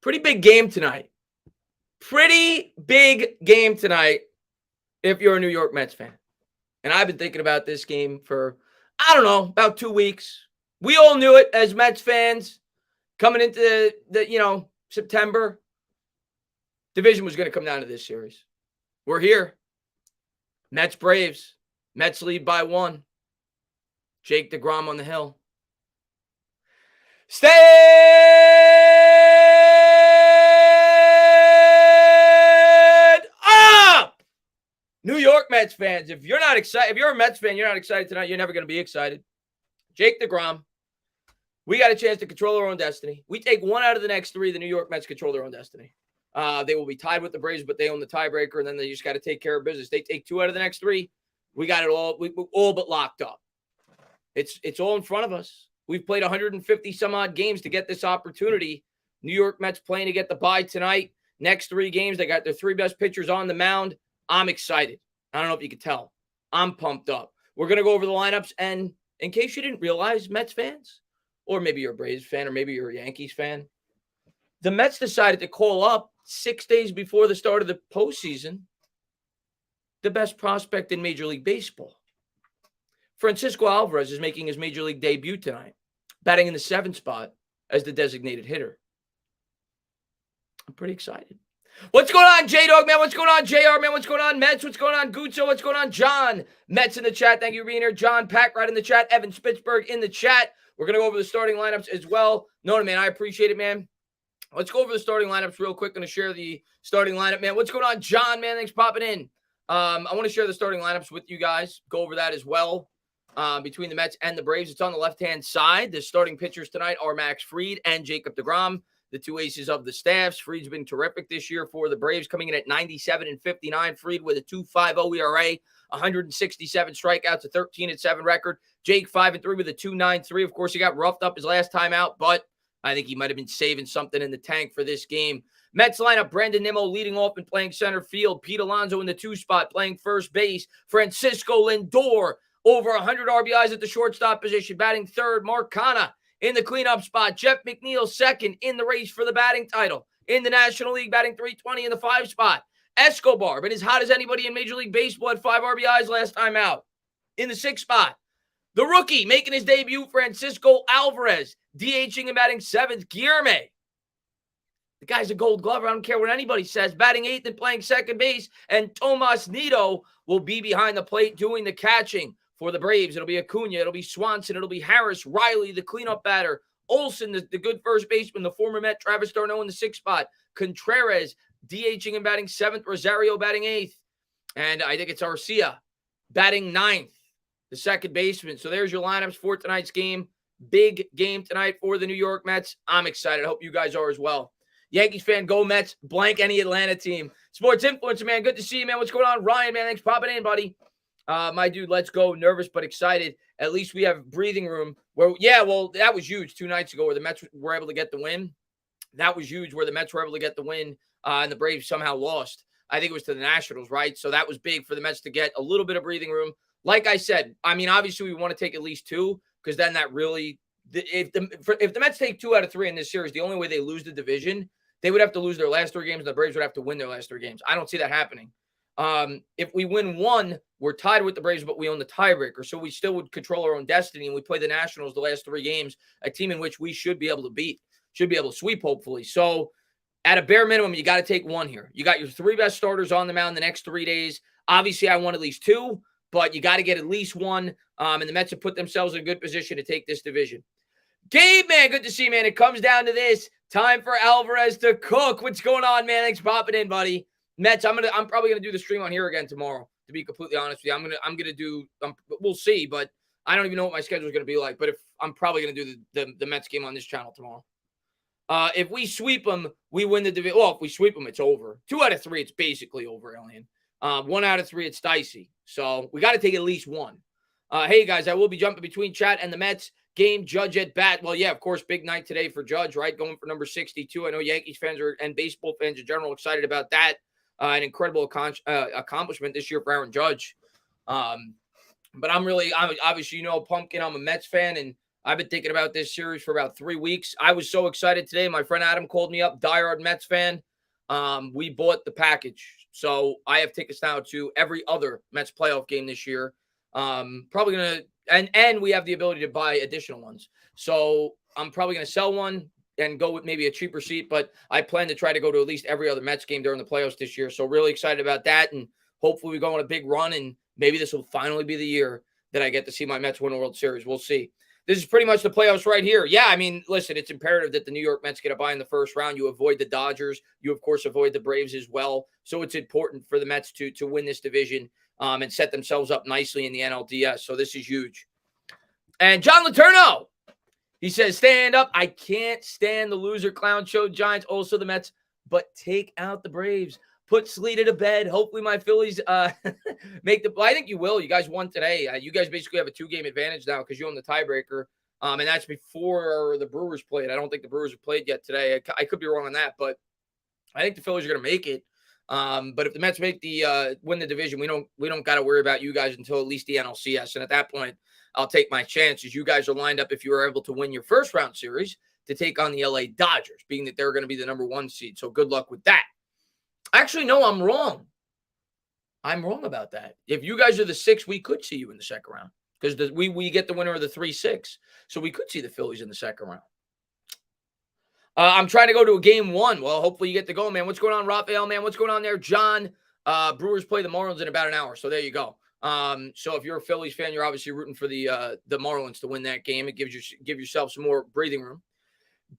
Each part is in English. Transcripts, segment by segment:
Pretty big game tonight. Pretty big game tonight if you're a New York Mets fan. And I've been thinking about this game for, I don't know, about 2 weeks. We all knew it as Mets fans coming into the September. Division was going to come down to this series. We're here. Mets Braves. Mets lead by 1. Jake Degrom on the hill. Stand up! New York Mets fans, if you're not excited, if you're a Mets fan, you're not excited tonight, you're never going to be excited. Jake Degrom, we got a chance to control our own destiny. We take 1 out of the next 3, the New York Mets control their own destiny. They will be tied with the Braves, but they own the tiebreaker, and then they just got to take care of business. They take 2 out of the next 3. We got it all but locked up. It's all in front of us. We've played 150 some odd games to get this opportunity. New York Mets playing to get the bye tonight. Next 3 games, they got their 3 best pitchers on the mound. I'm excited. I don't know if you can tell. I'm pumped up. We're going to go over the lineups, and in case you didn't realize, Mets fans, or maybe you're a Braves fan, or maybe you're a Yankees fan, the Mets decided to call up 6 days before the start of the postseason the best prospect in Major League Baseball. Francisco Alvarez is making his Major League debut tonight, batting in the 7th spot as the designated hitter. I'm pretty excited. What's going on, J-Dog, man? What's going on, JR, man? What's going on, Mets? What's going on, Guzzo? What's going on, John? Mets in the chat. Thank you for being here. John Packride in the chat. Evan Spitzberg in the chat. We're going to go over the starting lineups as well. No, man, I appreciate it, man. Let's go over the starting lineups real quick. Going to share the starting lineup, man. What's going on, John, man? Thanks for popping in. I want to share the starting lineups with you guys. Go over that as well. Between the Mets and the Braves. It's on the left-hand side. The starting pitchers tonight are Max Fried and Jacob Degrom, the 2 aces of the staffs. Fried's been terrific this year for the Braves, coming in at 97 and 59. Fried with a 2.50 ERA, 167 strikeouts, a 13-7 record. Jake 5-3 with a 2.93. Of course, he got roughed up his last time out, but I think he might have been saving something in the tank for this game. Mets lineup, Brandon Nimmo leading off and playing center field. Pete Alonso in the 2 spot playing first base. Francisco Lindor over 100 RBIs at the shortstop position, batting third. Mark Canha in the cleanup spot. Jeff McNeil second in the race for the batting title. In the National League, batting 320 in the 5 spot. Escobar, been as hot as anybody in Major League Baseball, had 5 RBIs last time out. In the 6th spot, the rookie making his debut, Francisco Alvarez, DHing and batting 7th. Guillerme, the guy's a gold glover. I don't care what anybody says. Batting 8th and playing second base. And Tomas Nido will be behind the plate doing the catching. For the Braves, it'll be Acuna, it'll be Swanson, it'll be Harris, Riley, the cleanup batter, Olsen, the good first baseman, the former Met, Travis d'Arnaud in the 6th spot, Contreras, DHing and batting 7th, Rosario batting 8th, and I think it's Arcia batting 9th, the second baseman. So there's your lineups for tonight's game. Big game tonight for the New York Mets. I'm excited. I hope you guys are as well. Yankees fan, go Mets, blank any Atlanta team. Sports influencer, man, good to see you, man. What's going on? Ryan, man, thanks for popping in, buddy. My dude, let's go. Nervous but excited. At least we have breathing room. That was huge 2 nights ago where the Mets were able to get the win. That was huge where the Mets were able to get the win and the Braves somehow lost. I think it was to the Nationals, right? So that was big for the Mets to get a little bit of breathing room. Like I said, I mean, obviously we want to take at least 2 because then that really – if the Mets take 2 out of 3 in this series, the only way they lose the division, they would have to lose their last 3 games and the Braves would have to win their last 3 games. I don't see that happening. If we win 1, we're tied with the Braves, but we own the tiebreaker. So we still would control our own destiny. And we play the Nationals the last 3 games, a team in which we should be able to beat, should be able to sweep, hopefully. So at a bare minimum, you got to take 1 here. You got your 3 best starters on the mound the next 3 days. Obviously, I want at least 2, but you got to get at least 1. And the Mets have put themselves in a good position to take this division. Gabe, man, good to see you, man. It comes down to this. Time for Alvarez to cook. What's going on, man? Thanks for popping in, buddy. Mets, I'm probably gonna do the stream on here again tomorrow. To be completely honest with you, I'm gonna do. We'll see, but I don't even know what my schedule is gonna be like. But if I'm probably gonna do the Mets game on this channel tomorrow. If we sweep them, we win the division. Well, if we sweep them, it's over. 2 out of 3, it's basically over, Alien. 1 out of 3, it's dicey. So we got to take at least 1. Hey guys, I will be jumping between chat and the Mets game. Judge at bat. Well, yeah, of course, big night today for Judge, right? Going for number 62. I know Yankees fans and baseball fans in general excited about that. An incredible accomplishment this year for Aaron Judge. But I'm obviously, Pumpkin, I'm a Mets fan, and I've been thinking about this series for about 3 weeks. I was so excited today. My friend Adam called me up, diehard Mets fan. We bought the package. So I have tickets now to every other Mets playoff game this year. Probably going to, and we have the ability to buy additional ones. So I'm probably going to sell one and go with maybe a cheaper seat, but I plan to try to go to at least every other Mets game during the playoffs this year. So really excited about that. And hopefully we go on a big run, and maybe this will finally be the year that I get to see my Mets win a World Series. We'll see. This is pretty much the playoffs right here. Yeah, I mean, listen, it's imperative that the New York Mets get a bye in the first round. You avoid the Dodgers. You, of course, avoid the Braves as well. So it's important for the Mets to win this division and set themselves up nicely in the NLDS. So this is huge. And John Letourneau, he says, stand up. I can't stand the loser clown show Giants, also the Mets, but take out the Braves. Put Sleeta to bed. Hopefully my Phillies make the – I think you will. You guys won today. You guys basically have a 2-game advantage now because you own the tiebreaker, and that's before the Brewers played. I don't think the Brewers have played yet today. I could be wrong on that, but I think the Phillies are going to make it. But if the Mets make the win the division, we don't got to worry about you guys until at least the NLCS. And at that point, I'll take my chances. You guys are lined up if you are able to win your first-round series to take on the LA Dodgers, being that they're going to be the number 1 seed. So good luck with that. Actually, no, I'm wrong. I'm wrong about that. If you guys are the 6, we could see you in the second round because we get the winner of the 3-6. So we could see the Phillies in the second round. I'm trying to go to a game 1. Well, hopefully you get to go, man. What's going on, Raphael, man? What's going on there, John? Brewers play the Marlins in about an hour. So there you go. So if you're a Phillies fan, you're obviously rooting for the Marlins to win that game. It give yourself some more breathing room.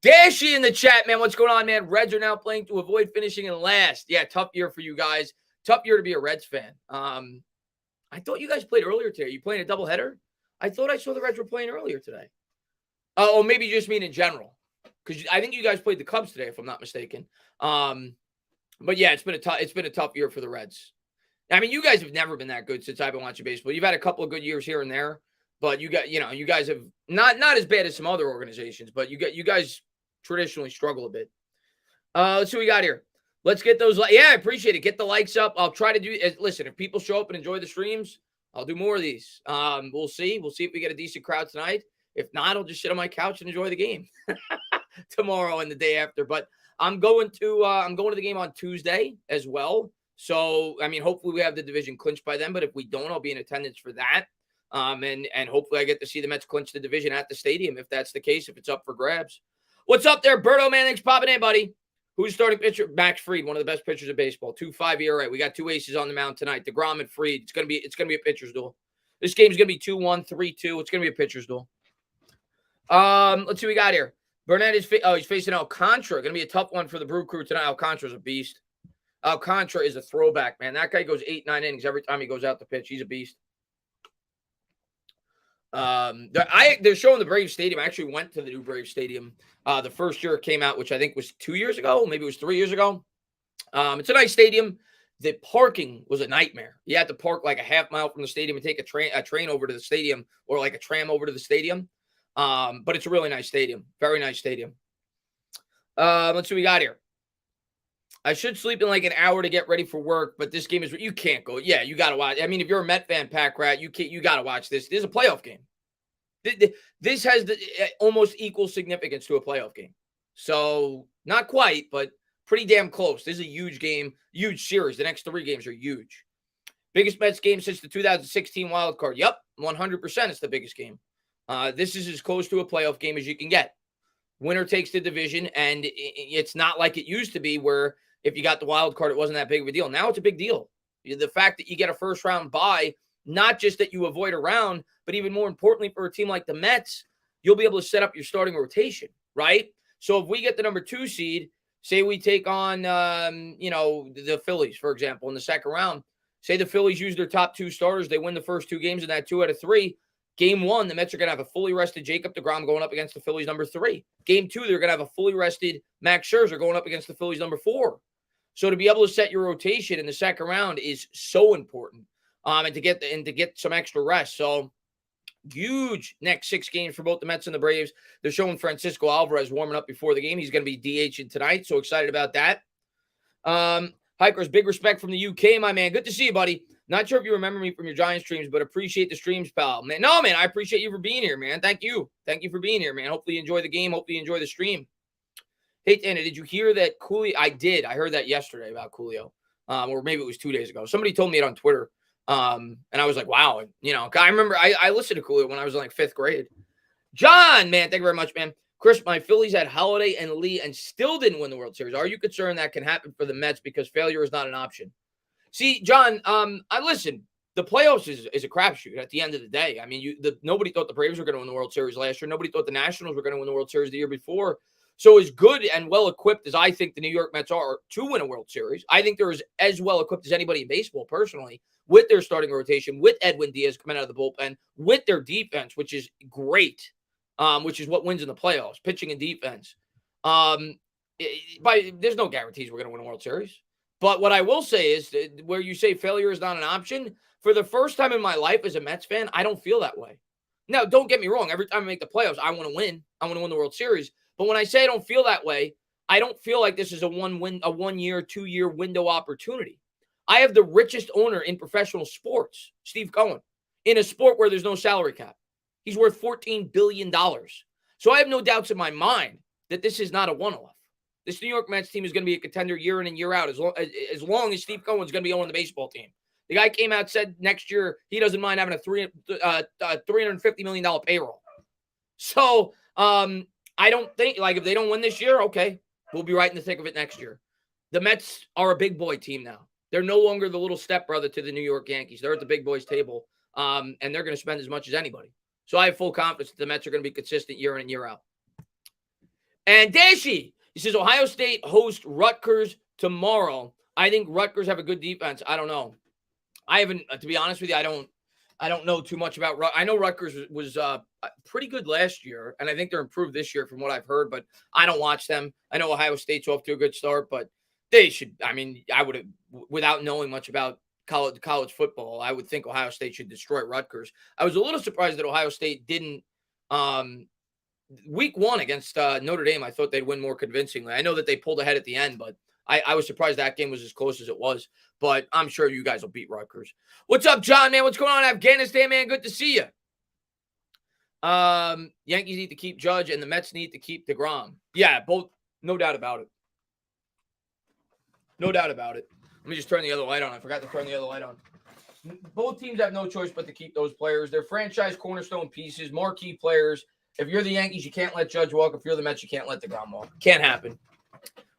Dashy in the chat, man. What's going on, man? Reds are now playing to avoid finishing in last. Yeah, tough year for you guys. Tough year to be a Reds fan. I thought you guys played earlier today. You playing a doubleheader? I thought I saw the Reds were playing earlier today. Oh, maybe you just mean in general. Because I think you guys played the Cubs today, if I'm not mistaken. But yeah, it's been a tough year for the Reds. I mean, you guys have never been that good since I've been watching baseball. You've had a couple of good years here and there. But you guys have not as bad as some other organizations, but you guys traditionally struggle a bit. Let's see what we got here. Let's get those. Yeah, I appreciate it. Get the likes up. I'll try to do. Listen, if people show up and enjoy the streams, I'll do more of these. We'll see. We'll see if we get a decent crowd tonight. If not, I'll just sit on my couch and enjoy the game tomorrow and the day after. But I'm going to the game on Tuesday as well. So I mean, hopefully we have the division clinched by then. But if we don't, I'll be in attendance for that. And hopefully I get to see the Mets clinch the division at the stadium if that's the case, if it's up for grabs. What's up there, Berto, man? Thanks for popping in, buddy. Who's starting pitcher? Max Fried, one of the best pitchers of baseball. 2.5 ERA. We got 2 aces on the mound tonight. Degrom and Fried. It's gonna be a pitcher's duel. This game's gonna be 2-1, 3-2. It's gonna be a pitcher's duel. Let's see what we got here. Burnett is he's facing Alcantara. Gonna be a tough one for the Brew Crew tonight. Alcantara's a beast. Alcantara is a throwback, man. That guy goes 8-9 innings every time he goes out to pitch. He's a beast. They're showing the Braves Stadium. I actually went to the new Braves Stadium the first year it came out, which I think was 2 years ago, maybe it was 3 years ago. It's a nice stadium. The parking was a nightmare. You had to park like a half mile from the stadium and take a train over to the stadium, or like a tram over to the stadium. But it's a really nice stadium. Very nice stadium. Let's see what we got here. I should sleep in like an hour to get ready for work, but this game is, you can't go. Yeah, you got to watch. I mean, if you're a Met fan, Pack Rat, you got to watch this. This is a playoff game. This has the almost equal significance to a playoff game. So not quite, but pretty damn close. This is a huge game, huge series. The next 3 games are huge. Biggest Mets game since the 2016 wild card. Yep, 100% it's the biggest game. This is as close to a playoff game as you can get. Winner takes the division, and it's not like it used to be where if you got the wild card, it wasn't that big of a deal. Now it's a big deal. The fact that you get a first-round bye, not just that you avoid a round, but even more importantly for a team like the Mets, you'll be able to set up your starting rotation, right? So if we get the number 2 seed, say we take on, the Phillies, for example, in the second round. Say the Phillies use their top 2 starters. They win the first 2 games in that 2 out of 3. Game 1, the Mets are going to have a fully rested Jacob Degrom going up against the Phillies number 3. Game 2, they're going to have a fully rested Max Scherzer going up against the Phillies number 4. So to be able to set your rotation in the second round is so important, and to get some extra rest. So huge next 6 games for both the Mets and the Braves. They're showing Francisco Alvarez warming up before the game. He's going to be DHing tonight, so excited about that. Hikers, big respect from the UK, my man. Good to see you, buddy. Not sure if you remember me from your Giants streams, but appreciate the streams, pal. Man, no, man, I appreciate you for being here, man. Thank you. Thank you for being here, man. Hopefully you enjoy the game. Hopefully you enjoy the stream. Hey, Tana, did you hear that Coolio? I did. I heard that yesterday about Coolio, or maybe it was 2 days ago. Somebody told me it on Twitter, and I was like, wow. I remember I listened to Coolio when I was in like 5th grade. John, man, thank you very much, man. Chris, my Phillies had Holiday and Lee and still didn't win the World Series. Are you concerned that can happen for the Mets because failure is not an option? See, John, I listen. The playoffs is a crapshoot at the end of the day. I mean, nobody thought the Braves were going to win the World Series last year. Nobody thought the Nationals were going to win the World Series the year before. So as good and well equipped as I think the New York Mets are to win a World Series, I think they're as well equipped as anybody in baseball, personally, with their starting rotation, with Edwin Diaz coming out of the bullpen, with their defense, which is great. Which is what wins in the playoffs, pitching and defense. There's no guarantees we're going to win a World Series. But what I will say is that where you say failure is not an option, for the first time in my life as a Mets fan, I don't feel that way. Now, don't get me wrong. Every time I make the playoffs, I want to win. I want to win the World Series. But when I say I don't feel that way, I don't feel like this is a 1 year, 2 year window opportunity. I have the richest owner in professional sports, Steve Cohen, in a sport where there's no salary cap. He's worth $14 billion. So I have no doubts in my mind that this is not a one-off. This New York Mets team is going to be a contender year in and year out as long as Steve Cohen's going to be owning the baseball team. The guy came out and said next year he doesn't mind having a $350 million payroll. So I don't think, like, if they don't win this year, okay, we'll be right in the thick of it next year. The Mets are a big boy team now. They're no longer the little stepbrother to the New York Yankees. They're at the big boys table, and they're going to spend as much as anybody. So I have full confidence that the Mets are going to be consistent year in and year out. And Dashi, he says, Ohio State hosts Rutgers tomorrow. I think Rutgers have a good defense. I don't know. I haven't, to be honest with you, I don't know too much about Rutgers. I know Rutgers was pretty good last year, and I think they're improved this year from what I've heard, but I don't watch them. I know Ohio State's off to a good start, but they should, I mean, I would have, without knowing much about college football, I would think Ohio State should destroy Rutgers. I was a little surprised that Ohio State didn't. Week 1 against Notre Dame, I thought they'd win more convincingly. I know that they pulled ahead at the end, but I was surprised that game was as close as it was. But I'm sure you guys will beat Rutgers. What's up, John, man? What's going on in Afghanistan, man? Good to see you. Yankees need to keep Judge, and the Mets need to keep Degrom. Yeah, both. No doubt about it. No doubt about it. Let me just turn the other light on. I forgot to turn the other light on. Both teams have no choice but to keep those players. They're franchise cornerstone pieces, marquee players. If you're the Yankees, you can't let Judge walk. If you're the Mets, you can't let Degrom walk. Can't happen.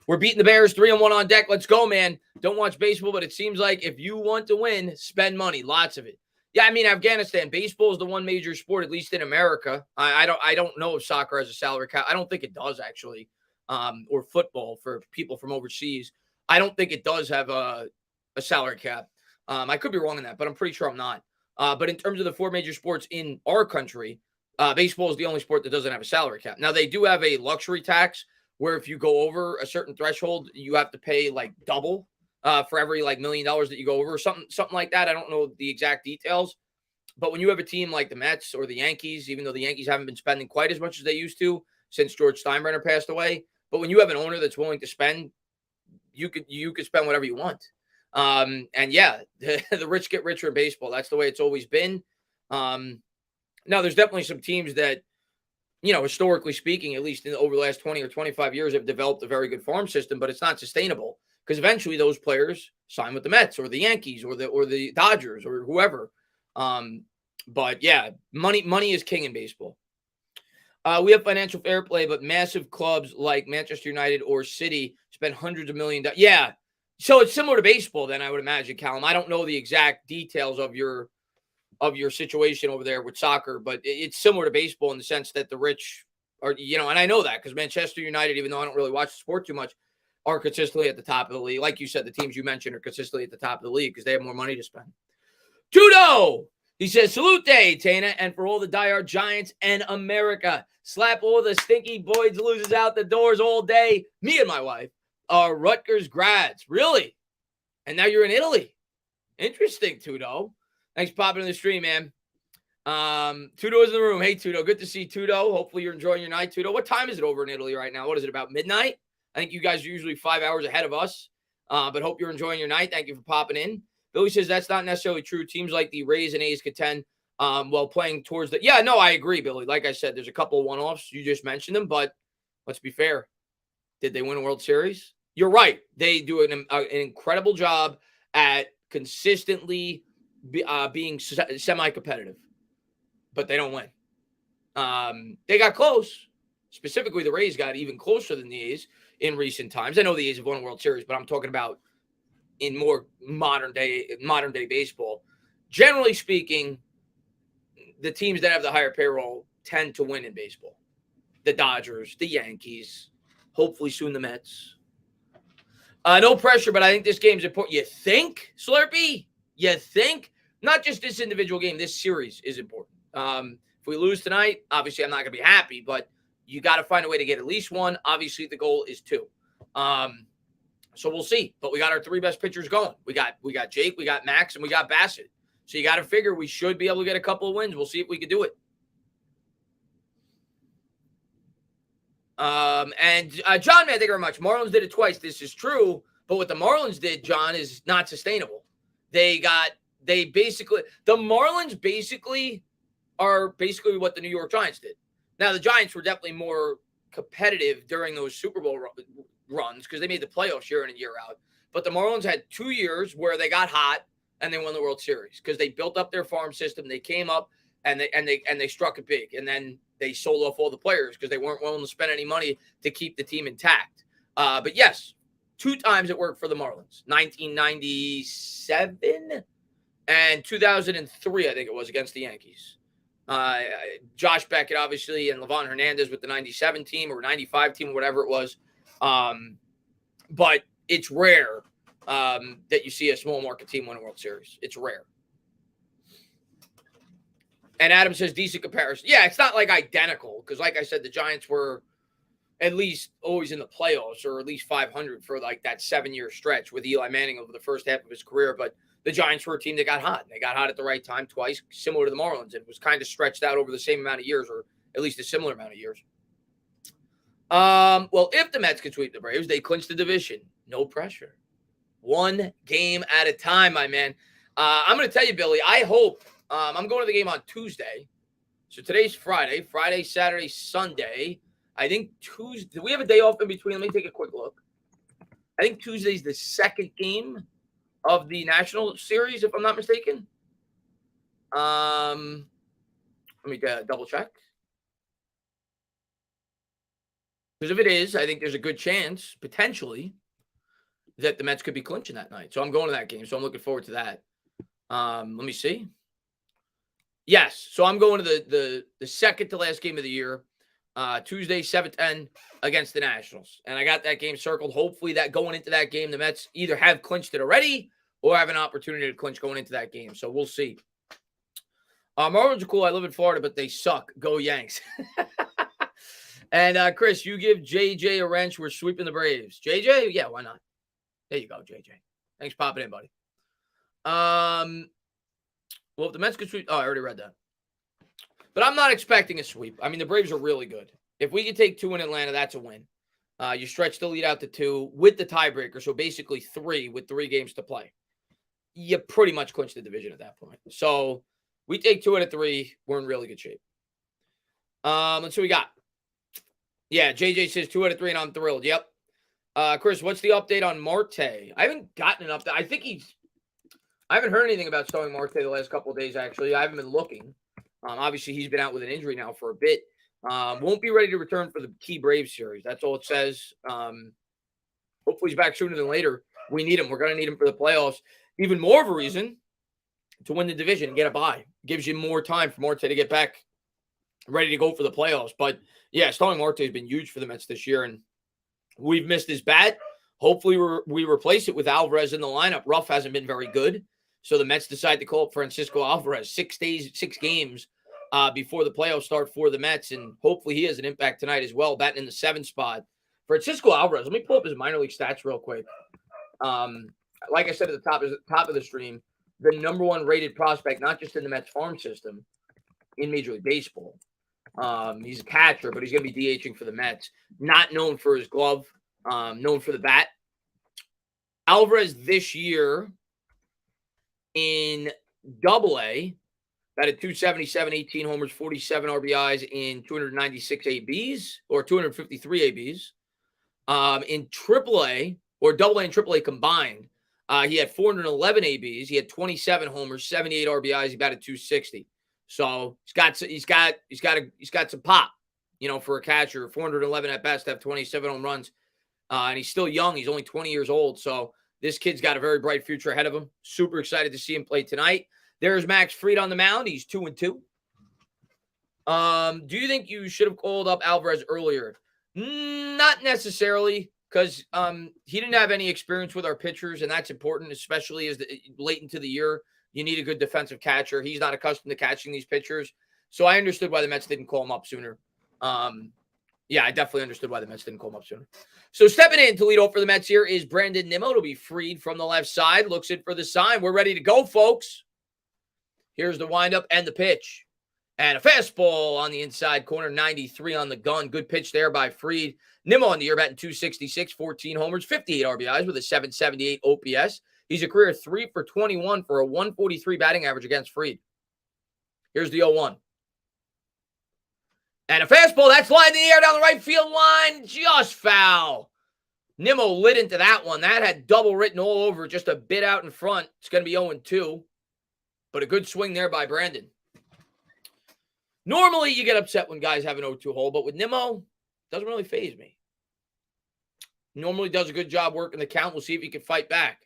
We're beating the Bears 3-1 on deck. Let's go, man. Don't watch baseball, but it seems like if you want to win, spend money. Lots of it. Yeah, I mean, Afghanistan, baseball is the one major sport, at least in America. I don't know if soccer has a salary cap. I don't think it does, actually, or football for people from overseas. I don't think it does have a salary cap. I could be wrong on that, but I'm pretty sure I'm not. But in terms of the 4 major sports in our country, baseball is the only sport that doesn't have a salary cap. Now, they do have a luxury tax where if you go over a certain threshold, you have to pay like double for every like $1 million that you go over, something like that. I don't know the exact details. But when you have a team like the Mets or the Yankees, even though the Yankees haven't been spending quite as much as they used to since George Steinbrenner passed away, but when you have an owner that's willing to spend, you could spend whatever you want. And yeah, the rich get richer in baseball. That's the way it's always been. Now, there's definitely some teams that, historically speaking, at least over the last 20 or 25 years, have developed a very good farm system, but it's not sustainable because eventually those players sign with the Mets or the Yankees or the Dodgers or whoever. But yeah, money is king in baseball. We have financial fair play, but massive clubs like Manchester United or City spend hundreds of millions. Yeah. So it's similar to baseball then, I would imagine, Callum. I don't know the exact details of your situation over there with soccer, but it's similar to baseball in the sense that the rich are, and I know that because Manchester United, even though I don't really watch the sport too much, are consistently at the top of the league. Like you said, the teams you mentioned are consistently at the top of the league because they have more money to spend. Tudo! He says, salute, Tana, and for all the diehard Giants and America. Slap all the stinky Boyd's losers out the doors all day. Me and my wife are Rutgers grads. Really? And now you're in Italy. Interesting, Tudo. Thanks for popping in the stream, man. Tudo is in the room. Hey, Tudo. Good to see Tudo. Hopefully you're enjoying your night, Tudo. What time is it over in Italy right now? What is it, about midnight? I think you guys are usually 5 hours ahead of us. But hope you're enjoying your night. Thank you for popping in. Billy says that's not necessarily true. Teams like the Rays and A's contend while playing towards the. Yeah, no, I agree, Billy. Like I said, there's a couple of one-offs. You just mentioned them, but let's be fair. Did they win a World Series? You're right. They do an incredible job at consistently being semi-competitive, but they don't win. They got close. Specifically, the Rays got even closer than the A's in recent times. I know the A's have won a World Series, but I'm talking about in more modern day baseball. Generally speaking, the teams that have the higher payroll tend to win in baseball. The Dodgers, the Yankees, hopefully soon the Mets. No pressure, but I think this game's important. You think, Slurpee? You think? Not just this individual game. This series is important. If we lose tonight, obviously I'm not going to be happy, but you got to find a way to get at least one. Obviously, the goal is 2. So we'll see. But we got our 3 best pitchers going. We got Jake, we got Max, and we got Bassett. So you got to figure we should be able to get a couple of wins. We'll see if we can do it. And John, man, thank you very much. Marlins did it twice. This is true. But what the Marlins did, John, is not sustainable. The Marlins basically are basically what the New York Giants did. Now, the Giants were definitely more competitive during those Super Bowl runs because they made the playoffs year in and year out. But the Marlins had 2 years where they got hot and they won the World Series because they built up their farm system. They came up and they struck it big. And then they sold off all the players because they weren't willing to spend any money to keep the team intact. But yes, 2 times it worked for the Marlins. 1997 and 2003, I think it was, against the Yankees. Josh Beckett, obviously, and Livan Hernandez with the 97 team or 95 team, whatever it was. But it's rare that you see a small market team win a World Series. It's rare. And Adam says decent comparison. Yeah, it's not like identical because, like I said, the Giants were at least always in the playoffs or at least 500 for like that 7-year stretch with Eli Manning over the first half of his career. But the Giants were a team that got hot. And they got hot at the right time twice, similar to the Marlins. It was kind of stretched out over the same amount of years or at least a similar amount of years. Well, if the Mets could sweep the Braves, they clinch the division. No pressure. 1 game at a time, my man. I'm going to tell you, Billy, I hope I'm going to the game on Tuesday. So today's Friday, Saturday, Sunday. I think Tuesday. Do we have a day off in between? Let me take a quick look. I think Tuesday's the 2nd game of the National Series, if I'm not mistaken. Let me double check. Because if it is, I think there's a good chance, potentially, that the Mets could be clinching that night. So I'm going to that game. So I'm looking forward to that. Let me see. Yes. So I'm going to the second to last game of the year, Tuesday, 7-10 against the Nationals. And I got that game circled. Hopefully that going into that game, the Mets either have clinched it already or have an opportunity to clinch going into that game. So we'll see. Marlins are cool. I live in Florida, but they suck. Go Yanks. And Chris, you give JJ a wrench. We're sweeping the Braves. JJ? Yeah, why not? There you go, JJ. Thanks for popping in, buddy. Well, if the Mets could sweep, I already read that. But I'm not expecting a sweep. I mean, the Braves are really good. If we could take 2 in Atlanta, that's a win. You stretch the lead out to 2 with the tiebreaker, so basically 3 with 3 games to play. You pretty much clinch the division at that point. So we take 2 out of 3. We're in really good shape. Let's see what we got. Yeah, JJ says 2 out of 3, and I'm thrilled. Yep. Chris, what's the update on Marte? I haven't gotten an update. I haven't heard anything about starting Marte the last couple of days, actually. I haven't been looking. Obviously, he's been out with an injury now for a bit. Won't be ready to return for the key Braves series. That's all it says. Hopefully, he's back sooner than later. We need him. We're going to need him for the playoffs. Even more of a reason to win the division and get a bye. Gives you more time for Marte to get back ready to go for the playoffs. But, yeah, starting Marte has been huge for the Mets this year, and we've missed his bat. Hopefully, we replace it with Alvarez in the lineup. Ruff hasn't been very good. So the Mets decide to call up Francisco Alvarez 6 games before the playoffs start for the Mets. And hopefully he has an impact tonight as well, batting in the 7th spot. Francisco Alvarez, let me pull up his minor league stats real quick. Like I said at the top of the stream, the number 1 rated prospect, not just in the Mets farm system, in Major League Baseball. He's a catcher, but he's going to be DHing for the Mets. Not known for his glove, known for the bat. Alvarez this year in Double-A, batted .277, 18 homers, 47 RBIs in 296 ABs, or 253 ABs. In Triple-A, or Double-A and Triple-A combined, he had 411 ABs. He had 27 homers, 78 RBIs. He batted .260. So he's got some pop, for a catcher. 411 at best, have 27 home runs, and he's still young. He's only 20 years old. So this kid's got a very bright future ahead of him. Super excited to see him play tonight. There's Max Fried on the mound. He's 2-2. Do you think you should have called up Alvarez earlier? Not necessarily, because he didn't have any experience with our pitchers, and that's important, especially as late into the year. You need a good defensive catcher. He's not accustomed to catching these pitchers. So I understood why the Mets didn't call him up sooner. Yeah, I definitely understood why the Mets didn't call him up sooner. So stepping in to lead off for the Mets here is Brandon Nimmo. To be freed from the left side. Looks in for the sign. We're ready to go, folks. Here's the windup and the pitch. And a fastball on the inside corner, 93 on the gun. Good pitch there by Fried. Nimmo on the year batting .266, 14 homers, 58 RBIs with a .778 OPS. He's a career 3 for 21 for a .143 batting average against Fried. Here's the 0-1. And a fastball, that's lined in the air down the right field line. Just foul. Nimmo lit into that one. That had double written all over it, just a bit out in front. It's going to be 0-2. But a good swing there by Brandon. Normally, you get upset when guys have an 0-2 hole, but with Nimmo, it doesn't really faze me. Normally does a good job working the count. We'll see if he can fight back.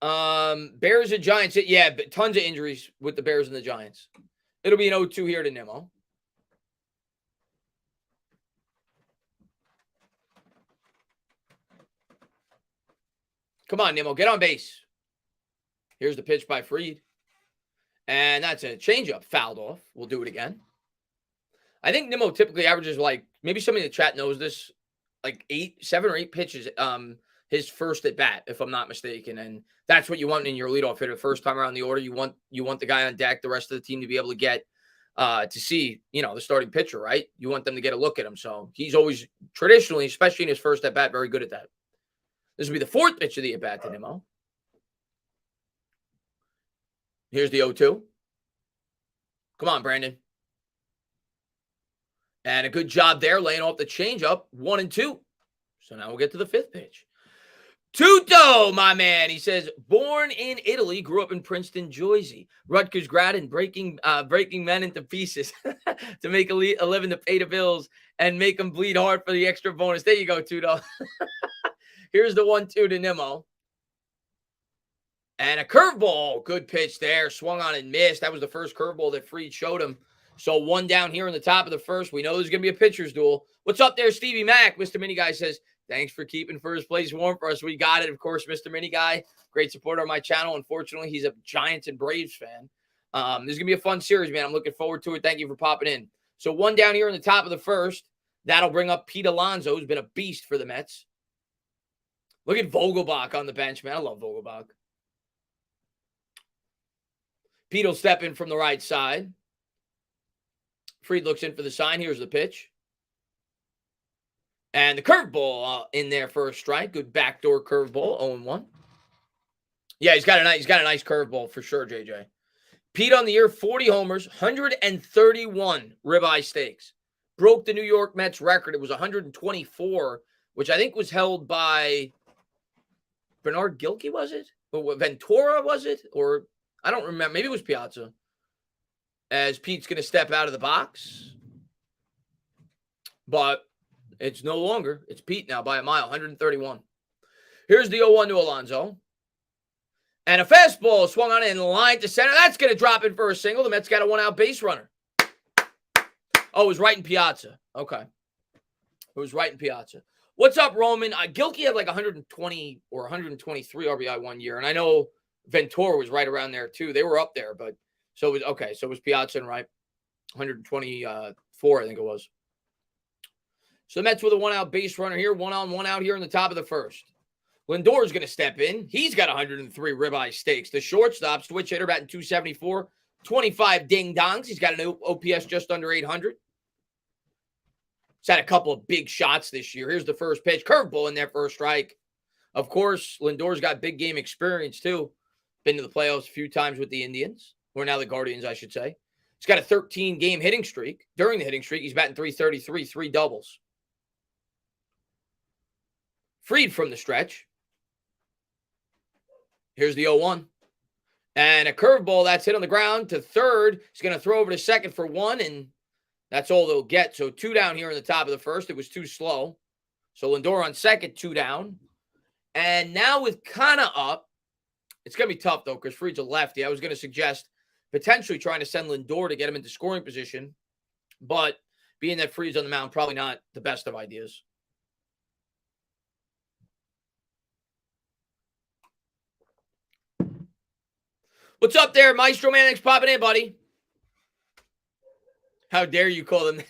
Bears and Giants. Yeah, but tons of injuries with the Bears and the Giants. It'll be an 0-2 here to Nimmo. Come on, Nimmo. Get on base. Here's the pitch by Fried. And that's a changeup fouled off. We'll do it again. I think Nimmo typically averages maybe somebody in the chat knows this, 7 or 8 pitches his first at bat, if I'm not mistaken. And that's what you want in your leadoff hitter. First time around the order, you want the guy on deck, the rest of the team to be able to get to see, the starting pitcher, right? You want them to get a look at him. So he's always traditionally, especially in his first at bat, very good at that. This will be the 4th pitch of the at bat to Nimmo. Here's the 0-2. Come on, Brandon. And a good job there, laying off the changeup, 1-2. So now we'll get to the 5th pitch. Tuto, my man. He says, born in Italy, grew up in Princeton, Jersey. Rutgers grad and breaking men into pieces to make a living to pay the bills and make them bleed hard for the extra bonus. There you go, Tuto. Here's the 1-2 to Nimmo. And a curveball. Good pitch there. Swung on and missed. That was the first curveball that Fried showed him. So 1 down here in the top of the 1st. We know there's going to be a pitcher's duel. What's up there, Stevie Mac? Mr. Mini Guy says, thanks for keeping first place warm for us. We got it, of course, Mr. Mini Guy. Great supporter on my channel. Unfortunately, he's a Giants and Braves fan. This is going to be a fun series, man. I'm looking forward to it. Thank you for popping in. So 1 down here in the top of the 1st. That'll bring up Pete Alonso, who's been a beast for the Mets. Look at Vogelbach on the bench, man. I love Vogelbach. Pete will step in from the right side. Fried looks in for the sign. Here's the pitch. And the curveball in there for a strike. Good backdoor curveball, 0-1. Yeah, he's got a nice curveball for sure, JJ. Pete on the year, 40 homers, 131 ribeye steaks. Broke the New York Mets record. It was 124, which I think was held by Bernard Gilkey, was it? Or Ventura, was it? Or I don't remember. Maybe it was Piazza. As Pete's going to step out of the box. But it's no longer. It's Pete now by a mile, 131. Here's the 0-1 to Alonso. And a fastball swung on in line to center. That's going to drop in for a single. The Mets got a 1-out base runner. Oh, it was right in Piazza. Okay. It was right in Piazza. What's up, Roman? Gilkey had 120 or 123 RBI one year. And I know Ventura was right around there too. They were up there, but so it was okay. So it was Piazza and right. 124, I think it was. So the Mets with a 1-out base runner here. 1 on, 1 out here in the top of the 1st. Lindor's going to step in. He's got 103 ribeye steaks. The shortstop, switch hitter, batting .274, 25 ding-dongs. He's got an OPS just under 800. He's had a couple of big shots this year. Here's the first pitch. Curveball in there for a strike. Of course, Lindor's got big game experience too. Been to the playoffs a few times with the Indians, or now the Guardians, I should say. He's got a 13-game hitting streak. During the hitting streak, he's batting .333, 3 doubles. Freed from the stretch. Here's the 0-1. And a curveball that's hit on the ground to third. He's going to throw over to second for 1, and that's all they'll get. So 2 down here in the top of the first. It was too slow. So Lindor on second, 2 down. And now with Kana up, it's going to be tough, though, because Fried's a lefty. I was going to suggest potentially trying to send Lindor to get him into scoring position. But being that Fried's on the mound, probably not the best of ideas. What's up there, Maestro Man? Thanks for popping in, buddy. How dare you call them?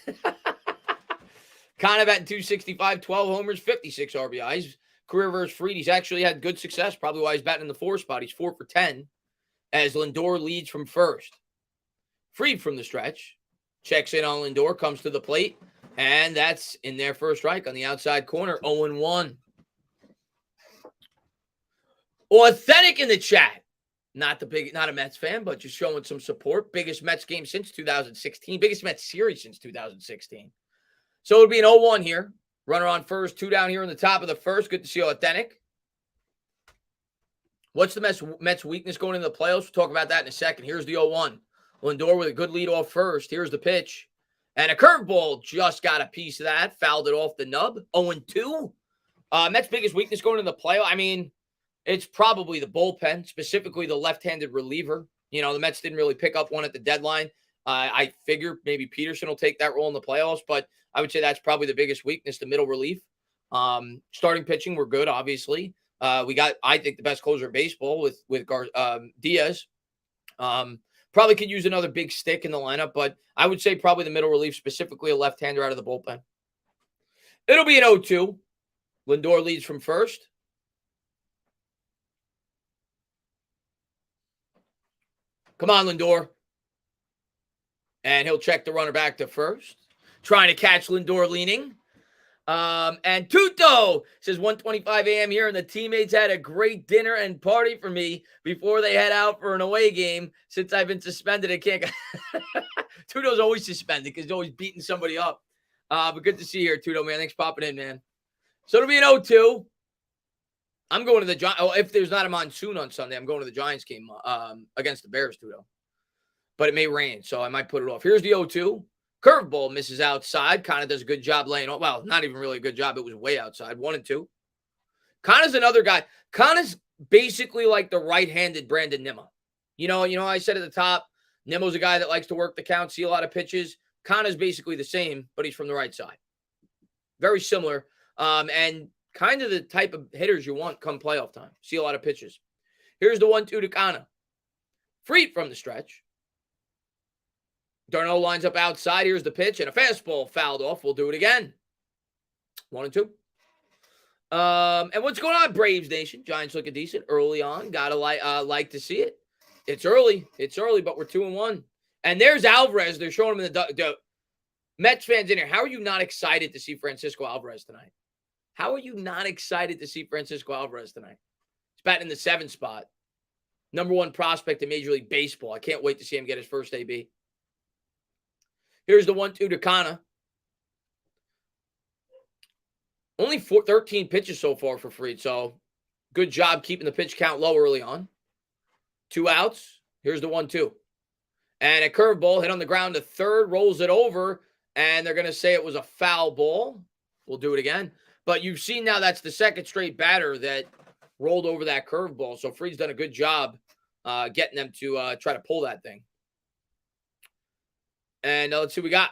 Kind of at 265, 12 homers, 56 RBIs. Career versus Fried. He's actually had good success. Probably why he's batting in the 4 spot. He's 4 for 10 as Lindor leads from first. Fried from the stretch. Checks in on Lindor, comes to the plate, and that's in there for a strike on the outside corner. 0-1. Authentic in the chat. Not a Mets fan, but just showing some support. Biggest Mets game since 2016. Biggest Mets series since 2016. So it'll be an 0-1 here. Runner on first, 2 down here in the top of the first. Good to see Authentic. What's the Mets weakness going into the playoffs? We'll talk about that in a second. Here's the 0-1. Lindor with a good lead off first. Here's the pitch. And a curveball just got a piece of that. Fouled it off the nub. 0-2. Mets biggest weakness going into the playoff. I mean, it's probably the bullpen, specifically the left-handed reliever. You know, the Mets didn't really pick up one at the deadline. I figure maybe Peterson will take that role in the playoffs, but I would say that's probably the biggest weakness, the middle relief. Starting pitching, we're good, obviously. We got, I think, the best closer in baseball with Diaz. Probably could use another big stick in the lineup, but I would say probably the middle relief, specifically a left-hander out of the bullpen. It'll be an 0-2. Lindor leads from first. Come on, Lindor. And he'll check the runner back to first. Trying to catch Lindor leaning. And Tuto says 1:25 a.m. here, and the teammates had a great dinner and party for me before they head out for an away game. Since I've been suspended, I can't. Tuto's always suspended because he's always beating somebody up. But good to see you here, Tuto, man. Thanks for popping in, man. So it'll be an 0-2. I'm going to the Giants. Oh, if there's not a monsoon on Sunday, I'm going to the Giants game against the Bears, Tuto. But it may rain, so I might put it off. Here's the 0-2. Curveball misses outside. Kind of does a good job laying off. Well, not even really a good job. It was way outside. 1-2. Kana's another guy. Kana's basically like the right-handed Brandon Nimmo. You know, I said at the top, Nimmo's a guy that likes to work the count, see a lot of pitches. Kana's basically the same, but he's from the right side. Very similar. And kind of the type of hitters you want come playoff time. See a lot of pitches. Here's the 1-2 to Kana. Fried from the stretch. Darno lines up outside. Here's the pitch, and a fastball fouled off. We'll do it again. 1-2. And what's going on, Braves Nation? Giants looking decent early on. Gotta like to see it. It's early. But we're 2-1. And there's Alvarez. They're showing him in the Mets fans in here. How are you not excited to see Francisco Alvarez tonight? How are you not excited to see Francisco Alvarez tonight? He's batting in the 7 spot. Number 1 prospect in Major League Baseball. I can't wait to see him get his first AB. Here's the 1-2 to Kana. Only 13 pitches so far for Fried, so good job keeping the pitch count low early on. 2 outs. Here's the 1-2. And a curveball hit on the ground to third, rolls it over, and they're going to say it was a foul ball. We'll do it again. But you've seen now that's the second straight batter that rolled over that curveball, so Fried's done a good job getting them to try to pull that thing. And let's see what we got.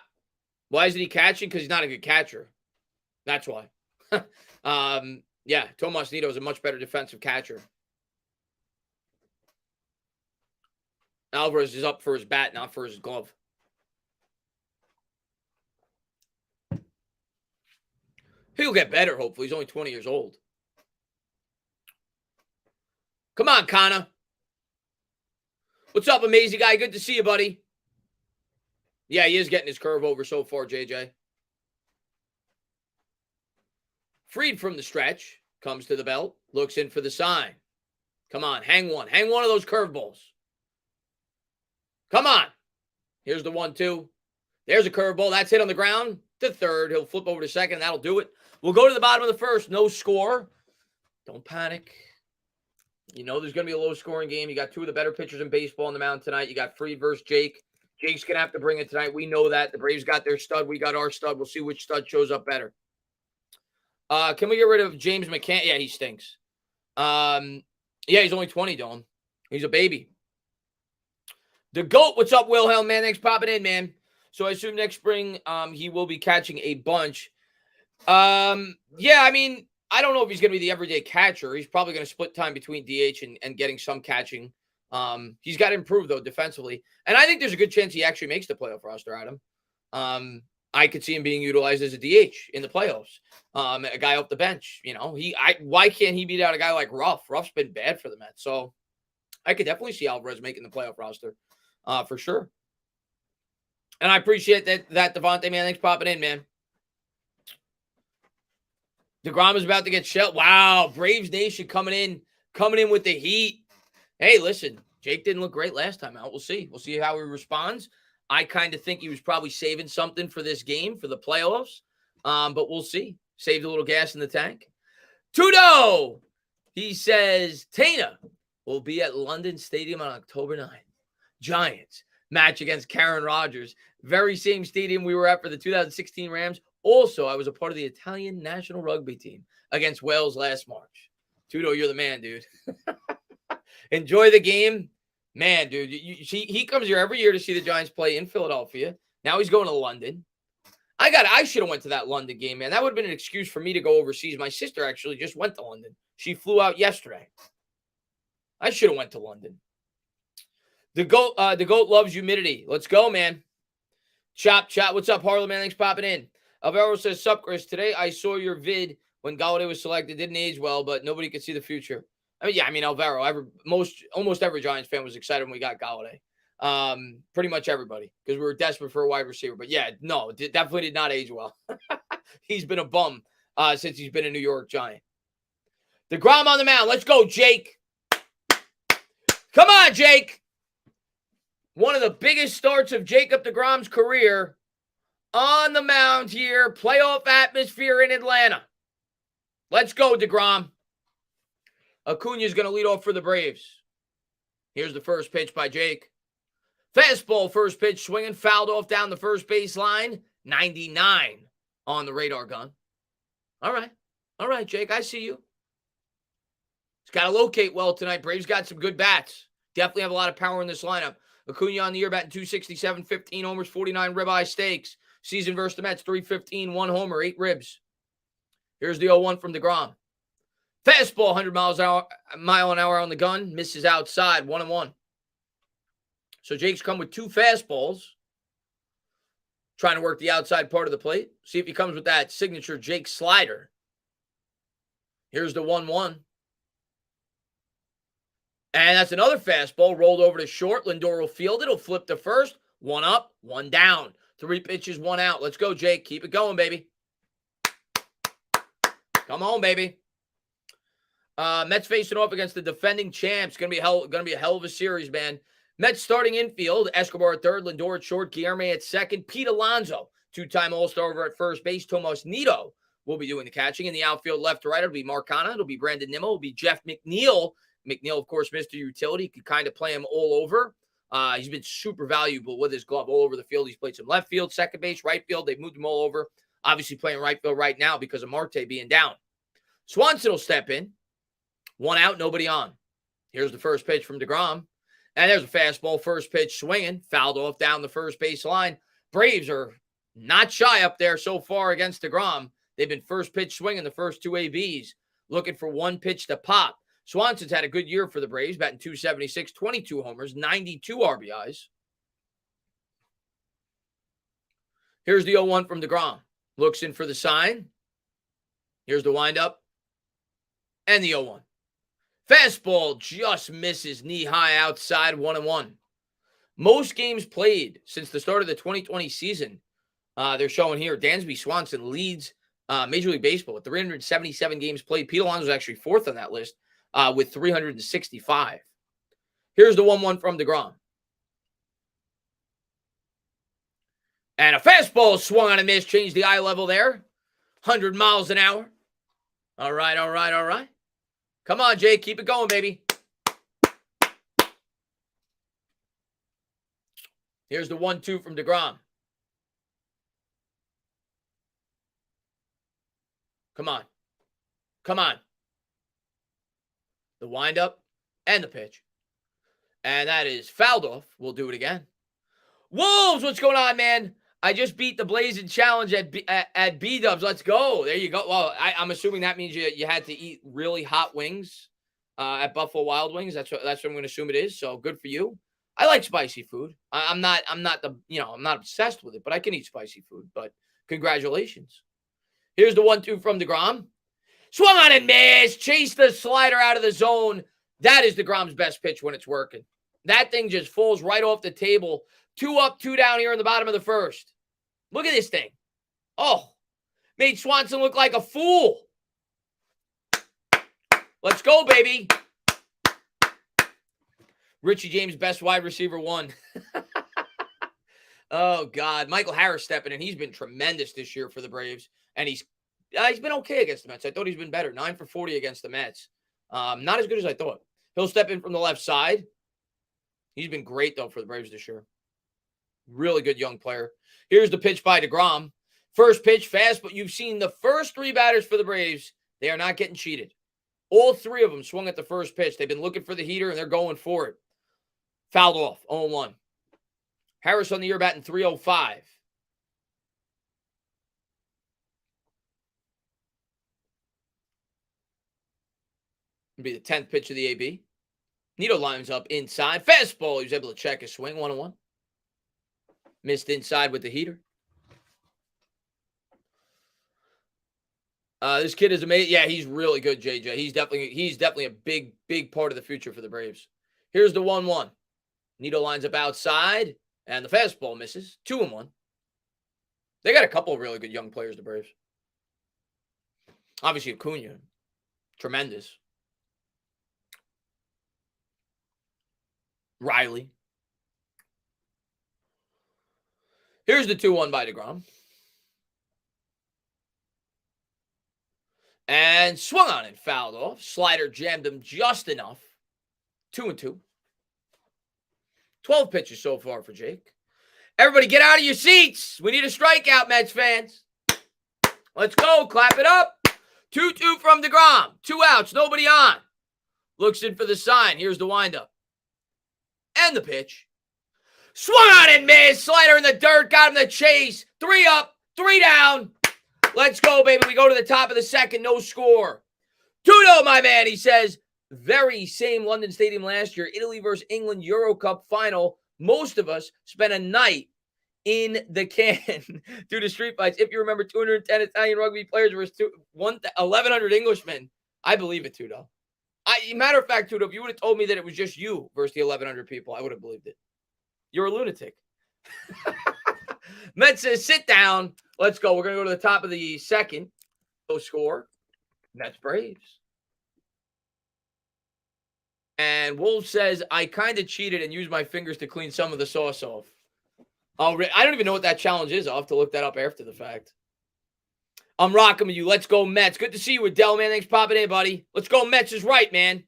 Why isn't he catching? Because he's not a good catcher. That's why. Yeah, Tomas Nido is a much better defensive catcher. Alvarez is up for his bat, not for his glove. He'll get better, hopefully. He's only 20 years old. Come on, Kana. What's up, amazing guy? Good to see you, buddy. Yeah, he is getting his curve over so far, JJ. Freed from the stretch. Comes to the belt. Looks in for the sign. Come on. Hang one. Hang one of those curveballs. Come on. Here's the 1-2. There's a curveball. That's hit on the ground to third. He'll flip over to second. That'll do it. We'll go to the bottom of the first. No score. Don't panic. You know there's going to be a low-scoring game. You got two of the better pitchers in baseball on the mound tonight. You got Freed versus Jake. Jake's going to have to bring it tonight. We know that. The Braves got their stud. We got our stud. We'll see which stud shows up better. Can we get rid of James McCann? Yeah, he stinks. Yeah, he's only 20, Dylan. He's a baby. The GOAT, what's up, Wilhelm, man? Thanks for popping in, man. So I assume next spring he will be catching a bunch. Yeah, I mean, I don't know if he's going to be the everyday catcher. He's probably going to split time between DH and getting some catching. He's got to improve, though, defensively. And I think there's a good chance he actually makes the playoff roster, Adam. I could see him being utilized as a DH in the playoffs. A guy off the bench, you know. Why can't he beat out a guy like Ruff? Ruff's been bad for the Mets. So I could definitely see Alvarez making the playoff roster for sure. And I appreciate that Devontae, man. Thanks for popping in, man. Degrom is about to get shelled. Wow, Braves Nation coming in with the heat. Hey, listen, Jake didn't look great last time out. We'll see. We'll see how he responds. I kind of think he was probably saving something for this game, for the playoffs. But we'll see. Saved a little gas in the tank. Tudo! He says, Tana will be at London Stadium on October 9th. Giants match against Karen Rodgers. Very same stadium we were at for the 2016 Rams. Also, I was a part of the Italian national rugby team against Wales last March. Tudo, you're the man, dude. Enjoy the game. Man, dude, he comes here every year to see the Giants play in Philadelphia. Now he's going to London. I should have went to that London game, man. That would have been an excuse for me to go overseas. My sister actually just went to London. She flew out yesterday. I should have went to London. The goat loves humidity. Let's go, man. Chop. What's up, Harlem, man? Thanks for popping in. Alvarez says, sup, Chris. Today I saw your vid when Galladay was selected. Didn't age well, but nobody could see the future. I mean, Alvaro. Almost every Giants fan was excited when we got Galladay. Pretty much everybody, because we were desperate for a wide receiver. But yeah, no, definitely did not age well. He's been a bum since he's been a New York Giant. Degrom on the mound. Let's go, Jake. Come on, Jake. One of the biggest starts of Jacob Degrom's career on the mound here. Playoff atmosphere in Atlanta. Let's go, Degrom. Acuna's going to lead off for the Braves. Here's the first pitch by Jake. Fastball, first pitch, swinging, fouled off down the first base line. 99 on the radar gun. All right, Jake, I see you. He's got to locate well tonight. Braves got some good bats. Definitely have a lot of power in this lineup. Acuna on the year batting 267, 15 homers, 49 ribeye steaks. Season versus the Mets, 315, 1 homer, 8 ribs. Here's the 0-1 from Degrom. Fastball, 100 mile an hour on the gun. Misses outside, 1-1. So Jake's come with 2 fastballs. Trying to work the outside part of the plate. See if he comes with that signature Jake slider. Here's the 1-1. And that's another fastball rolled over to short. Lindor will field it. He'll flip to first. 1 up, 1 down. 3 pitches, 1 out. Let's go, Jake. Keep it going, baby. Come on, baby. Mets facing off against the defending champs. Gonna be a hell of a series, man. Mets starting infield. Escobar at third, Lindor at short, Guillermo at second, Pete Alonso, 2-time All-Star over at first base. Tomas Nido will be doing the catching. In the outfield, left to right, it'll be Marcana. It'll be Brandon Nimmo. It'll be Jeff McNeil. McNeil, of course, Mr. Utility. Could kind of play him all over. He's been super valuable with his glove all over the field. He's played some left field, second base, right field. They've moved him all over. Obviously playing right field right now because of Marte being down. Swanson will step in. 1 out, nobody on. Here's the first pitch from Degrom. And there's a fastball, first pitch swinging. Fouled off down the first base line. Braves are not shy up there so far against Degrom. They've been first pitch swinging the first 2 ABs. Looking for 1 pitch to pop. Swanson's had a good year for the Braves, batting 276, 22 homers, 92 RBIs. Here's the 0-1 from Degrom. Looks in for the sign. Here's the windup. And the 0-1. Fastball just misses knee high outside, 1-1. Most games played since the start of the 2020 season. They're showing here Dansby Swanson leads Major League Baseball with 377 games played. Pete Alonso was actually fourth on that list with 365. Here's the 1-1 from Degrom. And a fastball swung on and missed, changed the eye level there. 100 miles an hour. All right, all right, all right. Come on, Jake. Keep it going, baby. Here's the 1-2 from Degrom. Come on. Come on. The windup and the pitch. And that is fouled off. We'll do it again. Wolves, what's going on, man? I just beat the Blazing Challenge at B-Dubs. Let's go. There you go. Well, I'm assuming that means you had to eat really hot wings at Buffalo Wild Wings. That's what I'm going to assume it is. So good for you. I like spicy food. I'm not obsessed with it, but I can eat spicy food. But congratulations. Here's the 1-2 from Degrom. Swung on and missed. Chased the slider out of the zone. That is Degrom's best pitch when it's working. That thing just falls right off the table. 2 up, 2 down here in the bottom of the first. Look at this thing. Oh, made Swanson look like a fool. Let's go, baby. Richie James, best wide receiver, 1. Oh, God. Michael Harris stepping in. He's been tremendous this year for the Braves. And he's been okay against the Mets. I thought he's been better. 9 for 40 against the Mets. Not as good as I thought. He'll step in from the left side. He's been great, though, for the Braves this year. Really good young player. Here's the pitch by Degrom. First pitch, fast, but you've seen the first 3 batters for the Braves. They are not getting cheated. All 3 of them swung at the first pitch. They've been looking for the heater, and they're going for it. Fouled off, 0-1. Harris on the year batting .305. It'll be the 10th pitch of the AB. Nito lines up inside. Fastball. He was able to check his swing, 1-1. Missed inside with the heater. This kid is amazing. Yeah, he's really good, JJ. He's definitely a big part of the future for the Braves. Here's the 1-1. Nito lines up outside, and the fastball misses. 2-1. They got a couple of really good young players, the Braves. Obviously, Acuna. Tremendous. Riley. Here's the 2-1 by Degrom. And swung on and fouled off. Slider jammed him just enough. 2-2. 12 pitches so far for Jake. Everybody get out of your seats. We need a strikeout, Mets fans. Let's go. Clap it up. 2-2 from Degrom. 2 outs. Nobody on. Looks in for the sign. Here's the windup. And the pitch. Swung on and missed. Slider in the dirt. Got him the chase. 3 up. 3 down. Let's go, baby. We go to the top of the second. No score. Tudo, my man, he says. Very same London Stadium last year. Italy versus England Euro Cup final. Most of us spent a night in the can due to street fights. If you remember, 210 Italian rugby players versus 1,100 Englishmen. I believe it, Tudo. Matter of fact, Tudo, if you would have told me that it was just you versus the 1,100 people, I would have believed it. You're a lunatic. Mets says, sit down. Let's go. We're going to go to the top of the second. No score. Mets Braves. And Wolf says, I kind of cheated and used my fingers to clean some of the sauce off. Oh, I don't even know what that challenge is. I'll have to look that up after the fact. I'm rocking with you. Let's go, Mets. Good to see you, Adele, man. Thanks for popping in, buddy. Let's go. Mets is right, man.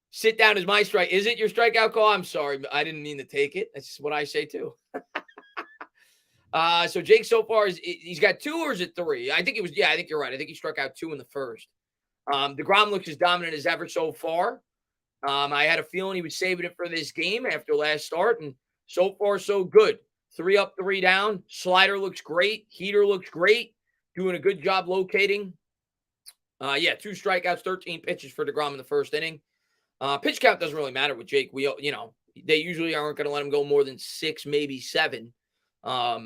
Sit down is my strike. Is it your strikeout call? I'm sorry. I didn't mean to take it. That's what I say, too. So Jake so far, he's got 2 or is it 3? I think it was, I think you're right. I think he struck out 2 in the first. DeGrom looks as dominant as ever so far. I had a feeling he was saving it for this game after last start, and so far, so good. 3 up, 3 down. Slider looks great. Heater looks great. Doing a good job locating. 2 strikeouts, 13 pitches for DeGrom in the first inning. Pitch count doesn't really matter with Jake. They usually aren't going to let him go more than 6, maybe 7. I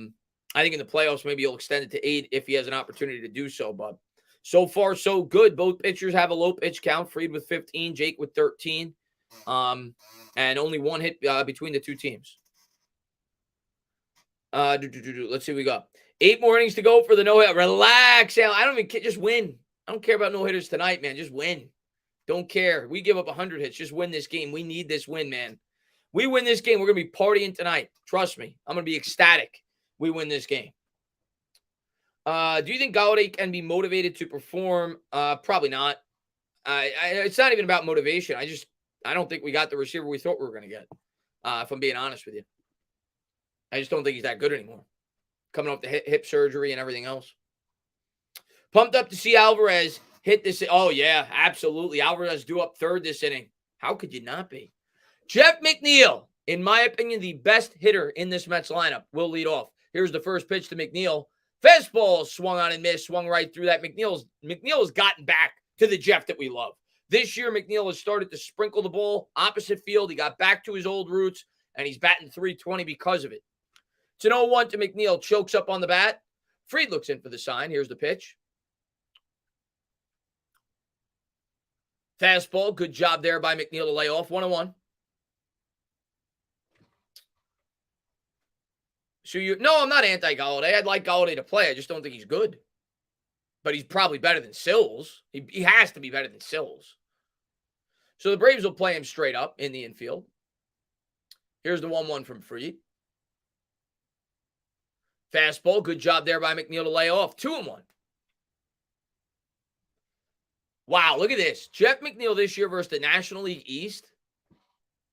think in the playoffs, maybe he'll extend it to 8 if he has an opportunity to do so. But so far, so good. Both pitchers have a low pitch count. Fried with 15, Jake with 13. And only 1 hit between the 2 teams. Let's see what we got. 8 more innings to go for the no-hitter. Relax, Al. I don't even care. Just win. I don't care about no-hitters tonight, man. Just win. Don't care. We give up 100 hits. Just win this game. We need this win, man. We win this game, we're going to be partying tonight. Trust me. I'm going to be ecstatic. We win this game. Do you think Galladay can be motivated to perform? Probably not. It's not even about motivation. I don't think we got the receiver we thought we were going to get, if I'm being honest with you. I just don't think he's that good anymore. Coming off the hip surgery and everything else. Pumped up to see Alvarez hit this. Oh, yeah, absolutely. Alvarez due up third this inning. How could you not be? Jeff McNeil, in my opinion, the best hitter in this Mets lineup, will lead off. Here's the first pitch to McNeil. Fastball swung on and missed, swung right through that. McNeil has gotten back to the Jeff that we love. This year, McNeil has started to sprinkle the ball opposite field. He got back to his old roots, and he's batting .320 because of it. It's an 0-1 to McNeil. Chokes up on the bat. Fried looks in for the sign. Here's the pitch. Fastball. Good job there by McNeil to lay off. 1-1. So no, I'm not anti-Galladay. I'd like Galladay to play. I just don't think he's good. But he's probably better than Sills. He has to be better than Sills. So the Braves will play him straight up in the infield. Here's the 1-1 from Fried. Fastball. Good job there by McNeil to lay off. 2-1. Wow, look at this. Jeff McNeil this year versus the National League East.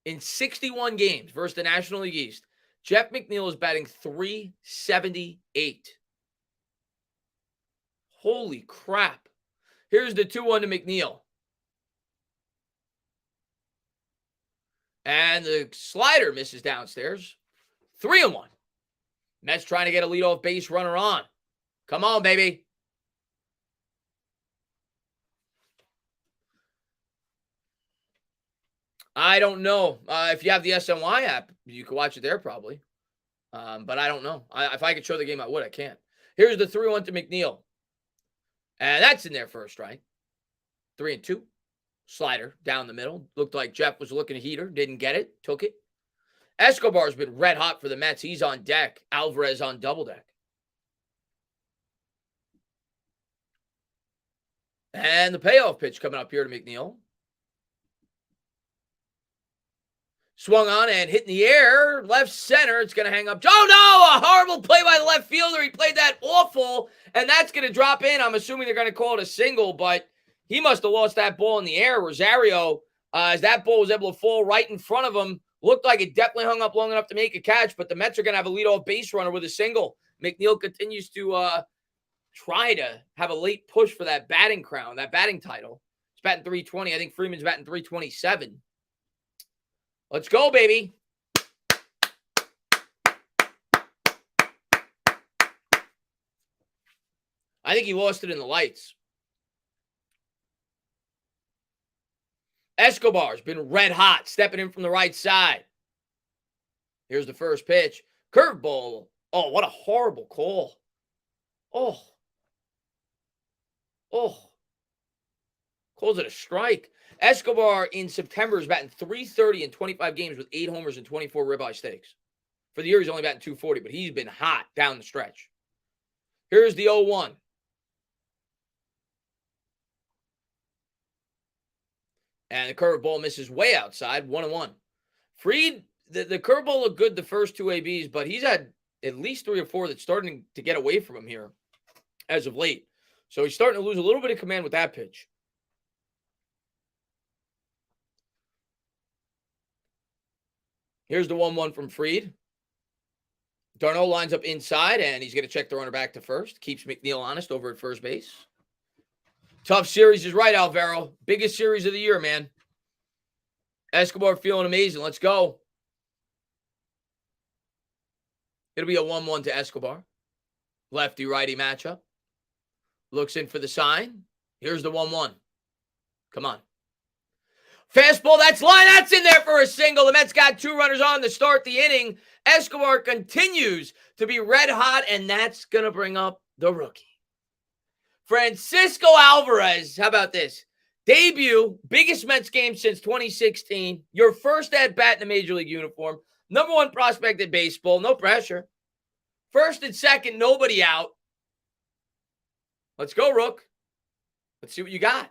In 61 games versus the National League East, Jeff McNeil is batting .378. Holy crap. Here's the 2-1 to McNeil. And the slider misses downstairs. 3-1. Mets trying to get a leadoff base runner on. Come on, baby. I don't know. If you have the SNY app, you can watch it there probably. But I don't know. If I could show the game, I would. I can't. Here's the 3-1 to McNeil. And that's in there for a strike. 3-2. Slider down the middle. Looked like Jeff was looking a heater. Didn't get it. Took it. Escobar's been red hot for the Mets. He's on deck. Alvarez on double deck. And the payoff pitch coming up here to McNeil. Swung on and hit in the air. Left center. It's going to hang up. Oh, no! A horrible play by the left fielder. He played that awful. And that's going to drop in. I'm assuming they're going to call it a single, but he must have lost that ball in the air. Rosario, as that ball was able to fall right in front of him, looked like it definitely hung up long enough to make a catch, but the Mets are going to have a leadoff base runner with a single. McNeil continues to try to have a late push for that batting crown, that batting title. He's batting .320. I think Freeman's batting .327. Let's go, baby. I think he lost it in the lights. Escobar's been red hot, stepping in from the right side. Here's the first pitch. Curveball. Oh, what a horrible call. Oh. Calls it a strike. Escobar in September is batting .330 in 25 games with 8 homers and 24 ribeye steaks. For the year, he's only batting .240, but he's been hot down the stretch. Here's the 0-1. And the curveball misses way outside, 1-1. Fried, the curveball looked good the first 2 ABs, but he's had at least 3 or 4 that's starting to get away from him here as of late. So he's starting to lose a little bit of command with that pitch. Here's the 1-1 from Fried. Darno lines up inside, and he's going to check the runner back to first. Keeps McNeil honest over at first base. Tough series is right, Alvaro. Biggest series of the year, man. Escobar feeling amazing. Let's go. It'll be a 1-1 to Escobar. Lefty-righty matchup. Looks in for the sign. Here's the 1-1. Come on. Fastball, that's line. That's in there for a single. The Mets got 2 runners on to start the inning. Escobar continues to be red hot, and that's going to bring up the rookie. Francisco Alvarez. How about this? Debut, biggest Mets game since 2016. Your first at-bat in a Major League uniform. Number 1 prospect in baseball. No pressure. First and second, nobody out. Let's go, Rook. Let's see what you got.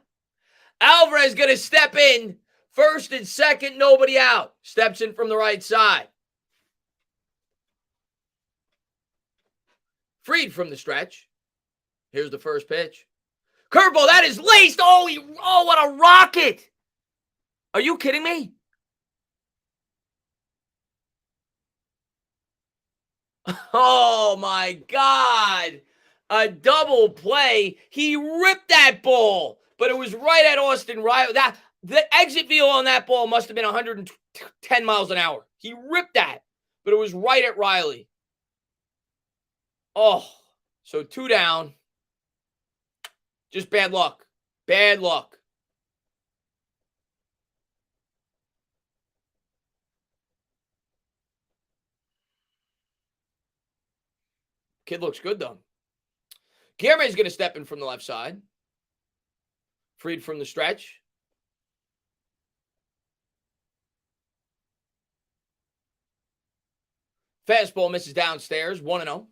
Alvarez going to step in. First and second, nobody out. Steps in from the right side. Freed from the stretch. Here's the first pitch. Curveball, that is laced. Oh, what a rocket. Are you kidding me? Oh, my God. A double play. He ripped that ball, but it was right at Austin Riley. The exit velo on that ball must have been 110 miles an hour. He ripped that, but it was right at Riley. Oh, so 2 down. Just bad luck. Bad luck. Kid looks good, though. Guillermo's going to step in from the left side. Freed from the stretch. Fastball misses downstairs. 1-0.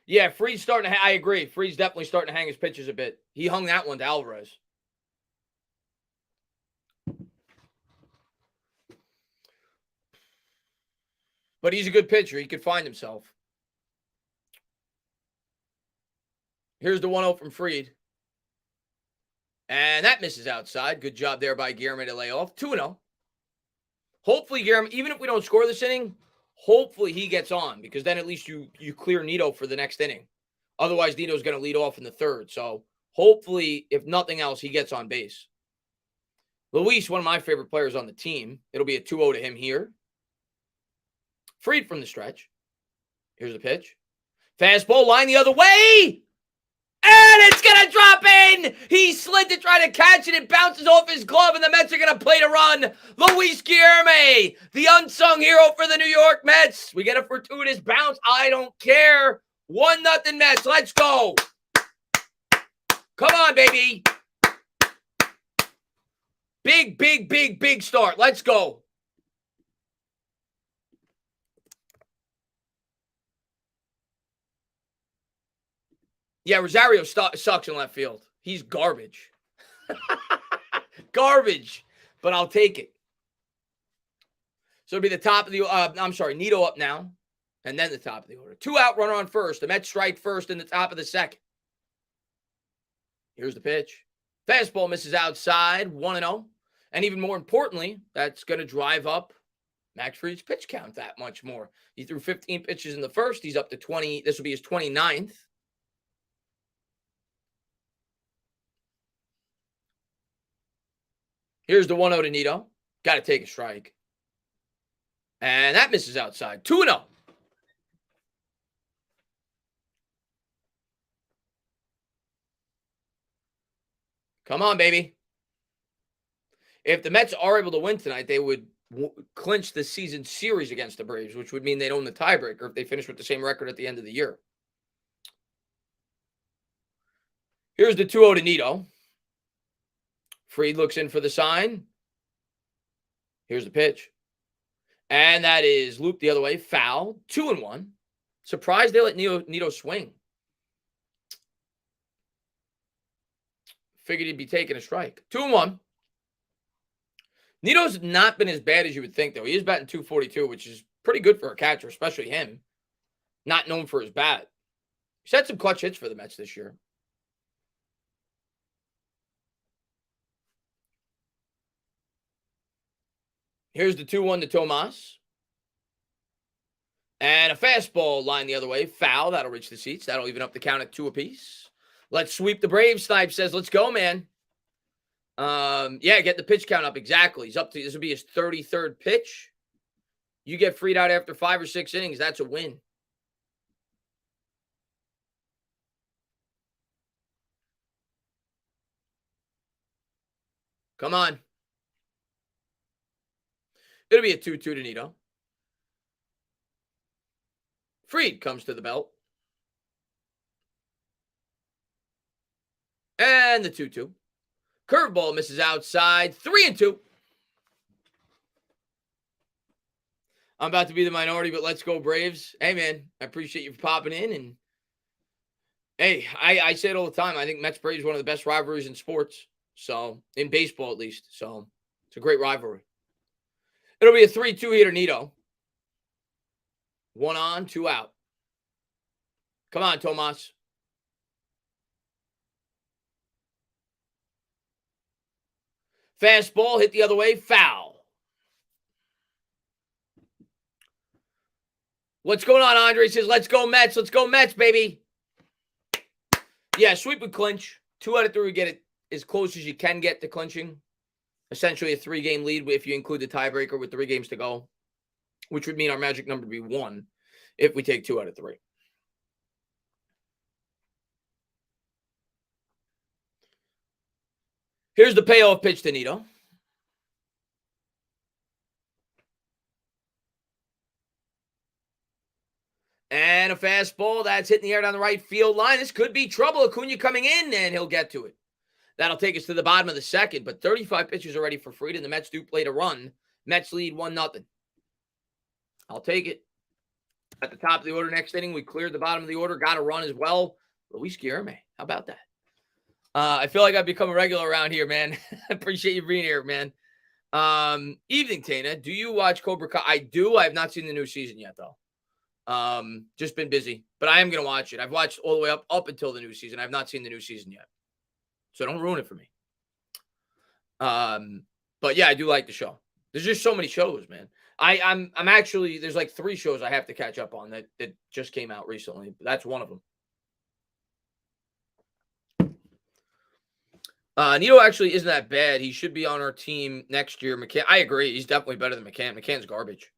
Yeah, Freed's starting to I agree. Freed's definitely starting to hang his pitches a bit. He hung that one to Alvarez. But he's a good pitcher. He could find himself. Here's the 1-0 from Freed. And that misses outside. Good job there by Guillermo to lay off. 2-0. Hopefully, Guillermo, even if we don't score this inning, hopefully he gets on, because then at least you clear Nito for the next inning. Otherwise, Nito's going to lead off in the third. So hopefully, if nothing else, he gets on base. Luis, one of my favorite players on the team. It'll be a 2-0 to him here. Freed from the stretch. Here's the pitch. Fastball line the other way. And it's going to drop in. He slid to try to catch it. It bounces off his glove, and the Mets are going to play to run. Luis Guillermo, the unsung hero for the New York Mets. We get a fortuitous bounce. I don't care. 1-0 Mets. Let's go. Come on, baby. Big start. Let's go. Yeah, Rosario sucks in left field. He's garbage. Garbage. But I'll take it. So it'll be the top of the Nito up now. And then the top of the order. 2 out, runner on first. The Mets strike first in the top of the second. Here's the pitch. Fastball misses outside. 1-0. And even more importantly, that's going to drive up Max Fried's pitch count that much more. He threw 15 pitches in the first. He's up to 20. This will be his 29th. Here's the 1-0 to Nito. Got to take a strike. And that misses outside. 2-0. Come on, baby. If the Mets are able to win tonight, they would clinch the season series against the Braves, which would mean they'd own the tiebreaker if they finish with the same record at the end of the year. Here's the 2-0 to Nito. Fried looks in for the sign. Here's the pitch. And that is looped the other way. Foul. 2-1. Surprised they let Nito swing. Figured he'd be taking a strike. 2-1. Nito's not been as bad as you would think, though. He is batting .242, which is pretty good for a catcher, especially him. Not known for his bat. He's had some clutch hits for the Mets this year. Here's the 2-1 to Tomas. And a fastball line the other way. Foul. That'll reach the seats. That'll even up the count at 2 apiece. Let's sweep the Braves. Snipe says, let's go, man. Yeah, get the pitch count up. Exactly. He's up to, this will be his 33rd pitch. You get Fried out after 5 or 6 innings. That's a win. Come on. It'll be a 2-2 to Nito. Fried comes to the belt. And the 2-2. Curveball misses outside. 3-2. I'm about to be the minority, but let's go Braves. Hey, man, I appreciate you for popping in. And hey, I say it all the time. I think Mets-Braves is one of the best rivalries in sports. So, in baseball at least. So, it's a great rivalry. It'll be a 3-2 hitter, Nito. 1 on, 2 out. Come on, Tomas. Fastball, hit the other way, foul. What's going on, Andre? Says, let's go Mets. Let's go Mets, baby. Yeah, sweep and clinch. 2 out of 3 we get it as close as you can get to clinching. Essentially a 3-game lead if you include the tiebreaker with 3 games to go, which would mean our magic number would be 1 if we take 2 out of 3. Here's the payoff pitch to Nito. And a fastball that's hitting the air down the right field line. This could be trouble. Acuna coming in, and he'll get to it. That'll take us to the bottom of the second, but 35 pitches already for Fried, and the Mets do play to run. Mets lead 1-0. I'll take it. At the top of the order next inning, we cleared the bottom of the order, got a run as well. Luis Guillermo, how about that? I feel like I've become a regular around here, man. I appreciate you being here, man. Evening, Tana. Do you watch Cobra Kai? I do. I have not seen the new season yet, though. Just been busy, but I am going to watch it. I've watched all the way up until the new season. I've not seen the new season yet. So don't ruin it for me. But yeah, I do like the show. There's just so many shows, man. I'm actually, there's like 3 shows I have to catch up on that just came out recently. That's one of them. Nito actually isn't that bad. He should be on our team next year. McCann, I agree. He's definitely better than McCann. McCann's garbage.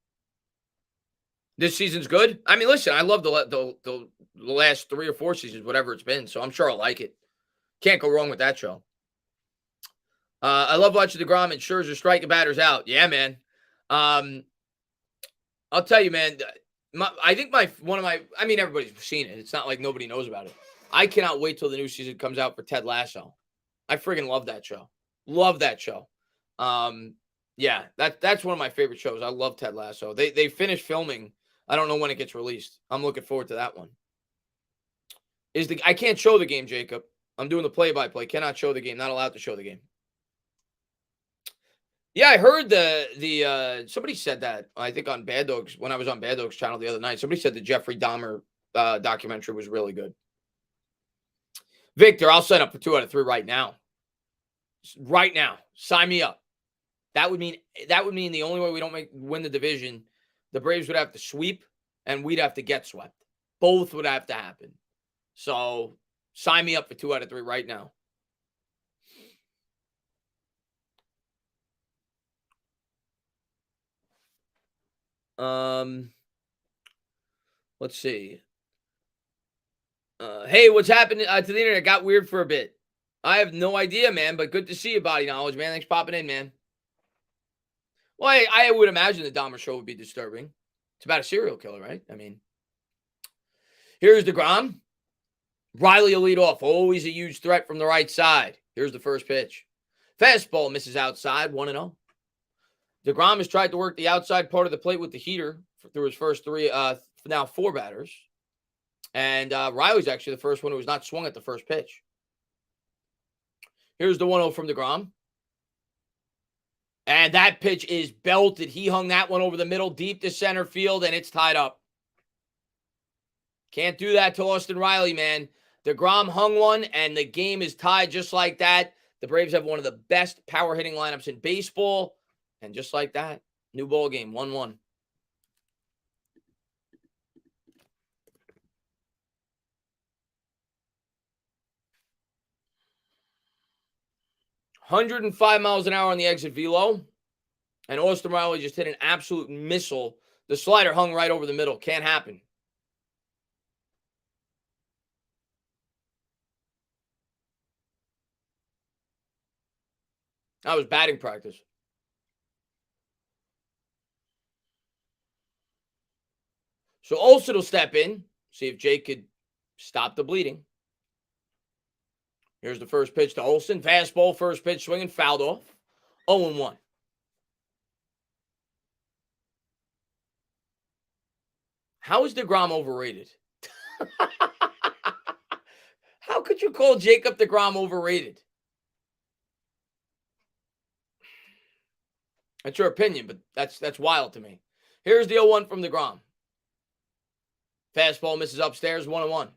This season's good. I mean, listen, I love the last 3 or 4 seasons, whatever it's been. So I'm sure I'll like it. Can't go wrong with that show. I love watching Degrom and Scherzer striking batters out. Yeah, man. I'll tell you, man. I think I mean, everybody's seen it. It's not like nobody knows about it. I cannot wait till the new season comes out for Ted Lasso. I friggin' love that show. Love that show. Yeah, that's one of my favorite shows. I love Ted Lasso. They finished filming. I don't know when it gets released. I'm looking forward to that one. I can't show the game, Jacob. I'm doing the play-by-play. Cannot show the game. Not allowed to show the game. Yeah, I heard somebody said that, I think on Bad Dogs, when I was on Bad Dogs channel the other night, somebody said the Jeffrey Dahmer documentary was really good. Victor, I'll sign up for 2 out of 3 right now. Right now. Sign me up. That would mean the only way we don't win the division, the Braves would have to sweep and we'd have to get swept. Both would have to happen. So sign me up for 2 out of 3 right now. Let's see. Hey, what's happened to the internet? Got weird for a bit. I have no idea, man, but good to see you, Body Knowledge, man. Thanks for popping in, man. Well, I would imagine the Dahmer show would be disturbing. It's about a serial killer, right? I mean, here's Degrom. Riley will lead off. Always a huge threat from the right side. Here's the first pitch. Fastball misses outside, 1-0. Degrom has tried to work the outside part of the plate with the heater through his first 3, now 4 batters. And Riley's actually the first one who was not swung at the first pitch. Here's the 1-0 from Degrom. And that pitch is belted. He hung that one over the middle, deep to center field, and it's tied up. Can't do that to Austin Riley, man. Degrom hung one, and the game is tied just like that. The Braves have one of the best power hitting lineups in baseball. And just like that, new ball game, 1-1. $105 miles an hour on the exit velo. And Austin Riley just hit an absolute missile. The slider hung right over the middle. Can't happen. That was batting practice. So Olsen will step in, see if Jake could stop the bleeding. Here's the first pitch to Olsen. Fastball, first pitch swinging, fouled off. 0-1. How is Degrom overrated? How could you call Jacob Degrom overrated? That's your opinion, but that's wild to me. Here's the 0-1 from Degrom. Fastball misses upstairs, 1-1.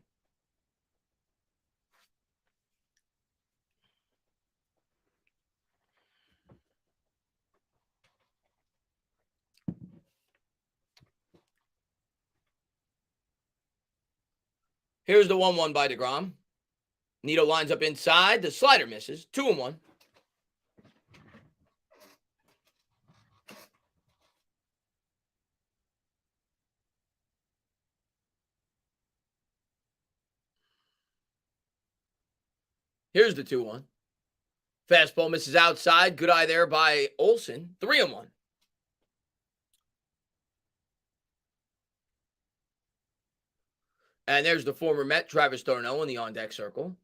Here's the 1-1 by Degrom. Nito lines up inside. The slider misses. 2-1. Here's the 2-1. Fastball misses outside. Good eye there by Olsen. 3-1. And there's the former Met, Travis d'Arnaud, in the on-deck circle.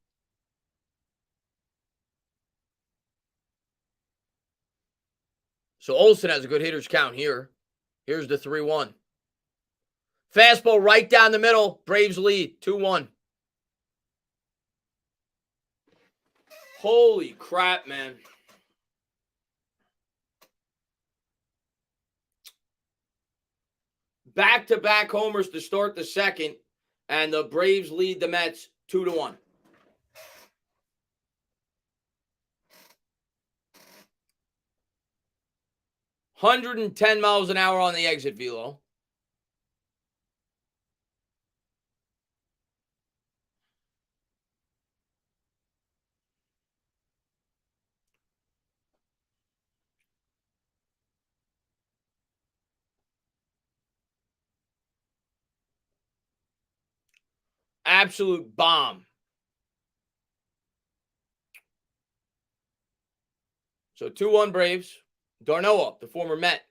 So Olsen has a good hitter's count here. Here's the 3-1. Fastball right down the middle. Braves lead, 2-1. Holy crap, man. Back-to-back homers to start the second, and the Braves lead the Mets 2-1. $110 miles an hour on the exit velo. Absolute bomb. So 2-1 Braves. d'Arnaud up, the former Met.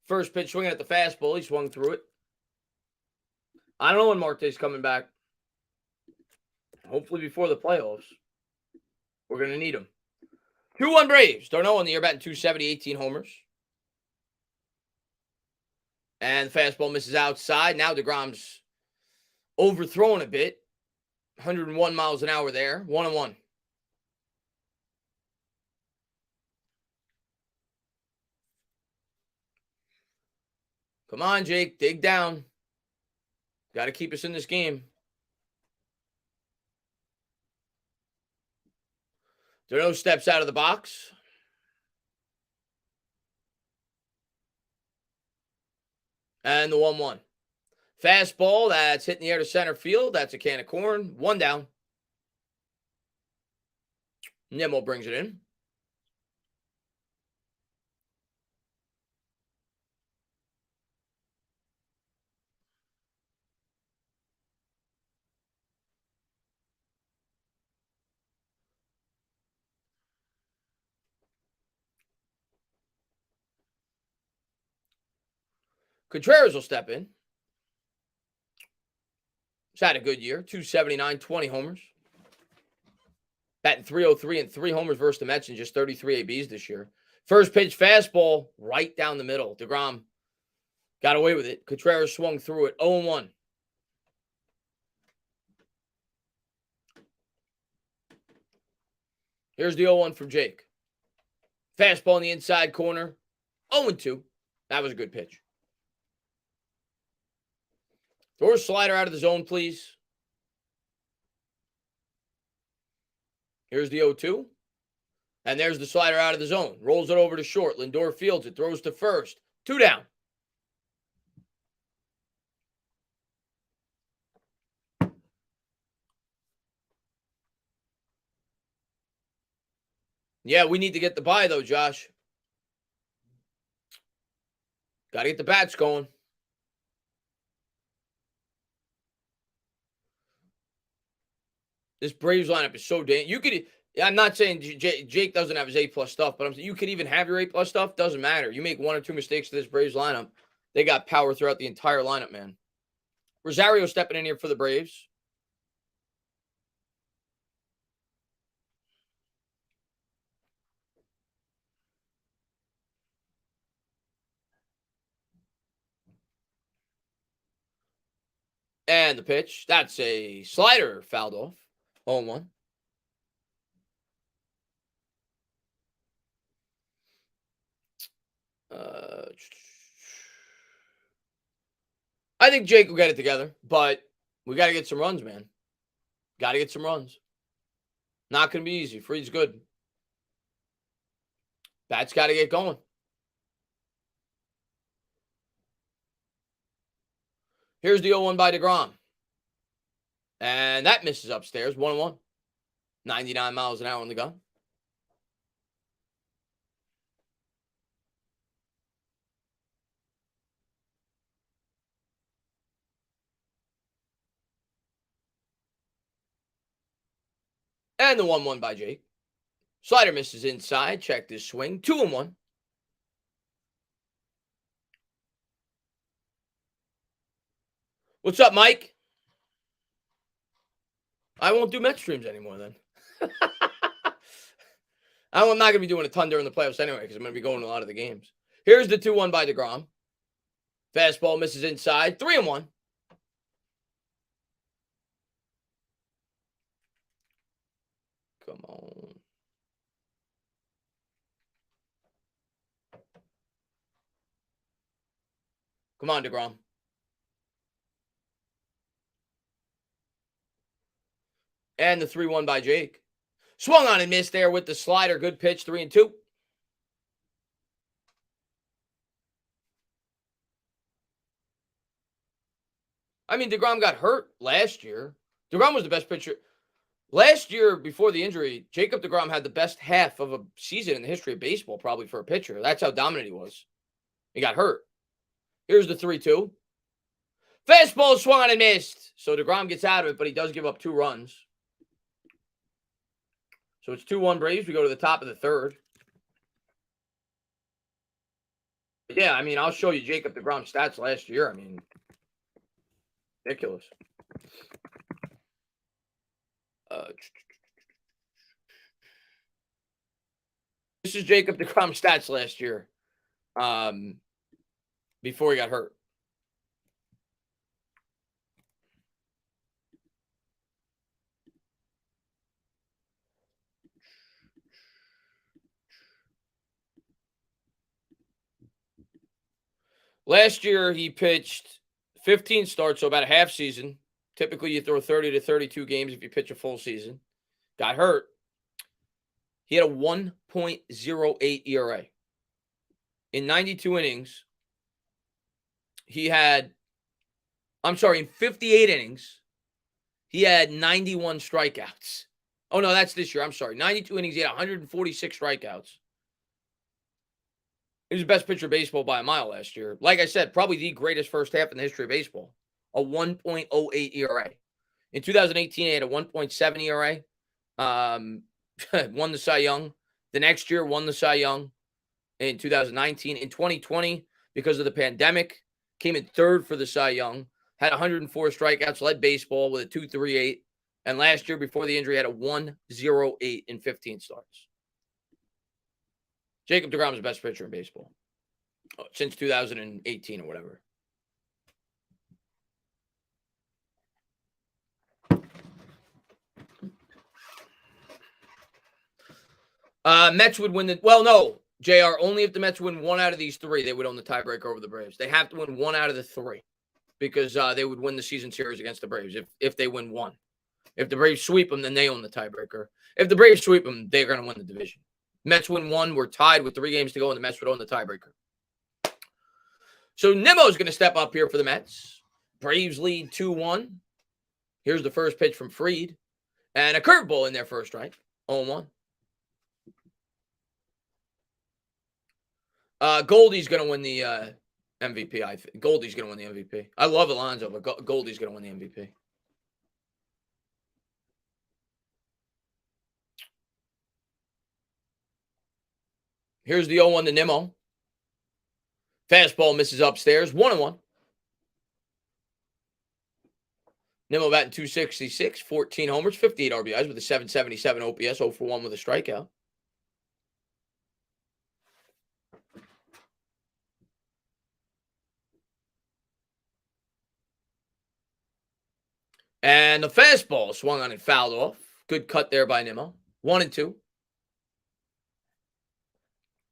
First pitch swinging at the fastball. He swung through it. I don't know when Marte's coming back. Hopefully before the playoffs. We're going to need him. 2-1 Braves. d'Arnaud in the year batting 270, 18 homers. And the fastball misses outside. Now DeGrom's overthrown a bit. 101 miles an hour there. 1-1. Come on, Jake. Dig down. Got to keep us in this game. d'Arnaud steps out of the box. And the 1-1. Fastball that's hitting the air to center field. That's a can of corn. 1 down. Nimmo brings it in. Contreras will step in. He's had a good year. 279, 20 homers. Batting 303 and 3 homers versus the Mets and just 33 ABs this year. First pitch fastball right down the middle. Degrom got away with it. Contreras swung through it. 0-1. Here's the 0-1 from Jake. Fastball in the inside corner. 0-2. That was a good pitch. Throw a slider out of the zone, please. Here's the 0-2. And there's the slider out of the zone. Rolls it over to short. Lindor fields it. Throws to first. 2 down. Yeah, we need to get the bye, though, Josh. Got to get the bats going. This Braves lineup is so dangerous. You could, I'm not saying Jake doesn't have his A+ stuff, but I'm saying you could even have your A+ stuff. Doesn't matter. You make 1 or 2 mistakes to this Braves lineup, they got power throughout the entire lineup, man. Rosario stepping in here for the Braves. And the pitch. That's a slider fouled off. 0-1. I think Jake will get it together, but we got to get some runs, man. Got to get some runs. Not going to be easy. Freed's good. Bat's got to get going. Here's the 0-1 by Degrom. And that misses upstairs. 1-1. 99 miles an hour on the gun. And the 1-1 by Jake. Slider misses inside. Check this swing. 2-1. What's up, Mike? I won't do Mets streams anymore then. I'm not going to be doing a ton during the playoffs anyway because I'm going to be going to a lot of the games. Here's the 2-1 by Degrom. Fastball misses inside. 3-1. Come on. Come on, Degrom. And the 3-1 by Jake. Swung on and missed there with the slider. Good pitch, 3-2. I mean, Degrom got hurt last year. Degrom was the best pitcher. Last year, before the injury, Jacob Degrom had the best half of a season in the history of baseball, probably for a pitcher. That's how dominant he was. He got hurt. Here's the 3-2. Fastball swung on and missed. So Degrom gets out of it, but he does give up 2 runs. So it's 2-1 Braves. We go to the top of the third. Yeah, I mean, I'll show you Jacob Degrom's stats last year. I mean, ridiculous. This is Jacob Degrom's stats last year before he got hurt. Last year, he pitched 15 starts, so about a half season. Typically, you throw 30 to 32 games if you pitch a full season. Got hurt. He had a 1.08 ERA. In 92 innings, in 58 innings, he had 91 strikeouts. Oh, no, that's this year. I'm sorry. 92 innings, he had 146 strikeouts. He was the best pitcher of baseball by a mile last year. Like I said, probably the greatest first half in the history of baseball. A 1.08 ERA. In 2018, he had a 1.7 ERA. Won the Cy Young. The next year, won the Cy Young in 2019. In 2020, because of the pandemic, came in third for the Cy Young. Had 104 strikeouts, led baseball with a 2.38. And last year, before the injury, had a 1.08 in 15 starts. Jacob Degrom is the best pitcher in baseball since 2018 or whatever. Mets would win the... Well, no, JR, only if the Mets win 1 out of these 3, they would own the tiebreaker over the Braves. They have to win 1 out of the 3 because they would win the season series against the Braves if they win 1. If the Braves sweep them, then they own the tiebreaker. If the Braves sweep them, they're going to win the division. Mets win 1. We're tied with 3 games to go, and the Mets would own the tiebreaker. So Nimmo's going to step up here for the Mets. Braves lead 2-1. Here's the first pitch from Fried. And a curveball in there for a strike. 0-1. Goldie's going to win the MVP, I think. Goldie's going to win the MVP. I love Alonso, but Goldie's going to win the MVP. Here's the 0-1 to Nimmo. Fastball misses upstairs. 1-1. Nimmo batting .266, 14 homers, 58 RBIs with a .777 OPS, 0 for 1 with a strikeout. And the fastball swung on and fouled off. Good cut there by Nimmo. 1-2.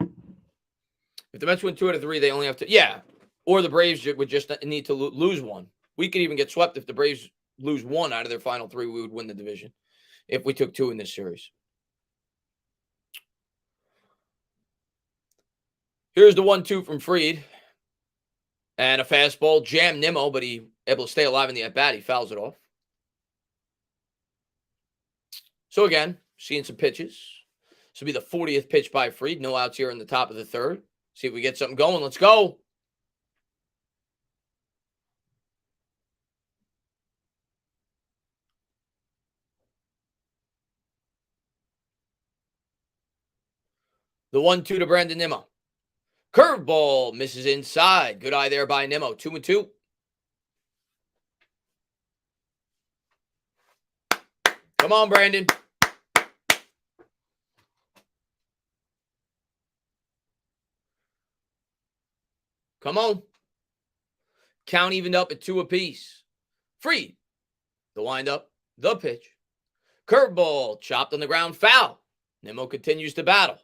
If the Mets win 2 out of 3, they only have to, yeah. Or the Braves would just need to lose one. We could even get swept if the Braves lose 1 out of their final 3. We would win the division if we took 2 in this series. Here's the 1-2 from Fried. And a fastball jammed Nimmo, but he able to stay alive in the at-bat. He fouls it off. So again, seeing some pitches. This will be the 40th pitch by Fried. No outs here in the top of the 3rd. See if we get something going. Let's go. The 1-2 to Brandon Nimmo. Curveball misses inside. Good eye there by Nimmo. 2-2. Come on, Brandon. Come on. Count evened up at 2 apiece. Fried. The windup. The pitch. Curveball. Chopped on the ground. Foul. Nimmo continues to battle.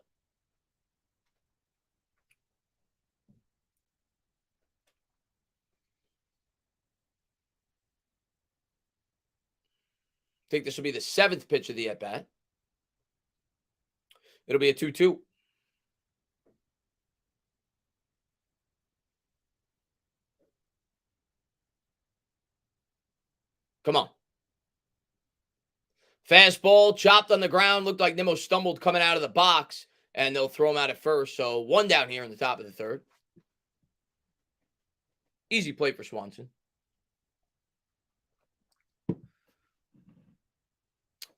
I think this will be the 7th pitch of the at-bat. It'll be a 2-2. Come on. Fastball chopped on the ground. Looked like Nimmo stumbled coming out of the box, and they'll throw him out at first. So 1 down here in the top of the 3rd. Easy play for Swanson.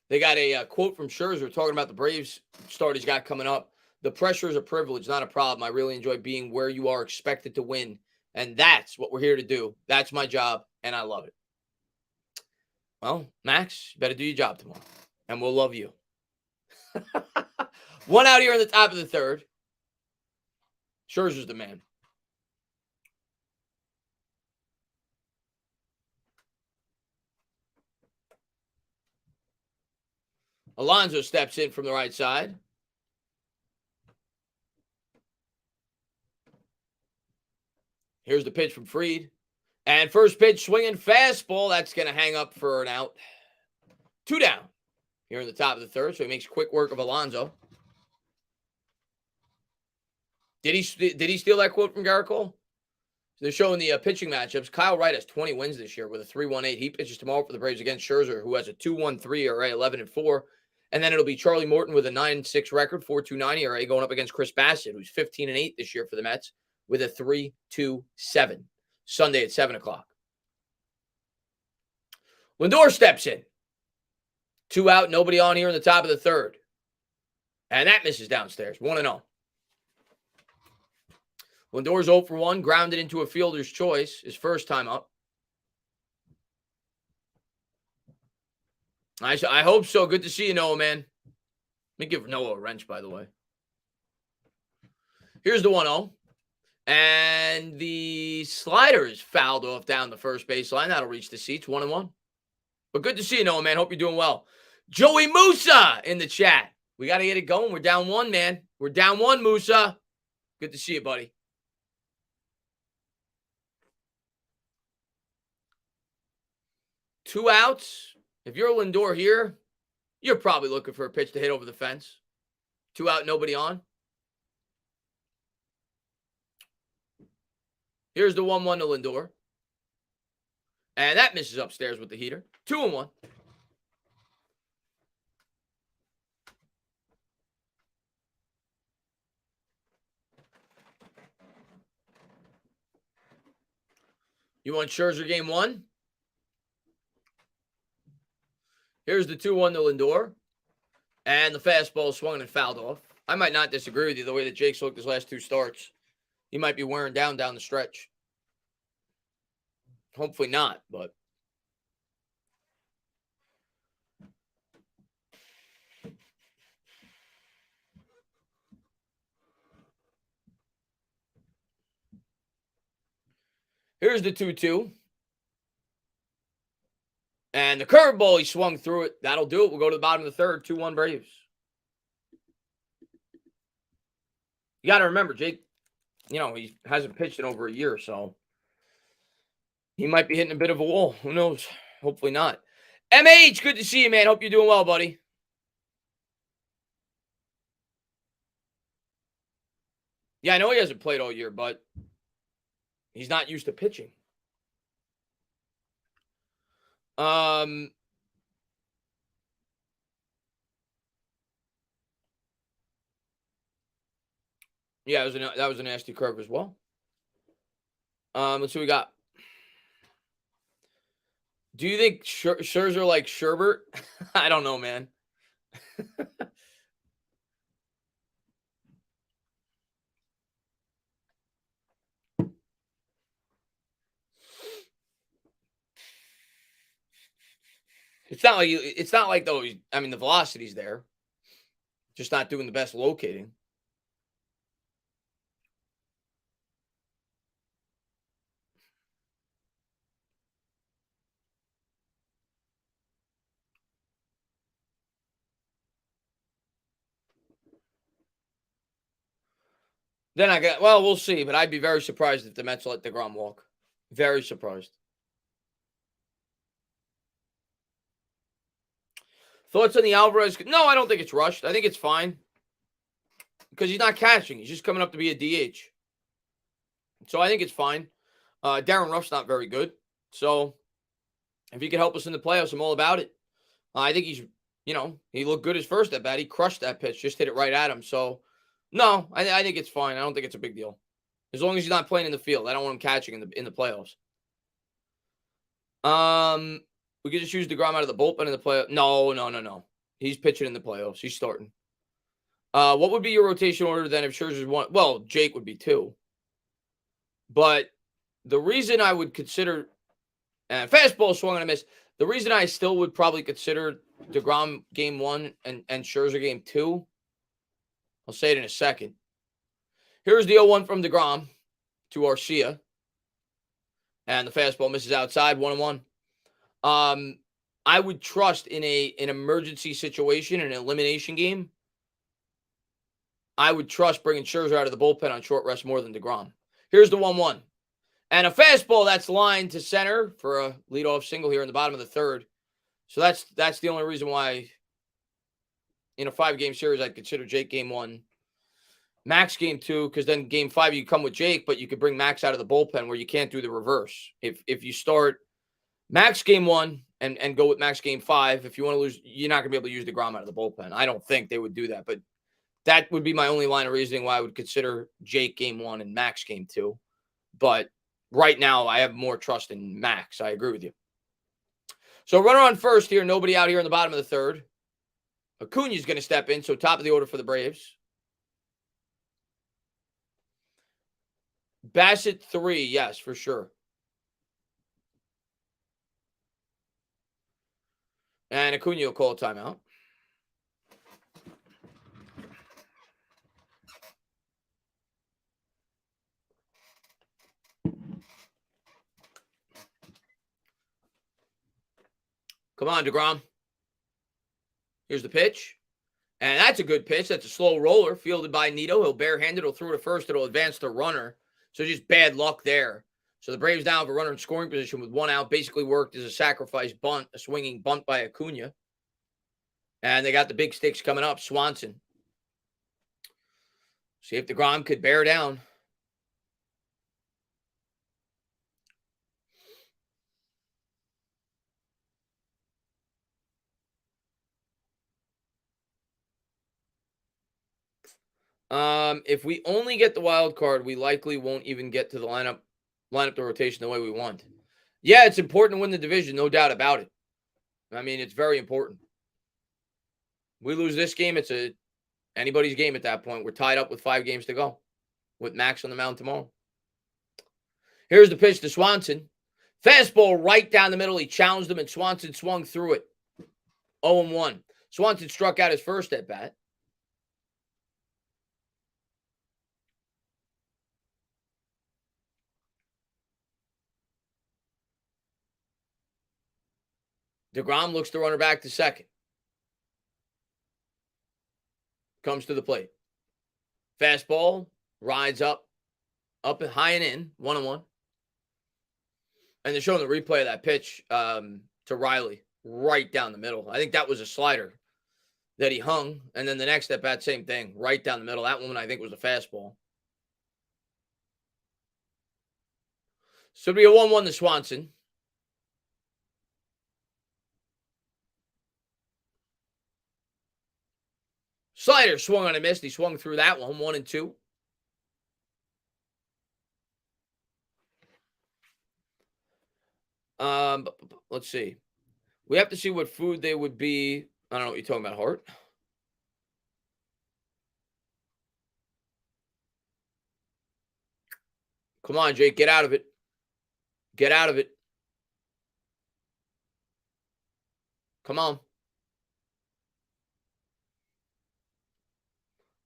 They got a quote from Scherzer talking about the Braves start he's got coming up. The pressure is a privilege, not a problem. I really enjoy being where you are expected to win. And that's what we're here to do. That's my job, and I love it. Well, Max, you better do your job tomorrow, and we'll love you. 1 out here in the top of the 3rd. Scherzer's the man. Alonso steps in from the right side. Here's the pitch from Fried. And first pitch, swinging fastball. That's going to hang up for an out. 2 down here in the top of the 3rd. So he makes quick work of Alonso. Did he steal that quote from Garrett Cole? So they're showing the pitching matchups. Kyle Wright has 20 wins this year with a 3.18. He pitches tomorrow for the Braves against Scherzer, who has a 2.13 ERA, 11-4. And then it'll be Charlie Morton with a 9.6 record, 4.29 ERA, going up against Chris Bassett, who's 15-8 this year for the Mets, with a 3.27. Sunday at 7 o'clock. Lindor steps in. 2 out, nobody on here in the top of the 3rd. And that misses downstairs, 1-0. Lindor's 0 for 1, grounded into a fielder's choice, his first time up. I hope so. Good to see you, Noah, man. Let me give Noah a wrench, by the way. Here's the 1-0. And the slider is fouled off down the first baseline. That'll reach the seats, 1-1. But good to see you, Noah, man. Hope you're doing well. Joey Musa in the chat. We got to get it going. We're down 1, man. We're down 1, Musa. Good to see you, buddy. Two outs. If you're Lindor here, you're probably looking for a pitch to hit over the fence. 2 out, nobody on. Here's the 1-1 to Lindor. And that misses upstairs with the heater. 2-1. You want Scherzer game 1? Here's the 2-1 to Lindor. And the fastball swung and fouled off. I might not disagree with you the way that Jake's looked his last 2 starts. He might be wearing down the stretch. Hopefully not, but. Here's the 2-2. And the curveball, he swung through it. That'll do it. We'll go to the bottom of the third. 2-1 Braves. You got to remember, Jake, he hasn't pitched in over a year, so he might be hitting a bit of a wall. Who knows? Hopefully not. MH, good to see you, man. Hope you're doing well, buddy. Yeah, I know he hasn't played all year, but he's not used to pitching. Yeah, that was a nasty curve as well. Let's see what we got. Do you think Scherzer like Sherbert? I don't know, man. It's not like though. I mean, the velocity's there, just not doing the best locating. Then we'll see, but I'd be very surprised if the Mets let Degrom walk. Very surprised. Thoughts on the Alvarez? No, I don't think it's rushed. I think it's fine because he's not catching. He's just coming up to be a DH. So I think it's fine. Darren Ruff's not very good. So if he could help us in the playoffs, I'm all about it. I think he's, he looked good his first at bat. He crushed that pitch, just hit it right at him. So, no, I think it's fine. I don't think it's a big deal. As long as he's not playing in the field. I don't want him catching in the playoffs. We could just use Degrom out of the bullpen in the playoffs. No. He's pitching in the playoffs. He's starting. What would be your rotation order then if Scherzer's one? Well, Jake would be 2. But the reason I would consider fastball swung and a miss. The reason I still would probably consider Degrom game 1 and Scherzer game 2, I'll say it in a second. Here's the 0-1 from Degrom to Arcia. And the fastball misses outside, 1-1. I would trust in an emergency situation, an elimination game, I would trust bringing Scherzer out of the bullpen on short rest more than Degrom. Here's the 1-1. And a fastball that's lined to center for a leadoff single here in the bottom of the third. So that's the only reason why in a 5-game series I'd consider Jake game 1, Max game 2, because then game 5 you come with Jake, but you could bring Max out of the bullpen where you can't do the reverse. If you start Max game 1 and go with Max game 5, if you want to lose, you're not going to be able to use Degrom out of the bullpen. I don't think they would do that, but that would be my only line of reasoning why I would consider Jake game 1 and Max game 2. But right now, I have more trust in Max. I agree with you. So runner on first here. Nobody out here in the bottom of the third. Acuna's going to step in. So top of the order for the Braves. Bassett 3. Yes, for sure. And Acuna will call a timeout. Come on, Degrom. Here's the pitch. And that's a good pitch. That's a slow roller fielded by Nito. He'll barehanded. He'll throw to first. It'll advance the runner. So just bad luck there. So the Braves down have a runner in scoring position with 1 out. Basically worked as a sacrifice bunt, a swinging bunt by Acuna. And they got the big sticks coming up. Swanson. See if Degrom could bear down. If we only get the wild card, we likely won't even get to the lineup the rotation the way we want. Yeah, it's important to win the division, no doubt about it. I mean, it's very important. We lose this game, it's anybody's game at that point. We're tied up with 5 games to go with Max on the mound tomorrow. Here's the pitch to Swanson. Fastball right down the middle. He challenged him, and Swanson swung through it. 0-1. Swanson struck out his first at bat. Degrom looks the runner back to second. Comes to the plate. Fastball, rides up and high and in, 1-1. And they're showing the replay of that pitch to Riley right down the middle. I think that was a slider that he hung. And then the next at bat, same thing, right down the middle. That one, I think, was a fastball. So it'll be a 1-1 to Swanson. Slider swung on and missed. He swung through that one, 1-2. Let's see. We have to see what food they would be. I don't know what you're talking about, Hart. Come on, Jake, get out of it. Get out of it. Come on.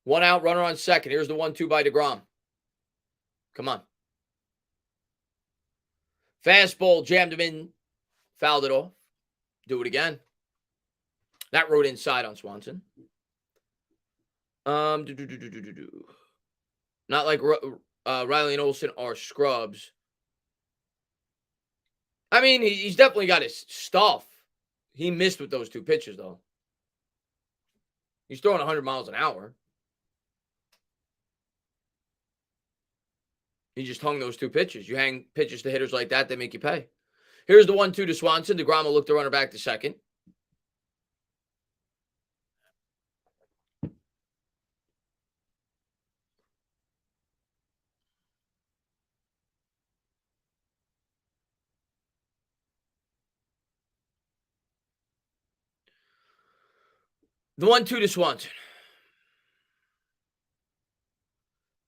1 out, runner on second. Here's the 1-2 by Degrom. Come on. Fastball, jammed him in, fouled it off. Do it again. That rode inside on Swanson. Not like Riley and Olsen are scrubs. I mean, he's definitely got his stuff. He missed with those 2 pitches, though. He's throwing 100 miles an hour. He just hung those 2 pitches. You hang pitches to hitters like that, they make you pay. Here's the 1-2 to Swanson. Degrom will look the runner back to second. The 1-2 to Swanson.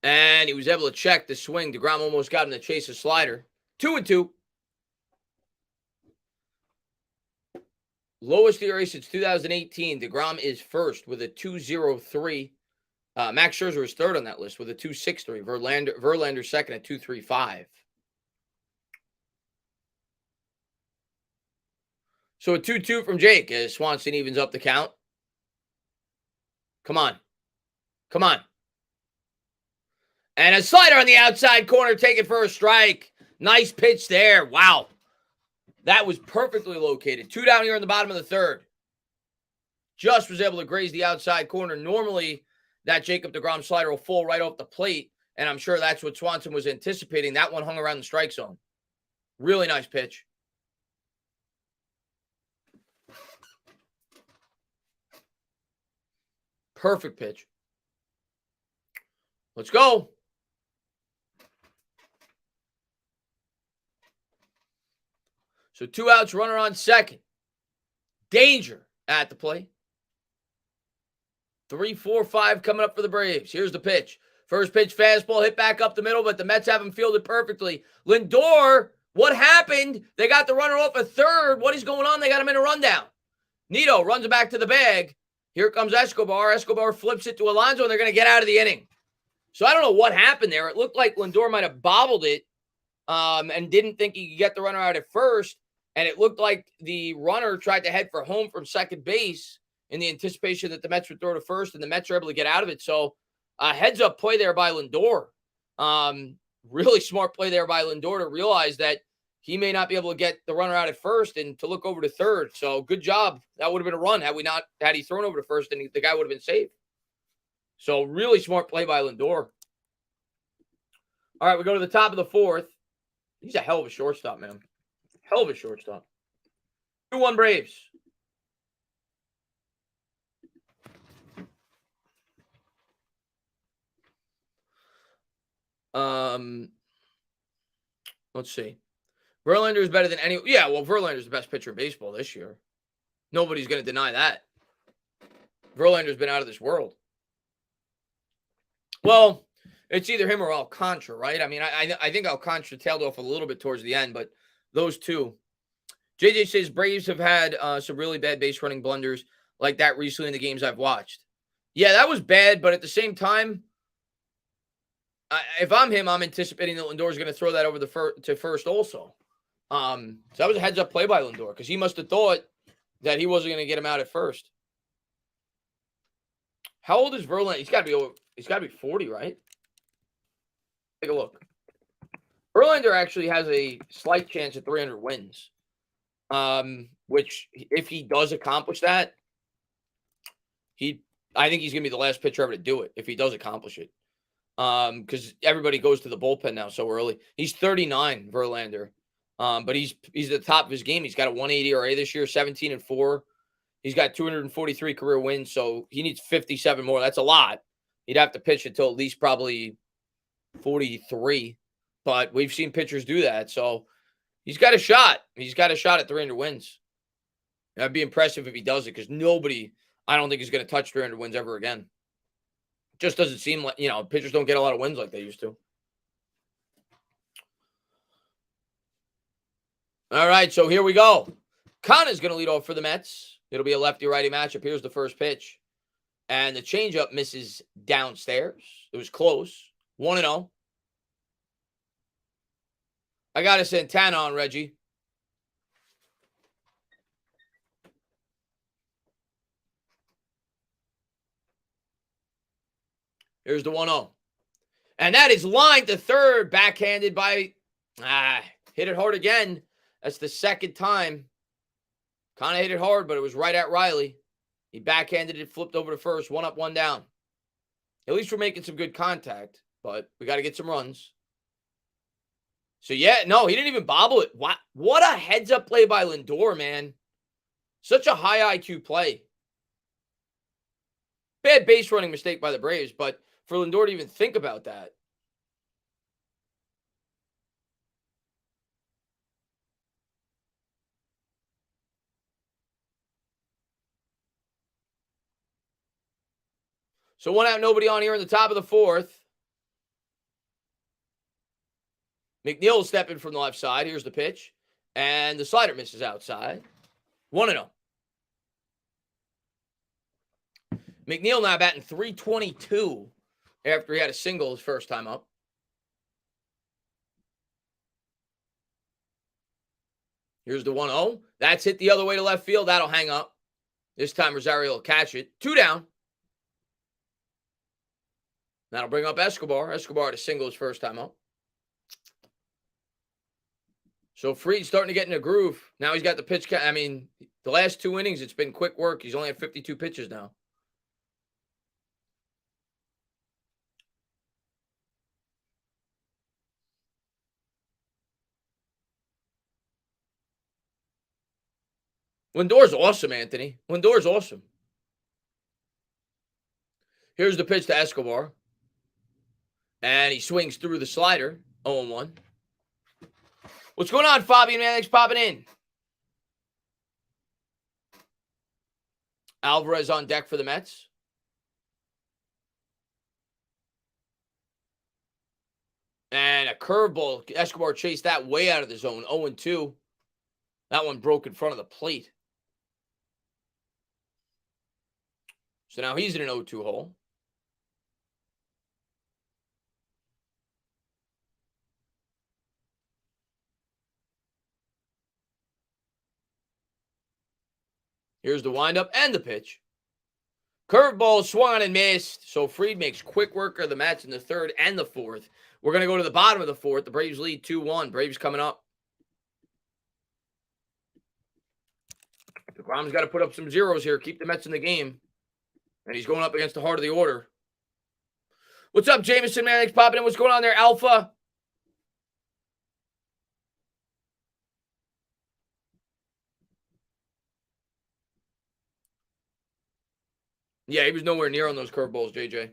And he was able to check the swing. Degrom almost got him to chase a slider. 2-2. Lowest ERA since 2018. Degrom is first with a 2.03. Max Scherzer is third on that list with a 2.63. Verlander second at 2.35. So a 2-2 from Jake as Swanson evens up the count. Come on. Come on. And a slider on the outside corner, taken for a strike. Nice pitch there. Wow. That was perfectly located. 2 down here in the bottom of the third. Just was able to graze the outside corner. Normally, that Jacob Degrom slider will fall right off the plate, and I'm sure that's what Swanson was anticipating. That one hung around the strike zone. Really nice pitch. Perfect pitch. Let's go. So 2 outs, runner on second. Danger at the plate. 3, 4, 5 coming up for the Braves. Here's the pitch. First pitch, fastball, hit back up the middle, but the Mets have him fielded perfectly. Lindor, what happened? They got the runner off a third. What is going on? They got him in a rundown. Nito runs it back to the bag. Here comes Escobar. Escobar flips it to Alonso, and they're going to get out of the inning. So I don't know what happened there. It looked like Lindor might have bobbled it and didn't think he could get the runner out at first. And it looked like the runner tried to head for home from second base in the anticipation that the Mets would throw to first, and the Mets were able to get out of it. So heads-up play there by Lindor. Really smart play there by Lindor to realize that he may not be able to get the runner out at first and to look over to third. So good job. That would have been a run had he thrown over to first, and the guy would have been safe. So really smart play by Lindor. All right, we go to the top of the fourth. He's a hell of a shortstop, man. Hell of a shortstop. 2-1 Braves. Let's see. Verlander is better than any. Yeah, well, Verlander is the best pitcher in baseball this year. Nobody's going to deny that. Verlander's been out of this world. Well, it's either him or Alcantara, right? I mean, I think Alcantara tailed off a little bit towards the end, but those two. JJ says Braves have had some really bad base running blunders like that recently in the games I've watched. Yeah, that was bad, but at the same time, if I'm him, I'm anticipating that Lindor is going to throw that over to first also. So that was a heads-up play by Lindor because he must have thought that he wasn't going to get him out at first. How old is Verlander? He's got to be over. He's got to be 40, right? Take a look. Verlander actually has a slight chance at 300 wins. Which if he does accomplish that, I think he's gonna be the last pitcher ever to do it if he does accomplish it. Because everybody goes to the bullpen now so early. He's 39, Verlander. But he's at the top of his game. He's got a 180 ERA this year, 17-4. He's got 243 career wins, so he needs 57 more. That's a lot. He'd have to pitch until at least probably 43. But we've seen pitchers do that, so he's got a shot. He's got a shot at 300 wins. That'd be impressive if he does it, because nobody, I don't think, is going to touch 300 wins ever again. Just doesn't seem like, pitchers don't get a lot of wins like they used to. All right, so here we go. Connor's going to lead off for the Mets. It'll be a lefty-righty matchup. Here's the first pitch. And the changeup misses downstairs. It was close. 1-0. I got a Santana on, Reggie. Here's the 1-0. And that is lined to third, backhanded by, hit it hard again. That's the second time. Kind of hit it hard, but it was right at Riley. He backhanded it, flipped over to first, 1 up, 1 down. At least we're making some good contact, but we got to get some runs. So, yeah, no, he didn't even bobble it. What a heads-up play by Lindor, man. Such a high IQ play. Bad base running mistake by the Braves, but for Lindor to even think about that. So 1 out, nobody on here in the top of the fourth. McNeil stepping from the left side. Here's the pitch. And the slider misses outside. 1-0. McNeil now batting .322 after he had a single his first time up. Here's the 1-0. That's hit the other way to left field. That'll hang up. This time Rosario will catch it. 2 down. That'll bring up Escobar. Escobar had a single his first time up. So Fried's starting to get in a groove. Now he's got the pitch. I mean, the last 2 innings, it's been quick work. He's only had 52 pitches now. Lindor's awesome, Anthony. Lindor's awesome. Here's the pitch to Escobar. And he swings through the slider. 0-1. What's going on, Fabian, man? Thanks for popping in. Alvarez on deck for the Mets. And a curveball. Escobar chased that way out of the zone. 0-2. That one broke in front of the plate. So now he's in an 0-2 hole. Here's the windup and the pitch. Curveball swung on and missed. So Fried makes quick work of the Mets in the third and the fourth. We're going to go to the bottom of the fourth. The Braves lead 2-1. Braves coming up. Degrom's got to put up some zeros here. Keep the Mets in the game. And he's going up against the heart of the order. What's up, Jameson, man? Thanks for popping in. What's going on there, Alpha? Yeah, he was nowhere near on those curveballs, JJ.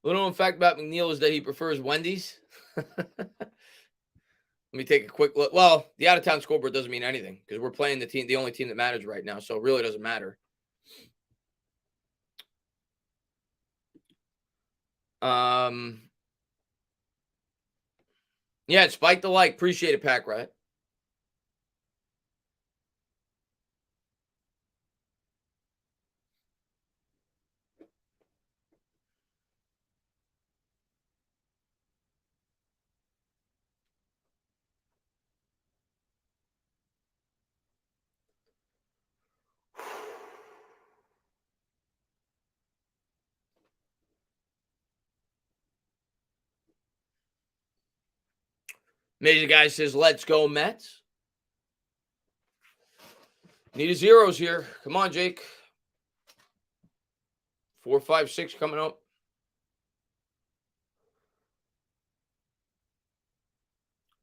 Little known fact about McNeil is that he prefers Wendy's. Let me take a quick look. Well, the out-of-town scoreboard doesn't mean anything because we're playing the only team that matters right now, so it really doesn't matter. Yeah, spike the like. Appreciate it, Pack Rat. Amazing guy says, let's go, Mets. Need a zeros here. Come on, Jake. 4, 5, 6 coming up.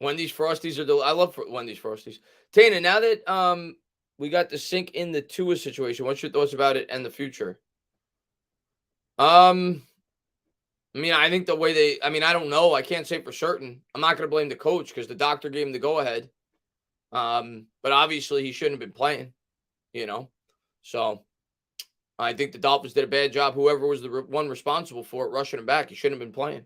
Wendy's Frosties are I love Wendy's Frosties. Tana, now that we got the sink in the Tua situation, what's your thoughts about it and the future? I mean, I think the way I don't know. I can't say for certain. I'm not going to blame the coach because the doctor gave him the go-ahead. But obviously he shouldn't have been playing, So I think the Dolphins did a bad job. Whoever was the one responsible for it, rushing him back, he shouldn't have been playing.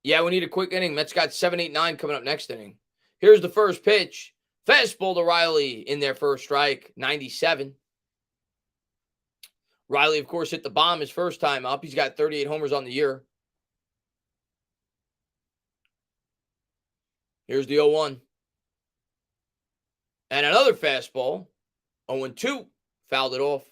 Yeah, we need a quick inning. Mets got 7, 8, 9 coming up next inning. Here's the first pitch. Fastball to Riley in their first strike, 97. Riley, of course, hit the bomb his first time up. He's got 38 homers on the year. Here's the 0-1. And another fastball, 0-2, fouled it off.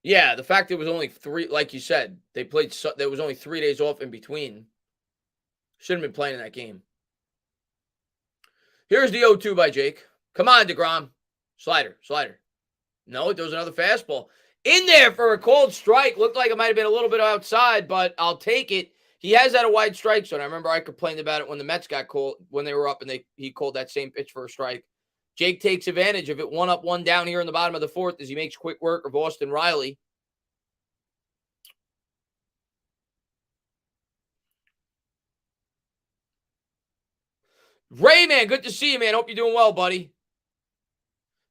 Yeah, the fact it was only 3, like you said, there was only 3 days off in between. Shouldn't have been playing in that game. Here's the 0-2 by Jake. Come on, Degrom. Slider. No, it was another fastball. In there for a cold strike. Looked like it might have been a little bit outside, but I'll take it. He has had a wide strike zone. I remember I complained about it when the Mets got called, when they were up and he called that same pitch for a strike. Jake takes advantage of it. 1 up, 1 down here in the bottom of the 4th as he makes quick work of Austin Riley. Ray, man, good to see you, man. Hope you're doing well, buddy.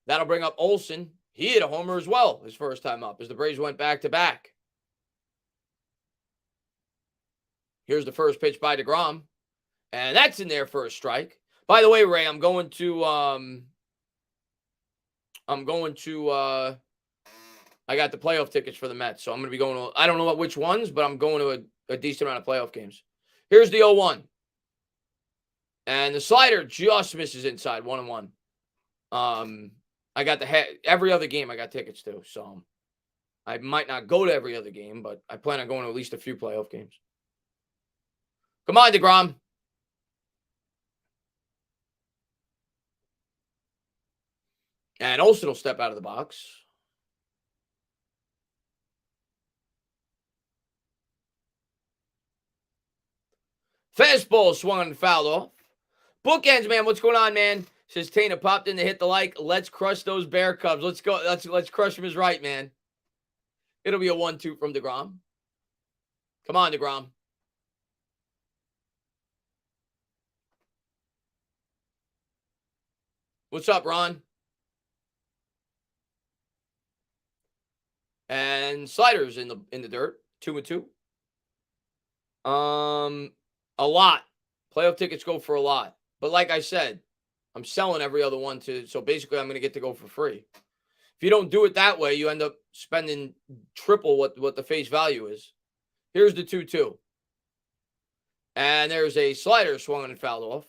That'll bring up Olsen. He hit a homer as well his first time up as the Braves went back-to-back. Here's the first pitch by Degrom. And that's in there for a strike. By the way, Ray, I got the playoff tickets for the Mets, so I'm going to be going to, I don't know which ones, but I'm going to a decent amount of playoff games. Here's the 0-1. And the slider just misses inside, 1-1. I got every other game I got tickets to, so I might not go to every other game, but I plan on going to at least a few playoff games. Come on, Degrom. And Olsen will step out of the box. Fastball swung and fouled off. Bookends, man. What's going on, man? Says Tana popped in to hit the like. Let's crush those Bear Cubs. Let's go. Let's crush them is right, man. It'll be a 1-2 from Degrom. Come on, Degrom. What's up, Ron? And sliders in the dirt. 2-2. A lot. Playoff tickets go for a lot. But like I said, I'm selling every other one so basically I'm going to get to go for free. If you don't do it that way, you end up spending triple what the face value is. Here's the 2-2. And there's a slider swung and fouled off.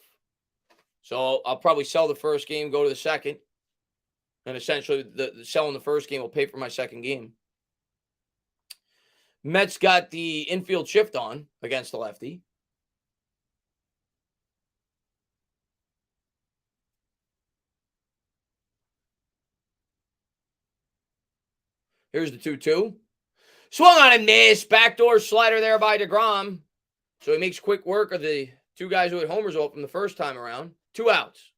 So I'll probably sell the first game, go to the second. And essentially the selling the first game will pay for my second game. Mets got the infield shift on against the lefty. Here's the 2-2. Swung on and missed. Backdoor slider there by Degrom. So he makes quick work of the 2 guys who hit homers off him the first time around. 2 outs.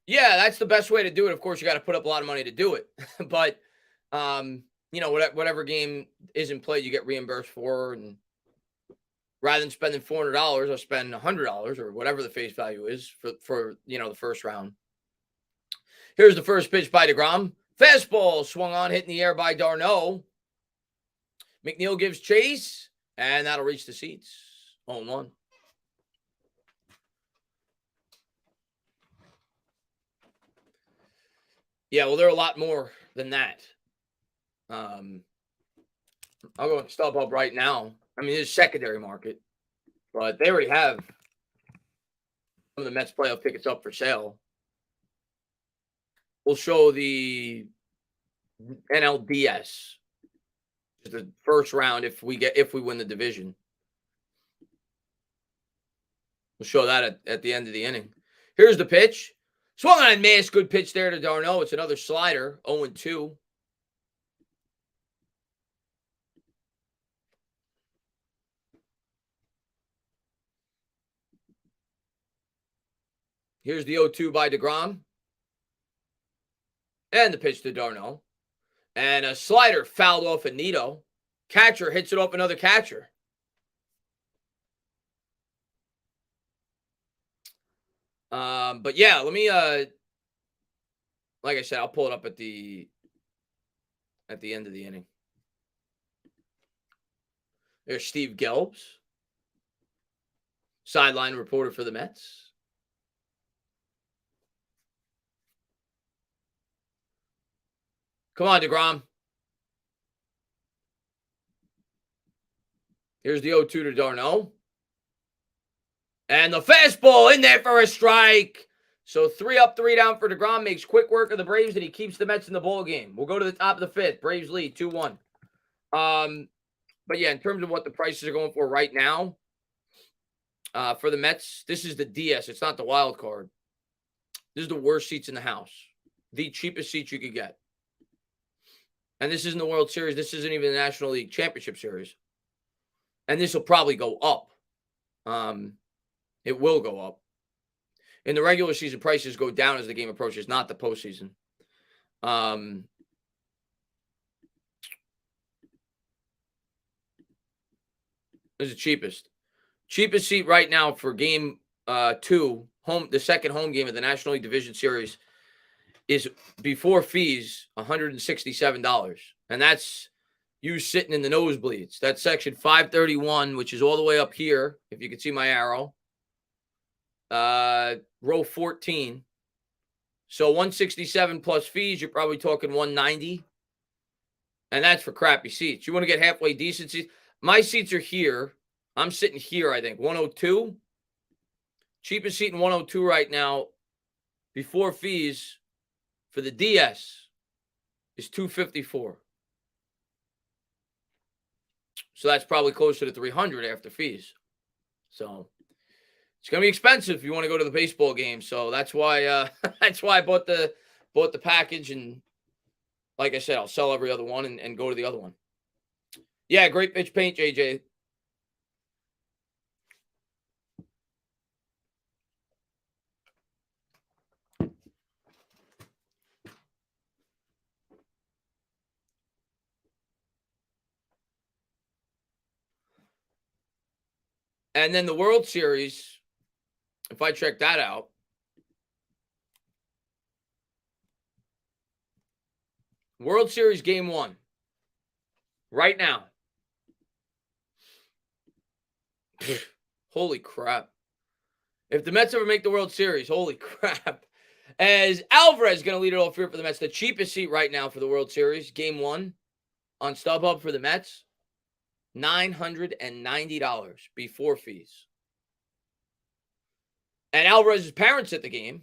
Yeah, that's the best way to do it. Of course, you got to put up a lot of money to do it. But, whatever game isn't played, you get reimbursed for. And rather than spending $400, I'll spend $100 or whatever the face value is for the first round. Here's the first pitch by Degrom. Fastball swung on, hit in the air by d'Arnaud. McNeil gives chase, and that'll reach the seats. 0-1. Yeah, well, there are a lot more than that. I'll go with StubHub right now. I mean, it's secondary market, but they already have some of the Mets playoff tickets up for sale. We'll show the NLDS, the first round if we win the division. We'll show that at the end of the inning. Here's the pitch. Swung on a miss. Good pitch there to Darno. It's another slider. 0-2. Here's the 0-2 by Degrom. And the pitch to Darno. And a slider fouled off a Nito. Catcher hits it off another catcher. But yeah, let me like I said, I'll pull it up at the end of the inning. There's Steve Gelbs, sideline reporter for the Mets. Come on, Degrom. Here's the 0-2 to Darno. And the fastball in there for a strike. So 3 up, 3 down for Degrom. Makes quick work of the Braves, and he keeps the Mets in the ball game. We'll go to the top of the fifth. Braves lead 2-1. But yeah, in terms of what the prices are going for right now, for the Mets, this is the DS. It's not the wild card. This is the worst seats in the house. The cheapest seats you could get. And this isn't the World Series. This isn't even the National League Championship Series. And this will probably go up. It will go up. In the regular season, prices go down as the game approaches, not the postseason. This is the cheapest. Cheapest seat right now for game 2, the second home game of the National League Division Series, is before fees $167. And that's you sitting in the nosebleeds. That's section 531, which is all the way up here, if you can see my arrow. Row 14. So 167 plus fees, you're probably talking 190. And that's for crappy seats. You want to get halfway decent seats. My seats are here. I'm sitting here, I think. 102. Cheapest seat in 102 right now, before fees, for the DS is $254. So that's probably closer to $300 after fees. So it's gonna be expensive if you want to go to the baseball game. So that's why I bought the package, and like I said, I'll sell every other one and go to the other one. Yeah, great pitch paint, JJ. And then the World Series, if I check that out, World Series Game 1, right now. Holy crap. If the Mets ever make the World Series, holy crap. As Alvarez is going to lead it off here for the Mets, the cheapest seat right now for the World Series, Game 1 on StubHub for the Mets, $990 before fees. And Alvarez's parents at the game.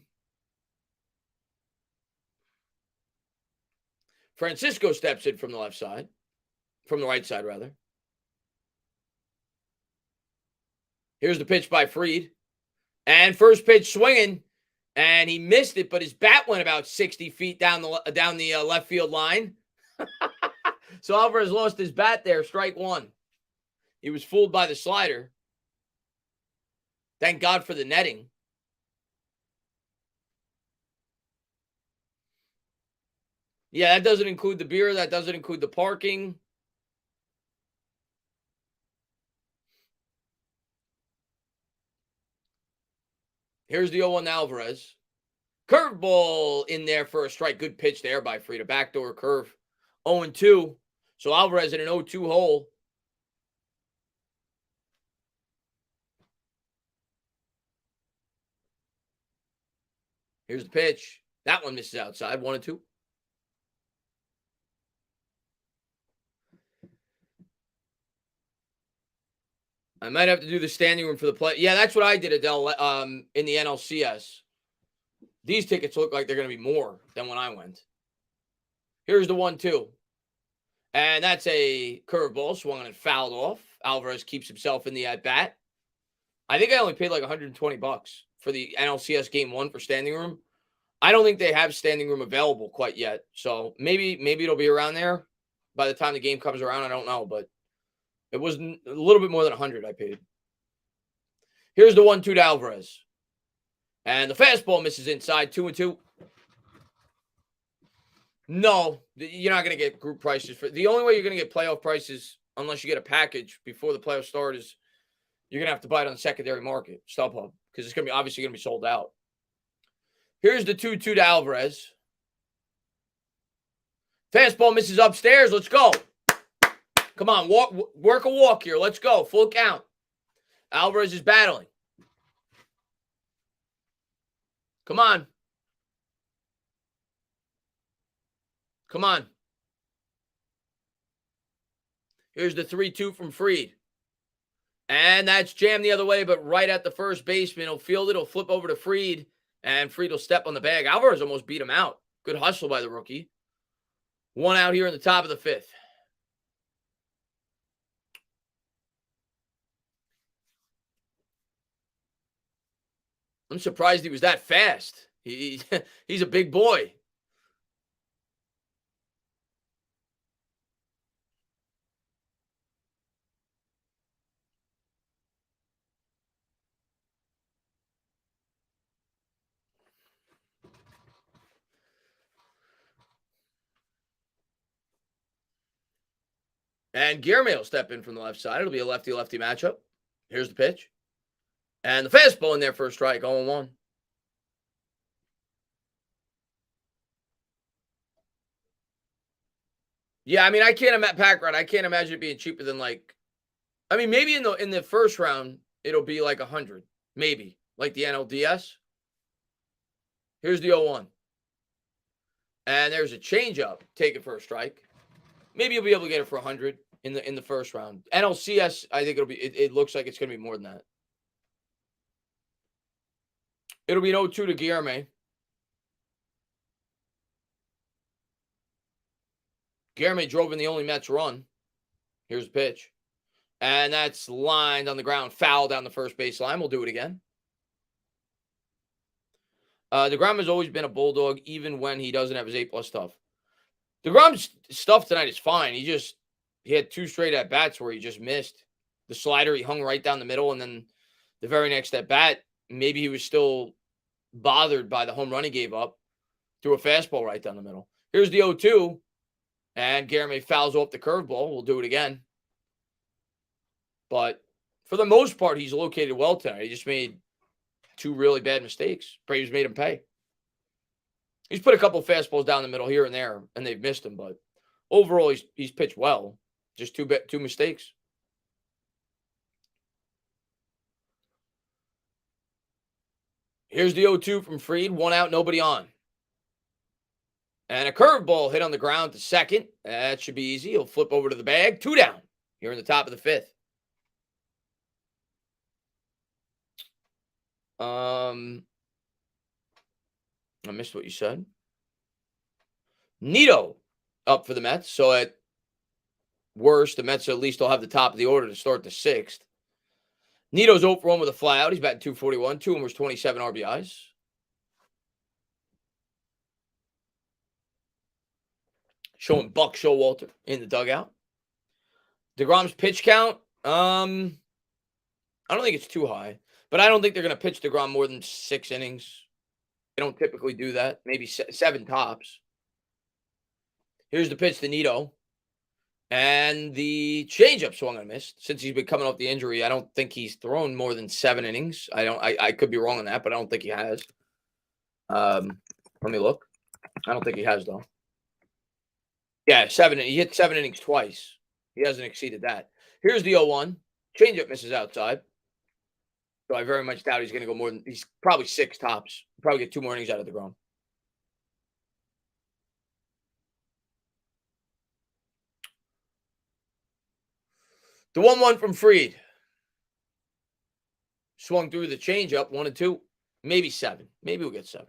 Francisco steps in from the left side, from the right side, rather. Here's the pitch by Fried. And first pitch swinging, and he missed it, but his bat went about 60 feet down the left field line. So Alvarez lost his bat there, strike 1. He was fooled by the slider. Thank God for the netting. Yeah, that doesn't include the beer. That doesn't include the parking. Here's the 0-1 Alvarez. Curveball in there for a strike. Good pitch there by Fried. A backdoor curve. 0-2. So Alvarez in an 0-2 hole. Here's the pitch. That one misses outside. 1-2. I might have to do the standing room for the play. Yeah, that's what I did at in the NLCS. These tickets look like they're going to be more than when I went. Here's the 1-2. And that's a curveball swung and fouled off. Alvarez keeps himself in the at-bat. I think I only paid like $120 for the NLCS Game 1 for standing room. I don't think they have standing room available quite yet. So maybe it'll be around there by the time the game comes around. I don't know, but it was a little bit more than 100 I paid. Here's the 1-2 to Alvarez. And the fastball misses inside, 2-2. No, you're not going to get group prices. The only way you're going to get playoff prices, unless you get a package before the playoff start, is you're going to have to buy it on the secondary market, StubHub, because it's obviously going to be sold out. Here's the 2-2 to Alvarez. Fastball misses upstairs. Let's go. Come on, work a walk here. Let's go. Full count. Alvarez is battling. Come on. Come on. Here's the 3-2 from Fried. And that's jammed the other way, but right at the first baseman. He'll field it. He'll flip over to Fried, and Fried will step on the bag. Alvarez almost beat him out. Good hustle by the rookie. One out here in the top of the fifth. I'm surprised he was that fast. He's a big boy. And Guillermo will step in from the left side. It'll be a lefty-lefty matchup. Here's the pitch. And the fastball in there for a strike, 0-1. Yeah, I mean, I can't imagine it being cheaper than maybe in the first round it'll be like 100, maybe like the NLDS. Here's the 0-1, and there's a changeup. Take it for a strike. Maybe you'll be able to get it for 100 in the first round. NLCS, I think it'll be. It looks like it's going to be more than that. It'll be an 0-2 to Guillermo. Guillermo drove in the only Mets run. Here's the pitch. And that's lined on the ground. Foul down the first base line. We'll do it again. Degrom has always been a bulldog, even when he doesn't have his A+ stuff. Degrom's stuff tonight is fine. He had 2 straight at-bats where he just missed. The slider, he hung right down the middle, and then the very next at-bat, maybe he was still bothered by the home run he gave up. Threw a fastball right down the middle. Here's the 0-2. And Guillermo fouls off the curveball. We'll do it again. But for the most part, he's located well tonight. He just made 2 really bad mistakes. Braves made him pay. He's put a couple of fastballs down the middle here and there, and they've missed him. But overall, he's pitched well. Just 2 mistakes. Here's the 0-2 from Fried. 1 out, nobody on. And a curveball hit on the ground to second. That should be easy. He'll flip over to the bag. 2 down here in the top of the fifth. I missed what you said. Nito up for the Mets. So at worst, the Mets at least will have the top of the order to start the 6th. Nito's 0 for 1 with a flyout. He's batting .241. 2 homers, 27 RBIs. Showing Buck Showalter in the dugout. DeGrom's pitch count, I don't think it's too high, but I don't think they're going to pitch DeGrom more than 6 innings. They don't typically do that. Maybe 7 tops. Here's the pitch to Nito. And the changeup swung and missed. Since he's been coming off the injury, I don't think he's thrown more than 7 innings. I could be wrong on that, but I don't think he has. Let me look. I don't think he has, though. Yeah, 7. He hit 7 innings twice. He hasn't exceeded that. Here's the 0-1. Changeup misses outside. So I very much doubt he's going to go more than, he's probably 6 tops. Probably get 2 more innings out of DeGrom. The 1-1 from Fried. Swung through the changeup, 1-2, maybe 7. Maybe we'll get 7.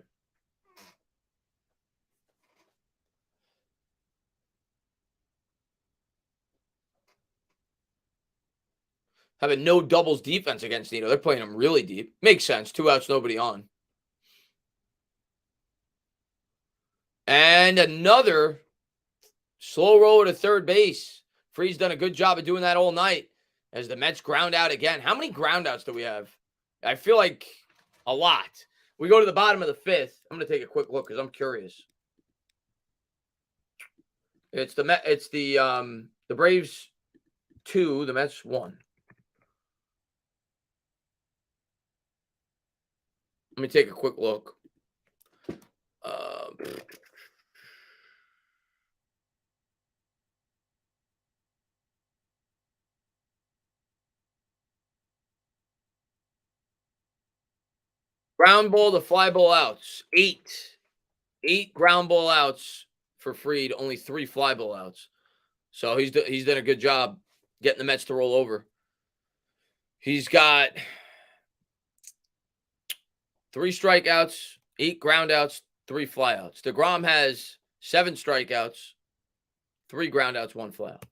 Having no doubles defense against Nito. They're playing him really deep. Makes sense. 2 outs, nobody on. And another slow roller to third base. Free's done a good job of doing that all night as the Mets ground out again. How many ground outs do we have? I feel like a lot. We go to the bottom of the 5th. I'm going to take a quick look because I'm curious. It's the Braves 2, the Mets 1. Let me take a quick look. Ground ball to fly ball outs. 8. 8 ground ball outs for Fried. Only 3 fly ball outs. So he's done a good job getting the Mets to roll over. He's got 3 strikeouts, 8 ground outs, 3 flyouts. Degrom has 7 strikeouts, 3 ground outs, 1 flyout.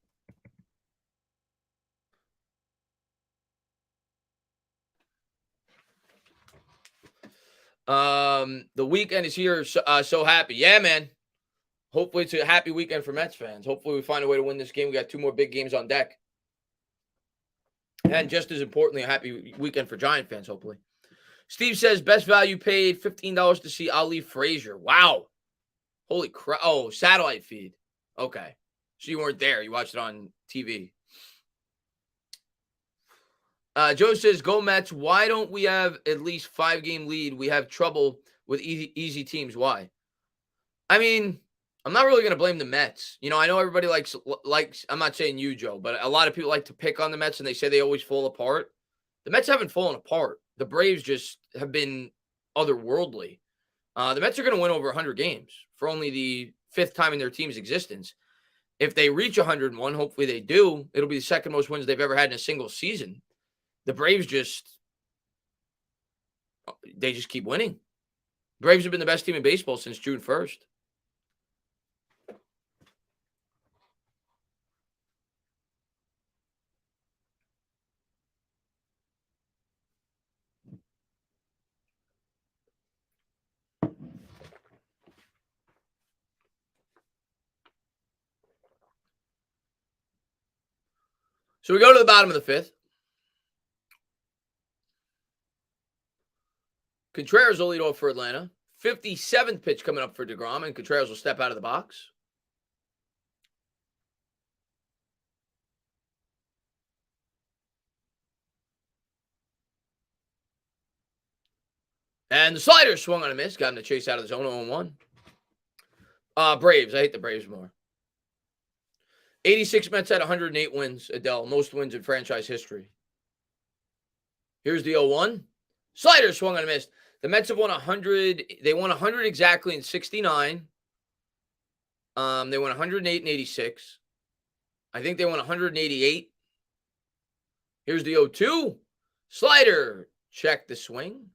The weekend is here. So happy. Yeah, man. Hopefully it's a happy weekend for Mets fans. Hopefully we find a way to win this game. We got 2 more big games on deck. And just as importantly, a happy weekend for Giant fans, hopefully. Steve says, best value paid, $15 to see Ali Frazier. Wow. Holy crap. Oh, satellite feed. Okay. So you weren't there. You watched it on TV. Joe says, go Mets. Why don't we have at least 5-game lead? We have trouble with easy teams. Why? I mean, I'm not really going to blame the Mets. You know, I know everybody likes, I'm not saying you, Joe, but a lot of people like to pick on the Mets and they say they always fall apart. The Mets haven't fallen apart. The Braves just have been otherworldly. The Mets are going to win over 100 games for only the 5th time in their team's existence. If they reach 101, hopefully they do, it'll be the 2nd most wins they've ever had in a single season. The Braves just keep winning. Braves have been the best team in baseball since June 1st. So we go to the bottom of the 5th. Contreras will lead off for Atlanta. 57th pitch coming up for Degrom, and Contreras will step out of the box. And the slider swung on a miss. Got him to chase out of the zone 0-1. Braves. I hate the Braves more. 86 Mets had 108 wins, Adele. Most wins in franchise history. Here's the 0-1. Slider swung on a miss. The Mets have won 100. They won 100 exactly in 69. They won 108 in 86. I think they won 188. Here's the 0-2. Slider. Check the swing.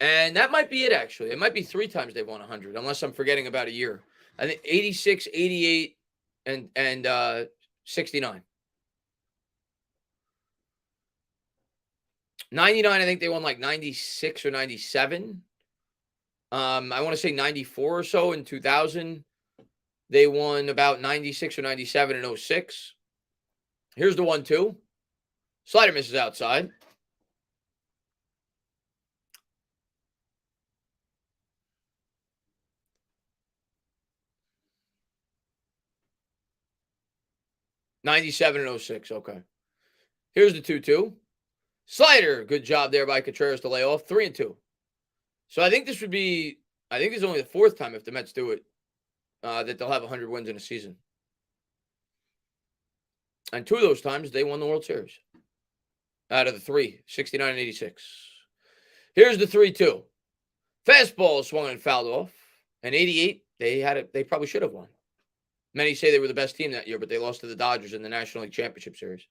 And that might be it, actually. It might be 3 times they've won 100, unless I'm forgetting about a year. I think 86, 88, and 69. 99, I think they won like 96 or 97. I want to say 94 or so in 2000. They won about 96 or 97 in 06. Here's the 1-2. Slider misses outside. '97 and 06. Okay. Here's the 2-2. Slider. Good job there by Contreras to lay off. 3-2. So I think this is only the 4th time if the Mets do it that they'll have 100 wins in a season. And 2 of those times they won the World Series. Out of the 3, 69 and 86. Here's the 3-2. Fastball swung and fouled off. And 88, they probably should have won. Many say they were the best team that year, but they lost to the Dodgers in the National League Championship Series.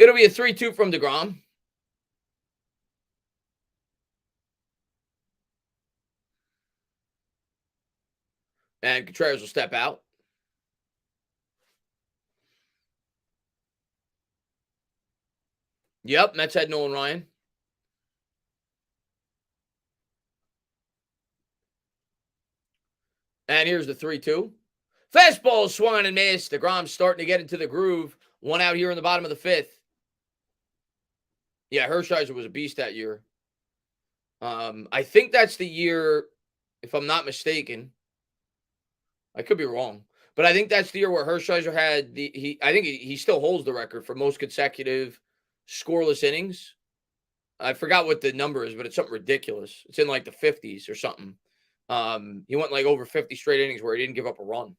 It'll be a 3-2 from Degrom. And Contreras will step out. Yep, Mets had Nolan Ryan. And here's the 3-2. Fastball swung on and missed. DeGrom's starting to get into the groove. One out here in the bottom of the fifth. Yeah, Hershiser was a beast that year. I think that's the year, if I'm not mistaken. I could be wrong, but I think that's the year where Hershiser had I think he still holds the record for most consecutive scoreless innings. I forgot what the number is, but it's something ridiculous. It's in like the 50s or something. He went like over 50 straight innings where he didn't give up a run.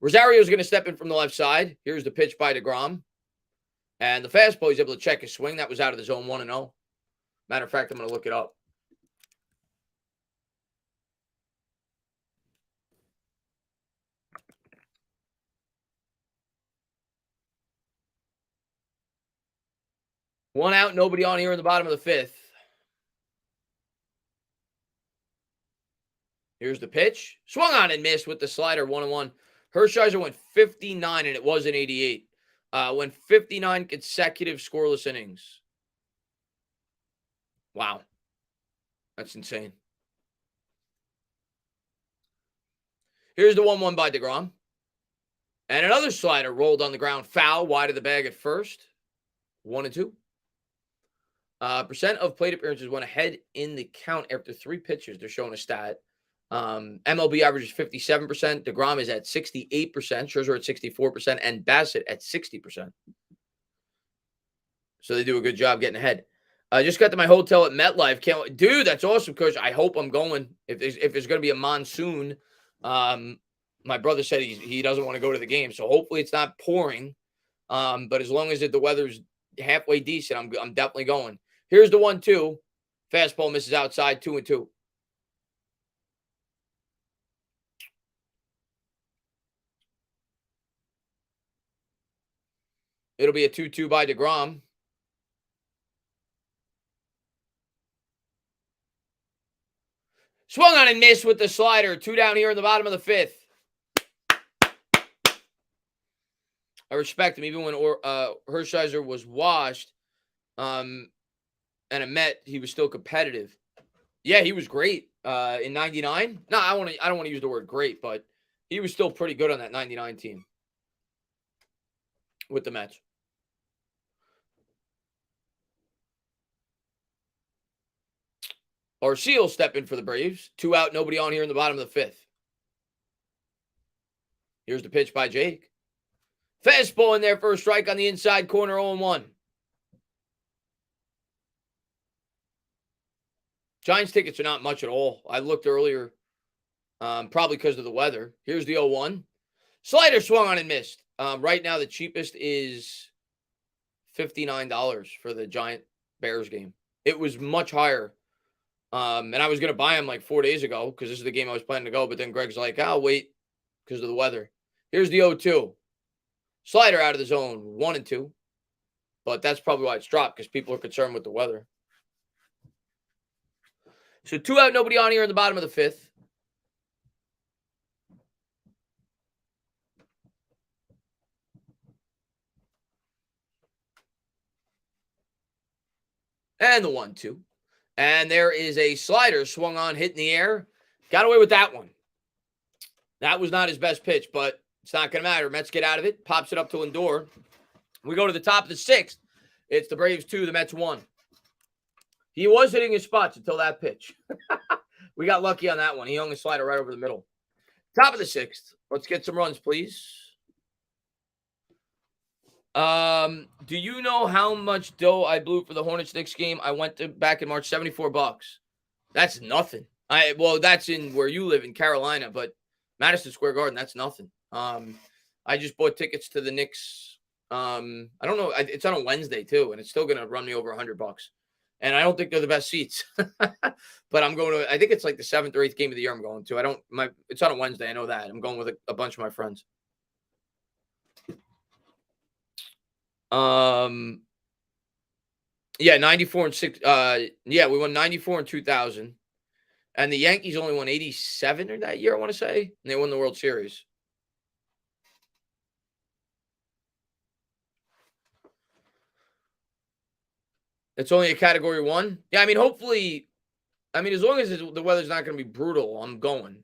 Rosario's going to step in from the left side. Here's the pitch by Degrom. And the fastball, he's able to check his swing. That was out of the zone 1-0. Matter of fact, I'm going to look it up. One out, nobody on here in the bottom of the fifth. Here's the pitch. Swung on and missed with the slider, 1-1. Hershiser went 59, and it was an 88. Went 59 consecutive scoreless innings. Wow. That's insane. Here's the 1-1 by Degrom. And another slider rolled on the ground, foul, wide of the bag at first. 1-2. Percent of plate appearances went ahead in the count after 3 pitches. They're showing a stat. MLB averages 57%. DeGrom is at 68%. Scherzer at 64%. And Bassett at 60%. So they do a good job getting ahead. I just got to my hotel at MetLife. Dude, that's awesome, Coach. I hope I'm going. If there's going to be a monsoon, my brother said he doesn't want to go to the game. So hopefully it's not pouring. But as long as the weather's halfway decent, I'm definitely going. Here's the 1-2. Fastball misses outside, 2-2. It'll be a 2-2 by Degrom. Swung on and missed with the slider. 2 down here in the bottom of the fifth. I respect him even when Hershiser was washed. And a Met, he was still competitive. Yeah, he was great in 99. No, I don't want to use the word great, but he was still pretty good on that 99 team with the Mets. Arcia will step in for the Braves. 2 out, nobody on here in the bottom of the fifth. Here's the pitch by Jake. Fastball in there for a strike on the inside corner, 0-1. Giants tickets are not much at all. I looked earlier, probably because of the weather. Here's the 0-1. Slider swung on and missed. Right now, the cheapest is $59 for the Giant Bears game. It was much higher. And I was going to buy him like 4 days ago because this is the game I was planning to go. But then Greg's like, I'll wait because of the weather. Here's the 0-2. Slider out of the zone, 1-2. But that's probably why it's dropped because people are concerned with the weather. So 2 out, nobody on here in the bottom of the fifth. And the 1-2. And there is a slider swung on, hit in the air. Got away with that one. That was not his best pitch, but it's not going to matter. Mets get out of it. Pops it up to Lindor. We go to the top of the 6th. It's the Braves 2, the Mets 1. He was hitting his spots until that pitch. We got lucky on that one. He hung a slider right over the middle. Top of the 6th. Let's get some runs, please. Do you know how much dough I blew for the Hornets Knicks game? I went to back in March, $74. That's nothing. Well, that's in where you live in Carolina, but Madison Square Garden, that's nothing. I just bought tickets to the Knicks. I don't know. It's on a Wednesday too, and it's still going to run me over $100. And I don't think they're the best seats, but I'm going to, I think it's like the 7th or 8th game of the year I'm going to. It's on a Wednesday. I know that. I'm going with a bunch of my friends. Yeah, 94 and 6. Yeah, we won 94 and 2000. And the Yankees only won 87 in that year, I want to say. And they won the World Series. It's only a category 1. Yeah, I mean, hopefully, as long as the weather's not going to be brutal, I'm going.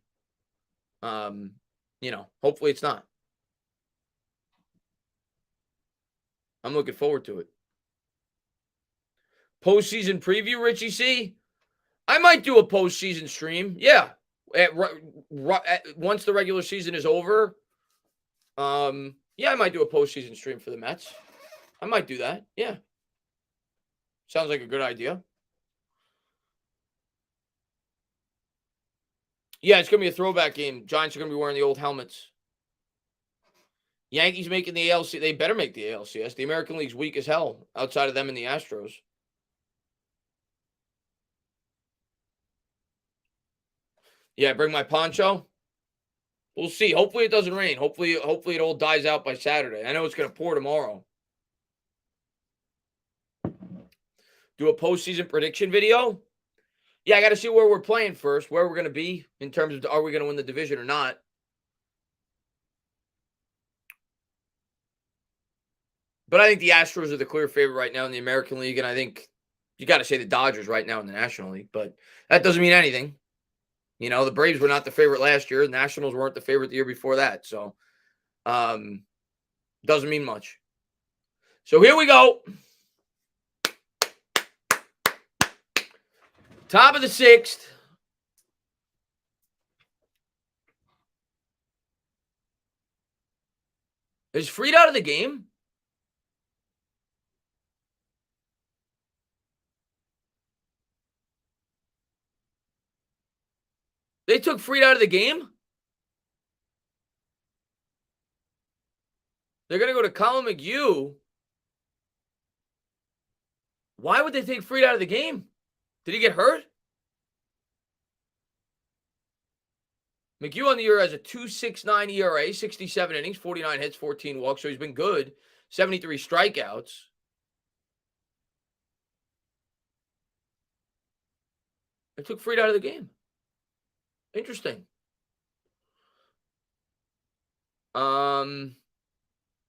Hopefully it's not. I'm looking forward to it. Postseason preview, Richie C. I might do a postseason stream. Yeah. Once the regular season is over. Yeah, I might do a postseason stream for the Mets. I might do that. Yeah. Sounds like a good idea. Yeah, it's going to be a throwback game. Giants are going to be wearing the old helmets. Yankees making the ALC. They better make the ALCS. The American League's weak as hell outside of them and the Astros. Yeah, bring my poncho. We'll see. Hopefully it doesn't rain. Hopefully it all dies out by Saturday. I know it's going to pour tomorrow. Do a postseason prediction video. Yeah, I got to see where we're playing first, where we're going to be in terms of are we going to win the division or not. But I think the Astros are the clear favorite right now in the American League, and I think you got to say the Dodgers right now in the National League, but that doesn't mean anything. The Braves were not the favorite last year. The Nationals weren't the favorite the year before that, so doesn't mean much. So here we go. Top of the 6th. Is Fried out of the game? They took Fried out of the game? They're going to go to Colin McHugh. Why would they take Fried out of the game? Did he get hurt? McHugh on the year has a 2.69 ERA, 67 innings, 49 hits, 14 walks, so he's been good. 73 strikeouts. They took Fried out of the game. Interesting. I'm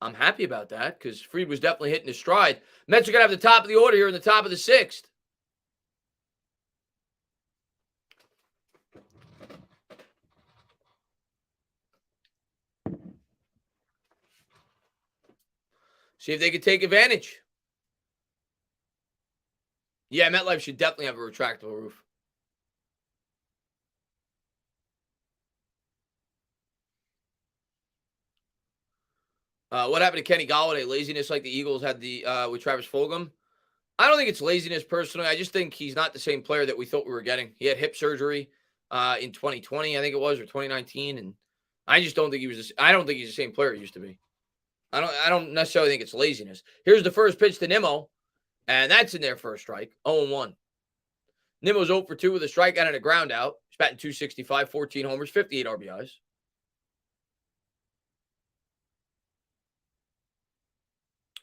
happy about that because Fried was definitely hitting his stride. Mets are going to have the top of the order here in the top of the 6th. See if they can take advantage. Yeah, MetLife should definitely have a retractable roof. What happened to Kenny Golladay? Laziness like the Eagles had with Travis Fulgham? I don't think it's laziness personally. I just think he's not the same player that we thought we were getting. He had hip surgery in 2020, I think it was, or 2019, and I just don't think he was. I don't think he's the same player he used to be. I don't necessarily think it's laziness. Here's the first pitch to Nimmo, and that's in there for a strike. 0-1. Nimmo's 0 for 2 with a strikeout and a ground out. He's batting .265, 14 homers, 58 RBIs.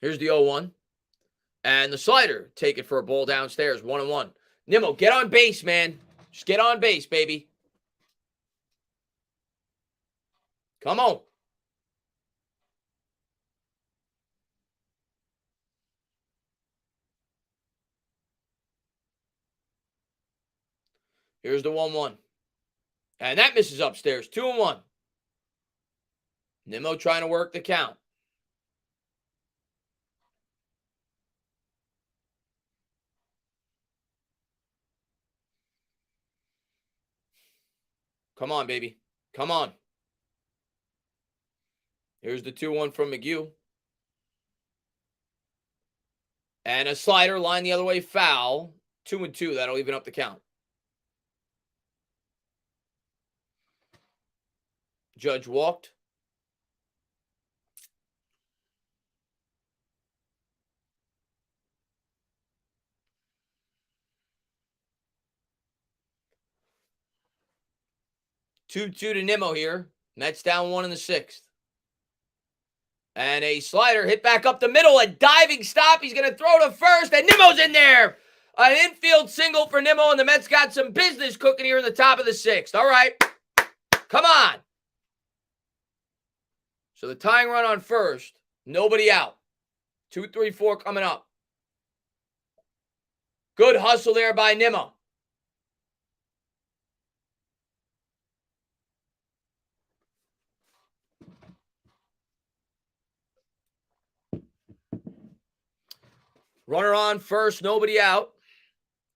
Here's the 0-1. And the slider, take it for a ball downstairs, 1-1. Nimmo, get on base, man. Just get on base, baby. Come on. Here's the 1-1. And that misses upstairs, 2-1. Nimmo trying to work the count. Come on, baby. Come on. Here's the 2-1 from McHugh. And a slider line the other way, foul. 2-2. That'll even up the count. Judge walked. Two to Nimmo here. Mets down 1 in the 6th. And a slider hit back up the middle. A diving stop. He's going to throw to first. And Nimmo's in there. An infield single for Nimmo. And the Mets got some business cooking here in the top of the sixth. All right. Come on. So the tying run on first. Nobody out. 2, 3, 4 coming up. Good hustle there by Nimmo. Runner on first, nobody out.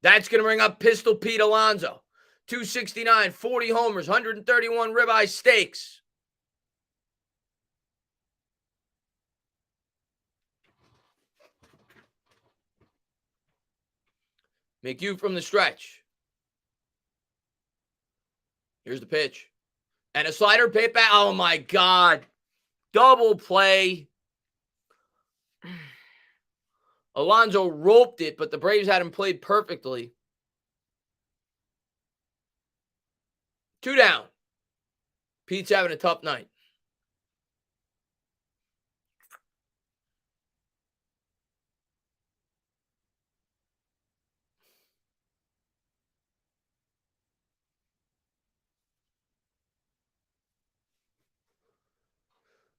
That's going to bring up Pistol Pete Alonso. 269, 40 homers, 131 ribeye steaks. McHugh from the stretch. Here's the pitch. And a slider pit back. Oh, my God. Double play. Alonso roped it, but the Braves had him played perfectly. 2 down. Pete's having a tough night.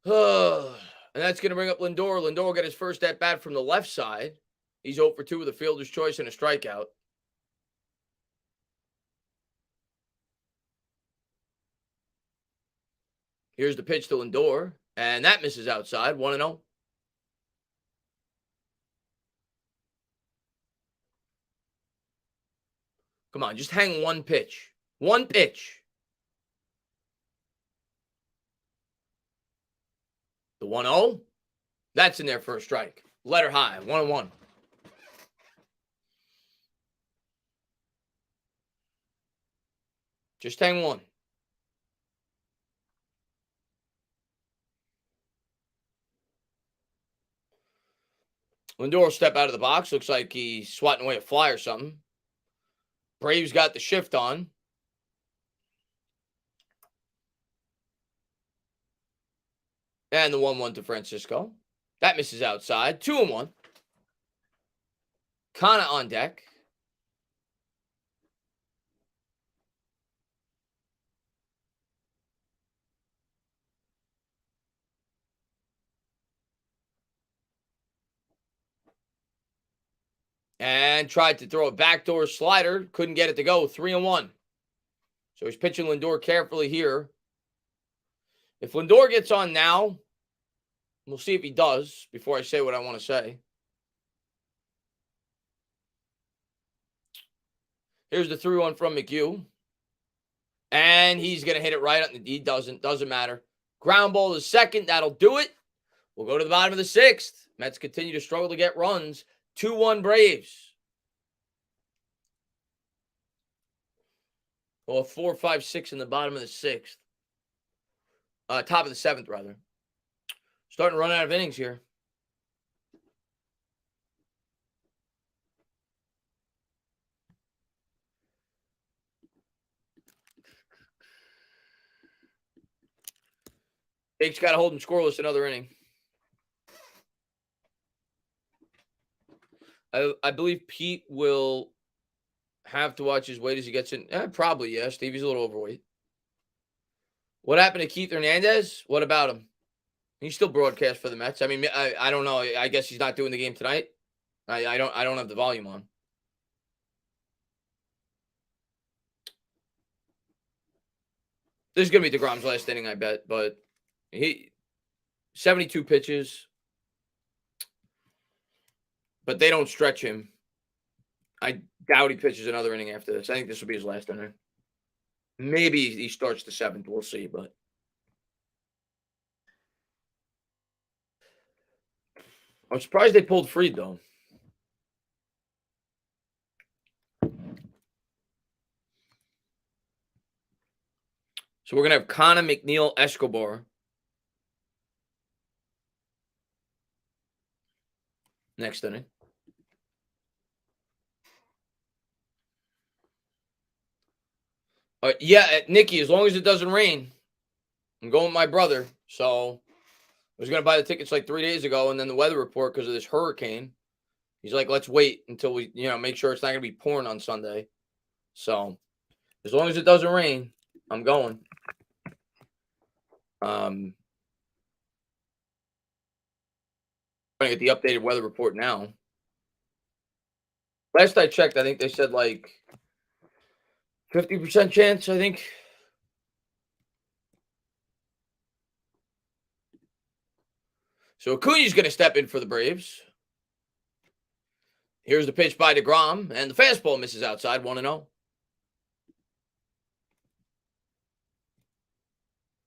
And that's going to bring up Lindor. Lindor will get his first at bat from the left side. He's 0 for 2 with a fielder's choice and a strikeout. Here's the pitch to Lindor. And that misses outside. 1-0. Come on, just hang one pitch. One pitch. The 1-0. That's in there for a strike. Letter high. 1-1. Just hang one. Lindor will step out of the box. Looks like he's swatting away a fly or something. Braves got the shift on. And the 1-1 to Francisco. That misses outside. 2-1. Kana on deck. And tried to throw a backdoor slider. Couldn't get it to go. 3-1. So he's pitching Lindor carefully here. If Lindor gets on now, we'll see if he does before I say what I want to say. Here's the 3-1 from McHugh. And he's going to hit it right on the. He doesn't. Doesn't matter. Ground ball to second. That'll do it. We'll go to the bottom of the sixth. Mets continue to struggle to get runs. 2-1 Braves. Well, 4, 5, 6 in the bottom of the sixth. Top of the seventh, rather. Starting to run out of innings here. Jake's got to hold him scoreless another inning. I believe Pete will have to watch his weight as he gets in. Probably, yeah. Stevie's a little overweight. What happened to Keith Hernandez? What about him? He's still broadcast for the Mets. I mean, I don't know. I guess he's not doing the game tonight. I don't have the volume on. This is going to be DeGrom's last inning, I bet. But 72 pitches. But they don't stretch him. I doubt he pitches another inning after this. I think this will be his last inning. Maybe he starts the seventh. We'll see. But I'm surprised they pulled Fried, though. So we're going to have Kana, McNeil, Escobar. Next inning. Yeah, Nikki, as long as it doesn't rain. I'm going with my brother. So was going to buy the tickets like 3 days ago, and then the weather report because of this hurricane. He's like, let's wait until we, make sure it's not going to be pouring on Sunday. So as long as it doesn't rain, I'm going. I'm going to get the updated weather report now. Last I checked, I think they said like 50% chance, I think. So Acuna's going to step in for the Braves. Here's the pitch by Degrom, and the fastball misses outside, 1-0.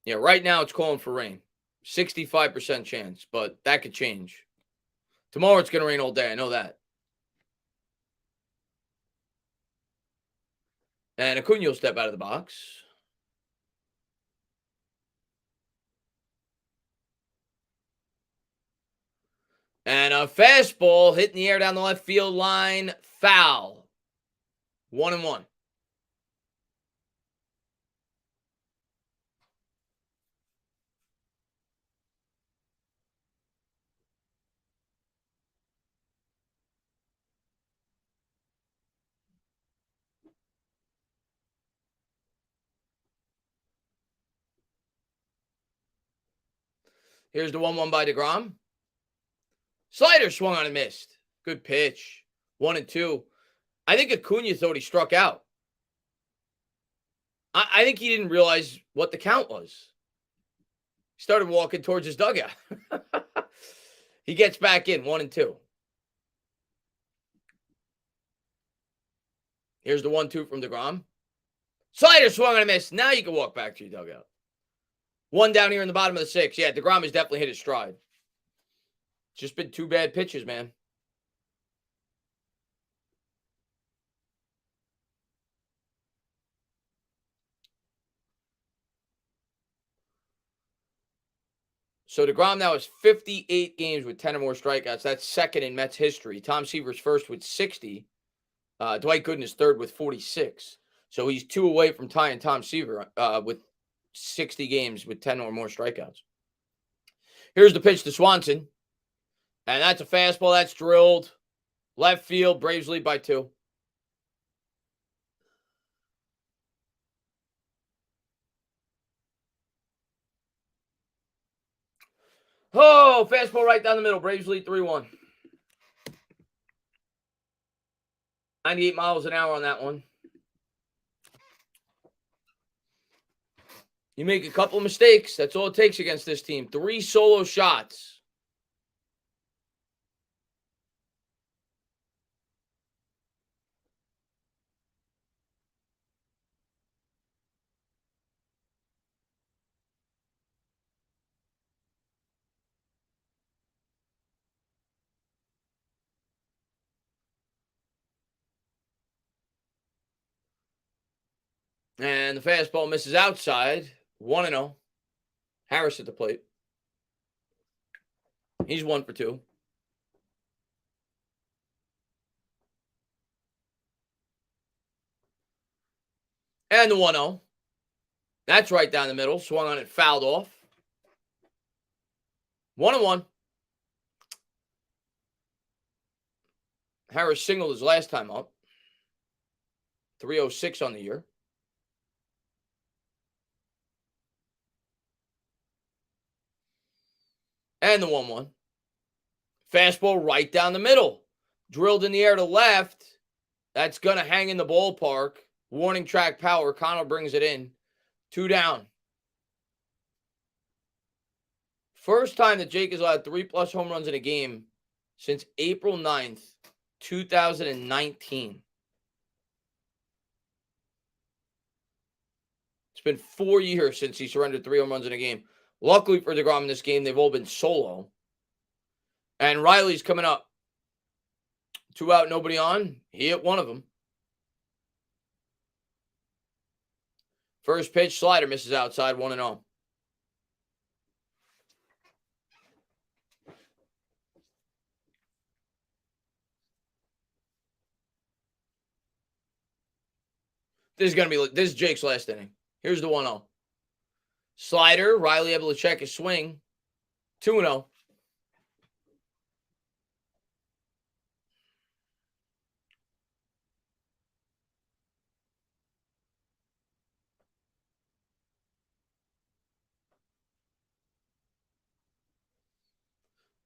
Yeah, right now it's calling for rain. 65% chance, but that could change. Tomorrow it's going to rain all day. I know that. And Acuna will step out of the box. And a fastball hit in the air down the left field line. Foul. 1-1. Here's the 1-1 by Degrom. Slider swung on and missed. Good pitch. 1-2. I think Acuna thought he struck out. I think he didn't realize what the count was. He started walking towards his dugout. He gets back in, 1-2. Here's the 1-2 from Degrom. Slider swung on a miss. Now you can walk back to your dugout. One down here in the bottom of the sixth. Yeah, Degrom has definitely hit his stride. It's just been 2 bad pitches, man. So Degrom now has 58 games with 10 or more strikeouts. That's second in Mets history. Tom Seaver's first with 60. Dwight Gooden is third with 46. So he's 2 away from tying Tom Seaver with 60 games with 10 or more strikeouts. Here's the pitch to Swanson. And that's a fastball. That's drilled. Left field. Braves lead by 2. Oh, fastball right down the middle. Braves lead 3-1. 98 miles an hour on that one. You make a couple of mistakes. That's all it takes against this team. 3 solo shots. And the fastball misses outside. 1-0. Harris at the plate. He's 1 for 2. And the 1-0. That's right down the middle. Swung on it, fouled off. 1-1. Harris singled his last time up. 306 on the year. And the 1-1. Fastball right down the middle. Drilled in the air to left. That's going to hang in the ballpark. Warning track power. Connell brings it in. 2 down. First time that Jake has allowed 3+ home runs in a game since April 9th, 2019. It's been 4 years since he surrendered 3 home runs in a game. Luckily for Degrom in this game, they've all been solo. And Riley's coming up. 2 out, nobody on. He hit one of them. First pitch, slider misses outside, 1-0. This is Jake's last inning. Here's the 1-0. Slider, Riley able to check his swing. 2-0.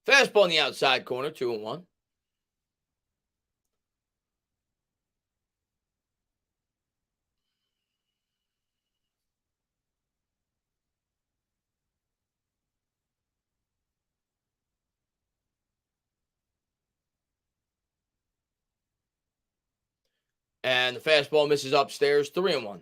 Fastball in the outside corner, 2-1. And the fastball misses upstairs, 3-1.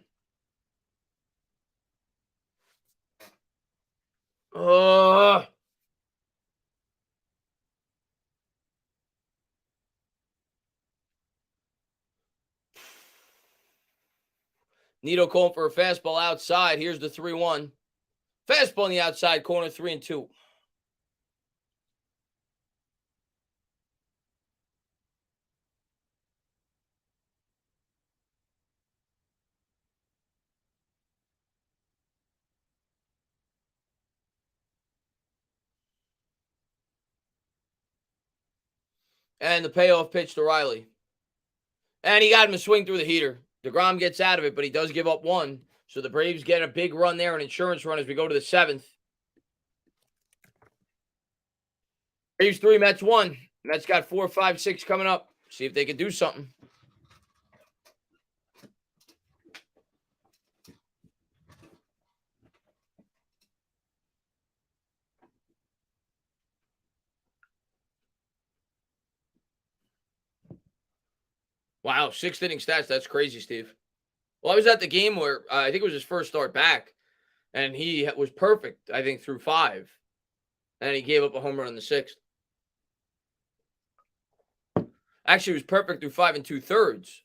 Nito calling for a fastball outside. Here's the 3-1. Fastball in the outside corner, 3-2. And the payoff pitch to Riley. And he got him to swing through the heater. Degrom gets out of it, but he does give up one. So the Braves get a big run there, an insurance run as we go to the 7th. Braves 3, Mets 1. Mets got 4, 5, 6 coming up. See if they can do something. Wow, 6th inning stats. That's crazy, Steve. Well, I was at the game where I think it was his first start back, and he was perfect, I think, through 5. And he gave up a home run in the 6th. Actually, it was perfect through 5 2/3.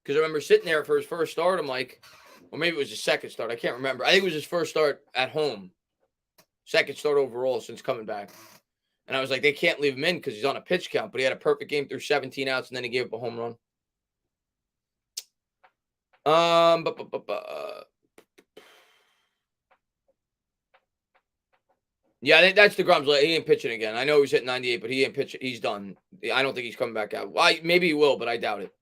Because I remember sitting there for his first start. I'm like, or maybe it was his second start. I can't remember. I think it was his first start at home. Second start overall since coming back. And I was like, they can't leave him in because he's on a pitch count. But he had a perfect game through 17 outs, and then he gave up a home run. Yeah, I think that's DeGrom's late. He ain't pitching again. I know he's hitting 98, but he ain't pitching. He's done. I don't think he's coming back out. Maybe he will, but I doubt it.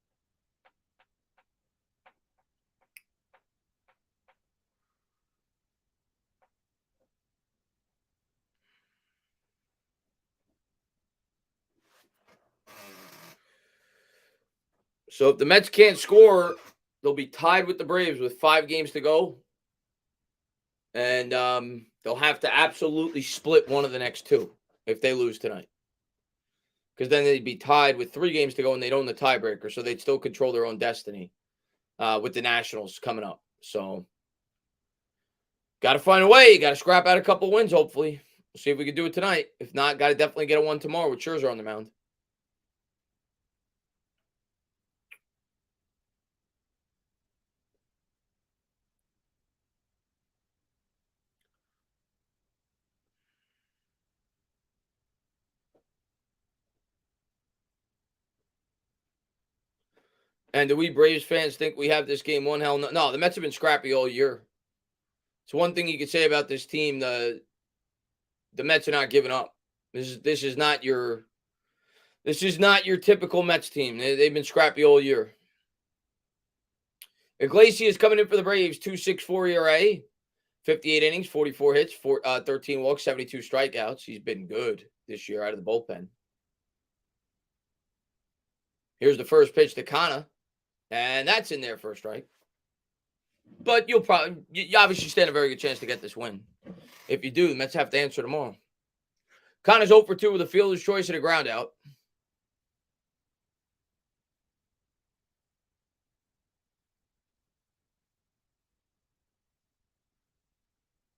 So if the Mets can't score, they'll be tied with the Braves with 5 games to go. And they'll have to absolutely split one of the next 2 if they lose tonight. Because then they'd be tied with 3 games to go and they'd own the tiebreaker. So they'd still control their own destiny with the Nationals coming up. So got to find a way. Got to scrap out a couple wins, hopefully. We'll see if we can do it tonight. If not, got to definitely get a one tomorrow with Scherzer on the mound. And do we Braves fans think we have this game won? Hell no. No, the Mets have been scrappy all year. It's one thing you could say about this team. The Mets are not giving up. This is not your typical Mets team. They've been scrappy all year. Iglesias coming in for the Braves, 2.64 ERA, 58 innings, 44 hits, 13 walks, 72 strikeouts. He's been good this year out of the bullpen. Here's the first pitch to Kana, and that's in there for a strike. But you obviously stand a very good chance to get this win. If you do, the Mets have to answer tomorrow. Kana's 0 for 2 with a fielder's choice and a ground out.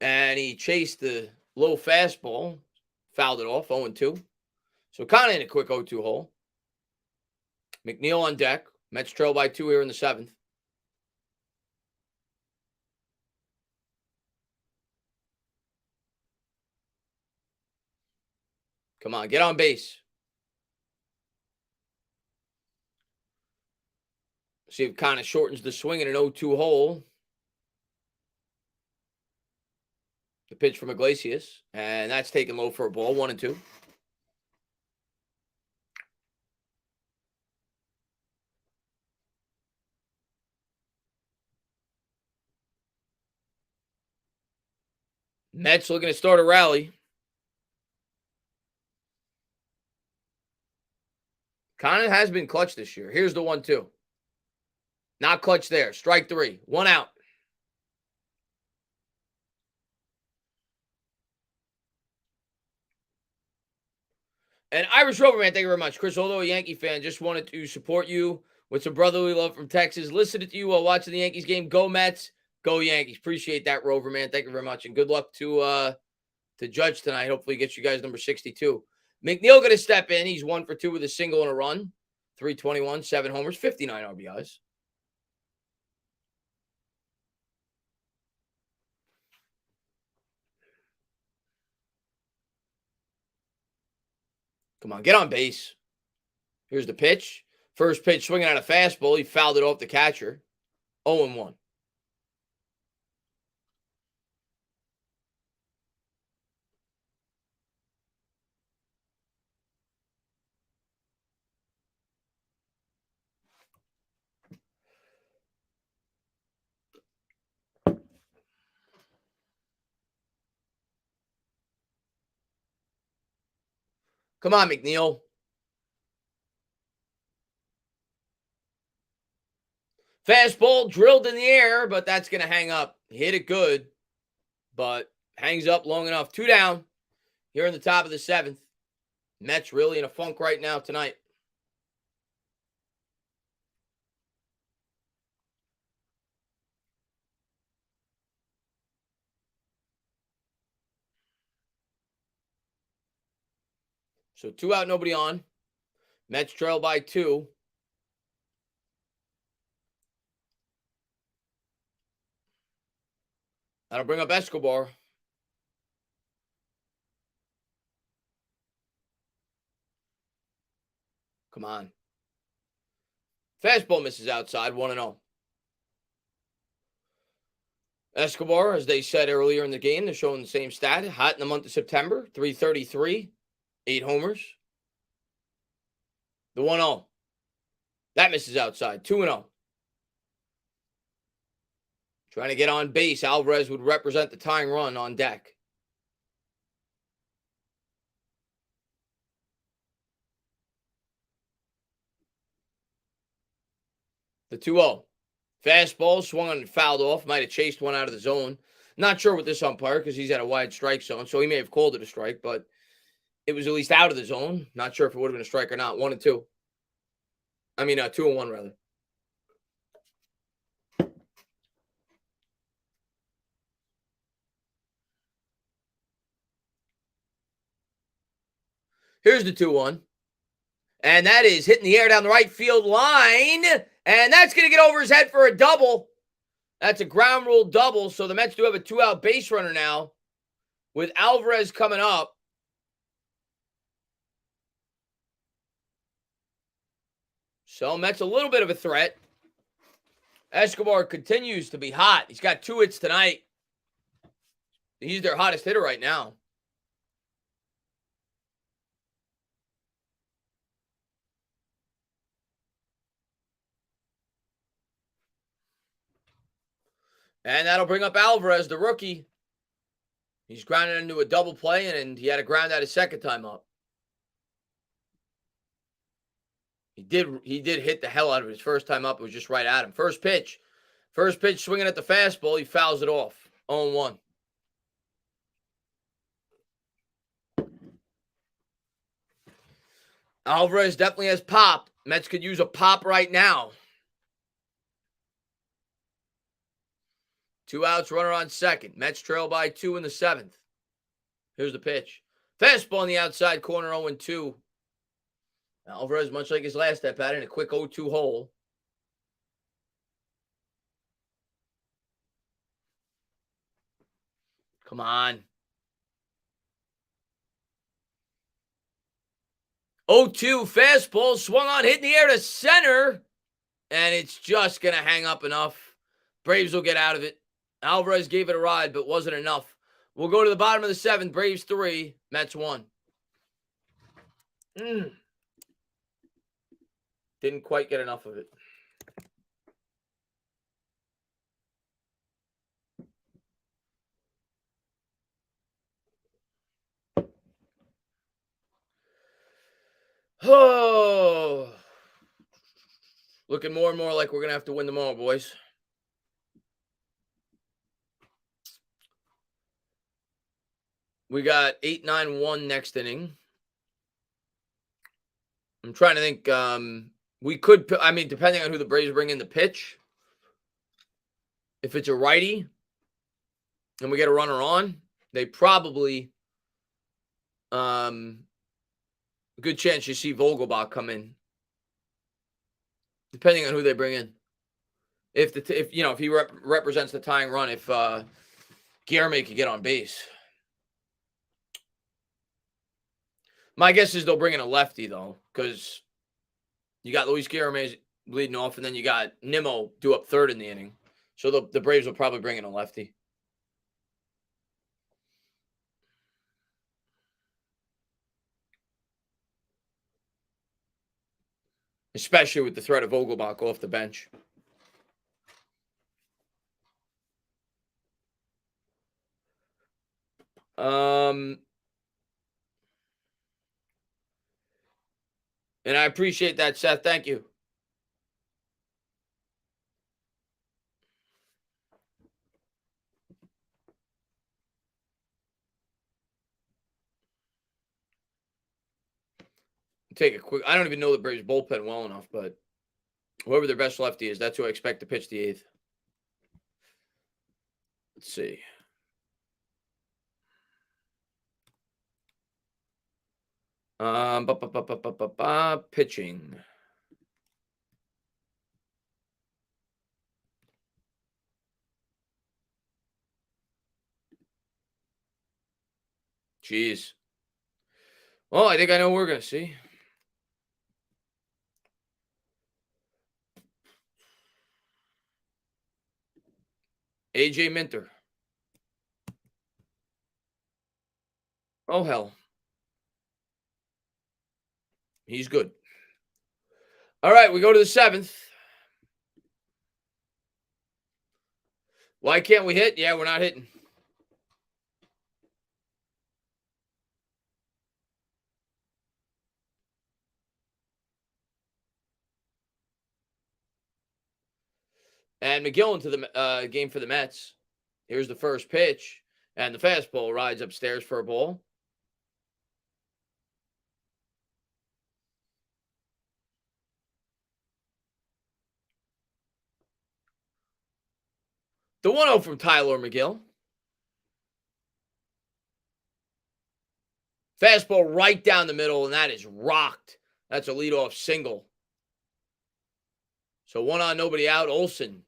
And he chased the low fastball, fouled it off, 0-2. So Kana in a quick 0-2 hole. McNeil on deck. Mets trail by 2 here in the 7th. Come on, get on base. See if Kana shortens the swing in an 0-2 hole. The pitch from Iglesias, and that's taken low for a ball, 1-2. Mets looking to start a rally. Conant has been clutch this year. Here's the 1-2. Not clutch there. Strike 3. 1 out. And Irish Roverman, thank you very much. Chris, although a Yankee fan, just wanted to support you with some brotherly love from Texas. Listened to you while watching the Yankees game. Go Mets. Go Yankees. Appreciate that, Roverman. Thank you very much. And good luck to Judge tonight. Hopefully gets you guys number 62. McNeil going to step in. He's 1 for 2 with a single and a run. 321, 7 homers, 59 RBIs. Come on, get on base. Here's the pitch. First pitch, swinging out a fastball. He fouled it off the catcher. 0-1. Come on, McNeil. Fastball drilled in the air, but that's going to hang up. Hit it good, but hangs up long enough. 2 down here in the top of the 7th. Mets really in a funk right now tonight. So 2 out, nobody on. Mets trail by 2. That'll bring up Escobar. Come on. Fastball misses outside, 1-0. Escobar, as they said earlier in the game, they're showing the same stat. Hot in the month of September, 333, 8 homers. The 1-0. That misses outside, 2-0. Trying to get on base. Alvarez would represent the tying run on deck. The 2-0. Fastball swung on and fouled off. Might have chased one out of the zone. Not sure with this umpire because he's at a wide strike zone, so he may have called it a strike, but it was at least out of the zone. Not sure if it would have been a strike or not. 1-2. I mean, 2-1 rather. Here's the 2-1. And that is hitting the air down the right field line. And that's going to get over his head for a double. That's a ground rule double. So the Mets do have a 2-out base runner now with Alvarez coming up. So Mets a little bit of a threat. Escobar continues to be hot. He's got 2 hits tonight. He's their hottest hitter right now. And that'll bring up Alvarez, the rookie. He's grounded into a double play, and he had to ground out his second time up. He did hit the hell out of his first time up. It was just right at him. First pitch swinging at the fastball. He fouls it off. 0-1. Alvarez definitely has pop. Mets could use a pop right now. 2 outs, runner on second. Mets trail by 2 in the 7th. Here's the pitch. Fastball on the outside corner, 0-2. Alvarez, much like his last at bat, in a quick 0-2 hole. Come on. 0-2 fastball swung on, hit in the air to center, and it's just going to hang up enough. Braves will get out of it. Alvarez gave it a ride, but wasn't enough. We'll go to the bottom of the 7th. Braves 3, Mets 1. Didn't quite get enough of it. Oh, looking more and more like we're going to have to win tomorrow, boys. We got 8-9-1 next inning. I'm trying to think. We could, depending on who the Braves bring in the pitch. If it's a righty and we get a runner on, they probably, good chance you see Vogelbach come in. Depending on who they bring in. If he represents the tying run, if Guillermo could get on base. My guess is they'll bring in a lefty, though, because you got Luis Guillermo leading off, and then you got Nimmo due up third in the inning. So the Braves will probably bring in a lefty. Especially with the threat of Vogelbach off the bench. And I appreciate that, Seth. Thank you. Take a quick. I don't even know the Braves bullpen well enough, but whoever their best lefty is, that's who I expect to pitch the 8th. Let's see. Pitching. Jeez. Well, I think I know what we're going to see. AJ Minter. Oh, hell. He's good. All right, we go to the 7th. Why can't we hit? Yeah, we're not hitting. And McGill into the game for the Mets. Here's the first pitch. And the fastball rides upstairs for a ball. The 1-0 from Tyler McGill. Fastball right down the middle, and that is rocked. That's a leadoff single. So 1 on, nobody out. Olsen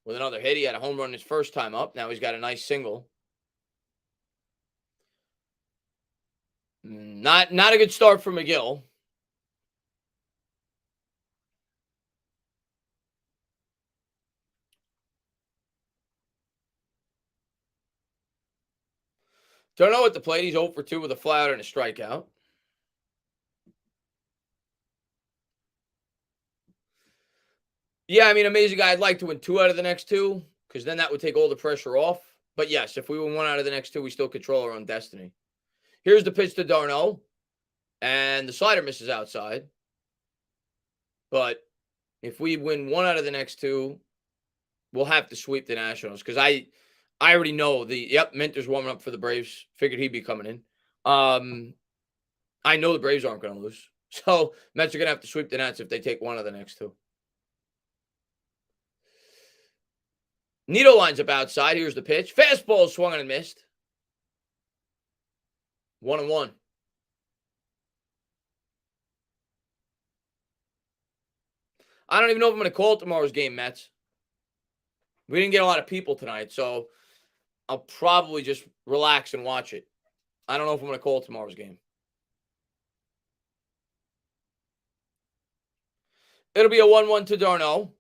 with another hit. He had a home run his first time up. Now he's got a nice single. Not a good start for McGill. Don't know what the plate. He's 0 for 2 with a flyout and a strikeout. Yeah, amazing guy. I'd like to win 2 out of the next 2 because then that would take all the pressure off. But yes, if we win 1 out of the next 2, we still control our own destiny. Here's the pitch to d'Arnaud, and the slider misses outside. But if we win 1 out of the next 2, we'll have to sweep the Nationals because I already know Minter's warming up for the Braves. Figured he'd be coming in. I know the Braves aren't going to lose. So Mets are going to have to sweep the Nats if they take 1 of the next 2. Nito lines up outside. Here's the pitch. Fastball swung and missed. 1-1. I don't even know if I'm going to call tomorrow's game, Mets. We didn't get a lot of people tonight, so I'll probably just relax and watch it. I don't know if I'm going to call tomorrow's game. It'll be a 1-1 to d'Arnaud.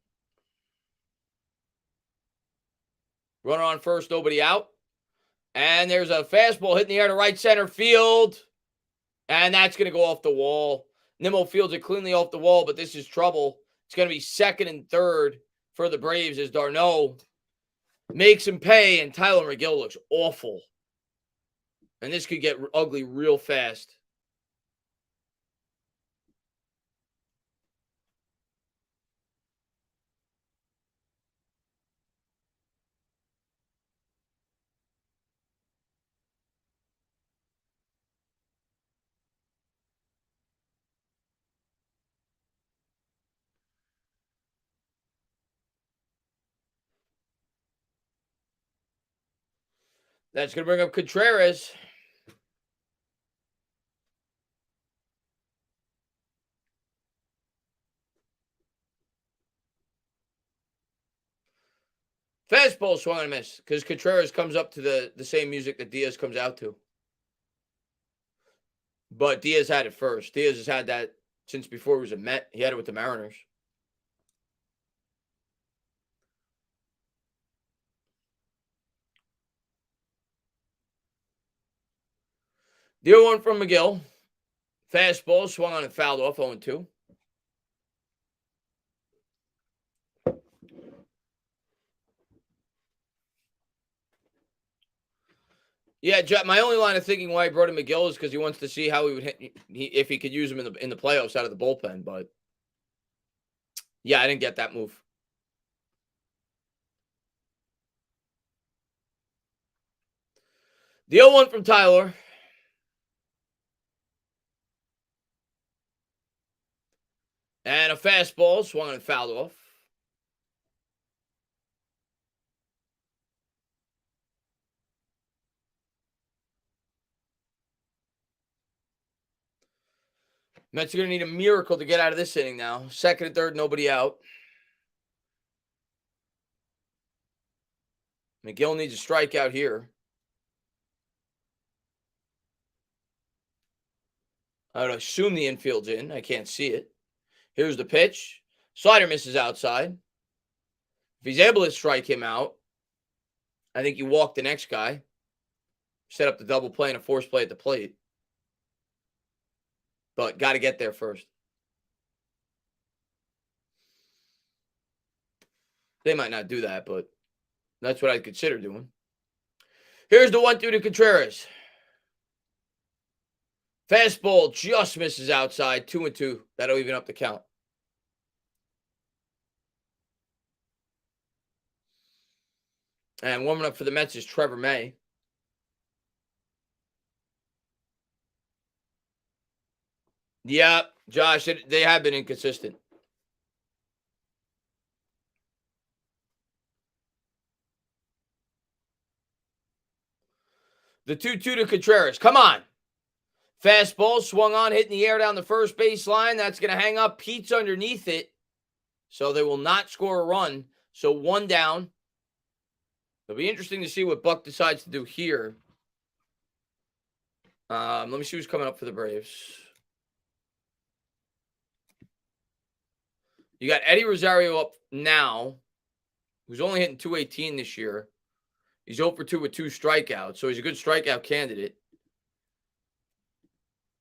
Runner on first, nobody out. And there's a fastball hitting the air to right center field. And that's going to go off the wall. Nimmo fields it cleanly off the wall, but this is trouble. It's going to be second and third for the Braves as d'Arnaud makes him pay, and Tyler McGill looks awful. And this could get ugly real fast. That's going to bring up Contreras. Fastball swung and a miss because Contreras comes up to the same music that Diaz comes out to. But Diaz had it first. Diaz has had that since before he was a Met. He had it with the Mariners. The 0-1 from McGill. Fastball swung on and fouled off, 0-2. Yeah, my only line of thinking why he brought in McGill is because he wants to see how he would hit if he could use him in the playoffs out of the bullpen. But yeah, I didn't get that move. The 0-1 from Tyler. And a fastball swung and fouled off. Mets are going to need a miracle to get out of this inning now. Second and third, nobody out. McGill needs a strikeout here. I would assume the infield's in. I can't see it. Here's the pitch. Slider misses outside. If he's able to strike him out, I think you walk the next guy. Set up the double play and a force play at the plate. But got to get there first. They might not do that, but that's what I'd consider doing. Here's the 1-2 to Contreras. Fastball just misses outside. 2-2. That'll even up the count. And warming up for the Mets is Trevor May. Yeah, Josh, they have been inconsistent. The 2-2 to Contreras. Come on. Fastball swung on, hitting the air down the first base line. That's going to hang up. Pete's underneath it. So they will not score a run. So one down. It'll be interesting to see what Buck decides to do here. Let me see who's coming up for the Braves. You got Eddie Rosario up now, who's only hitting .218 this year. He's 0 for 2 with 2 strikeouts, so he's a good strikeout candidate.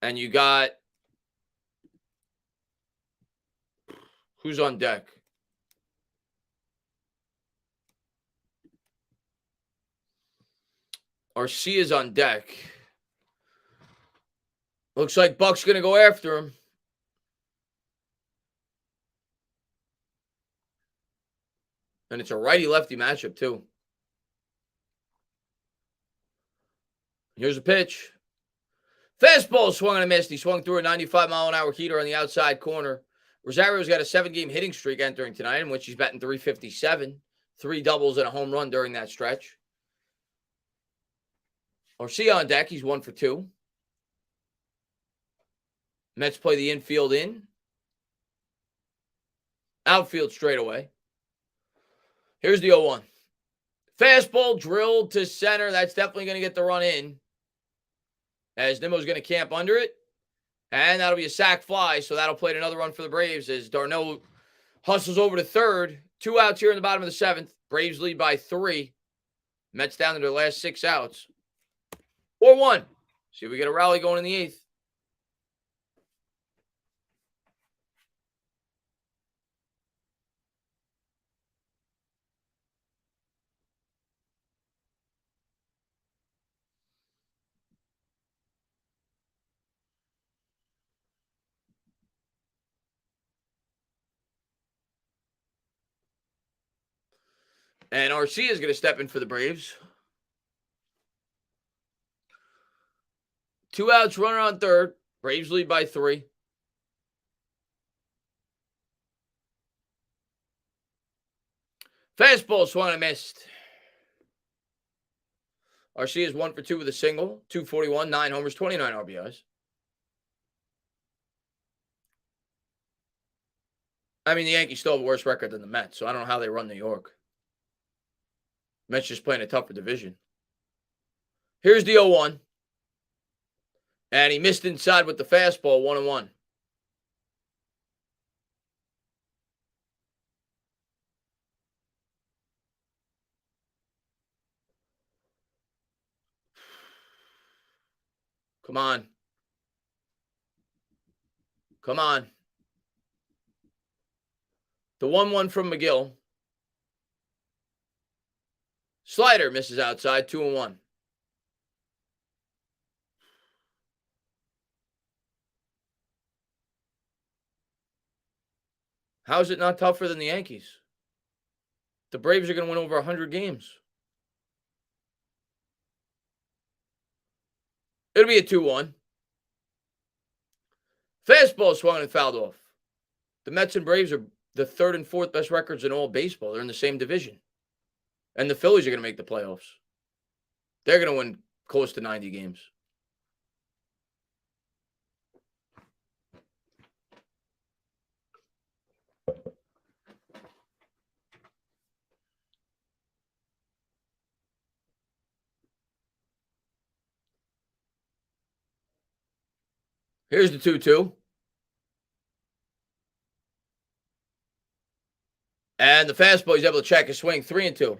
And you got who's on deck? Arcia's on deck. Looks like Buck's going to go after him. And it's a righty-lefty matchup, too. Here's a pitch. Fastball swung and a missed. He swung through a 95-mile-an-hour heater on the outside corner. Rosario's got a 7-game hitting streak entering tonight, in which he's batting .357. 3 doubles and a home run during that stretch. Arcia on deck. He's 1 for 2. Mets play the infield in. Outfield straight away. Here's the 0-1. Fastball drilled to center. That's definitely going to get the run in. As Nimmo's going to camp under it. And that'll be a sac fly. So that'll play another run for the Braves as d'Arnaud hustles over to third. 2 outs here in the bottom of the 7th. Braves lead by 3. Mets down to their last 6 outs. 4-1. See if we get a rally going in the 8th. And RC is going to step in for the Braves. 2 outs, runner on third. Braves lead by 3. Fastball swung and missed. RC is 1 for 2 with a single. 241, 9 homers, 29 RBIs. I mean, the Yankees still have a worse record than the Mets, so I don't know how they run New York. Mets just playing a tougher division. Here's the 0-1. And he missed inside with the fastball, 1-1. Come on. Come on. The 1-1 from McGill. Slider misses outside, 2-1. How is it not tougher than the Yankees? The Braves are going to win over 100 games. It'll be a 2-1. Fastball swung and fouled off. The Mets and Braves are the 3rd and 4th best records in all baseball. They're in the same division. And the Phillies are going to make the playoffs. They're going to win close to 90 games. Here's the 2-2. And the fastball, he's able to check his swing, 3-2.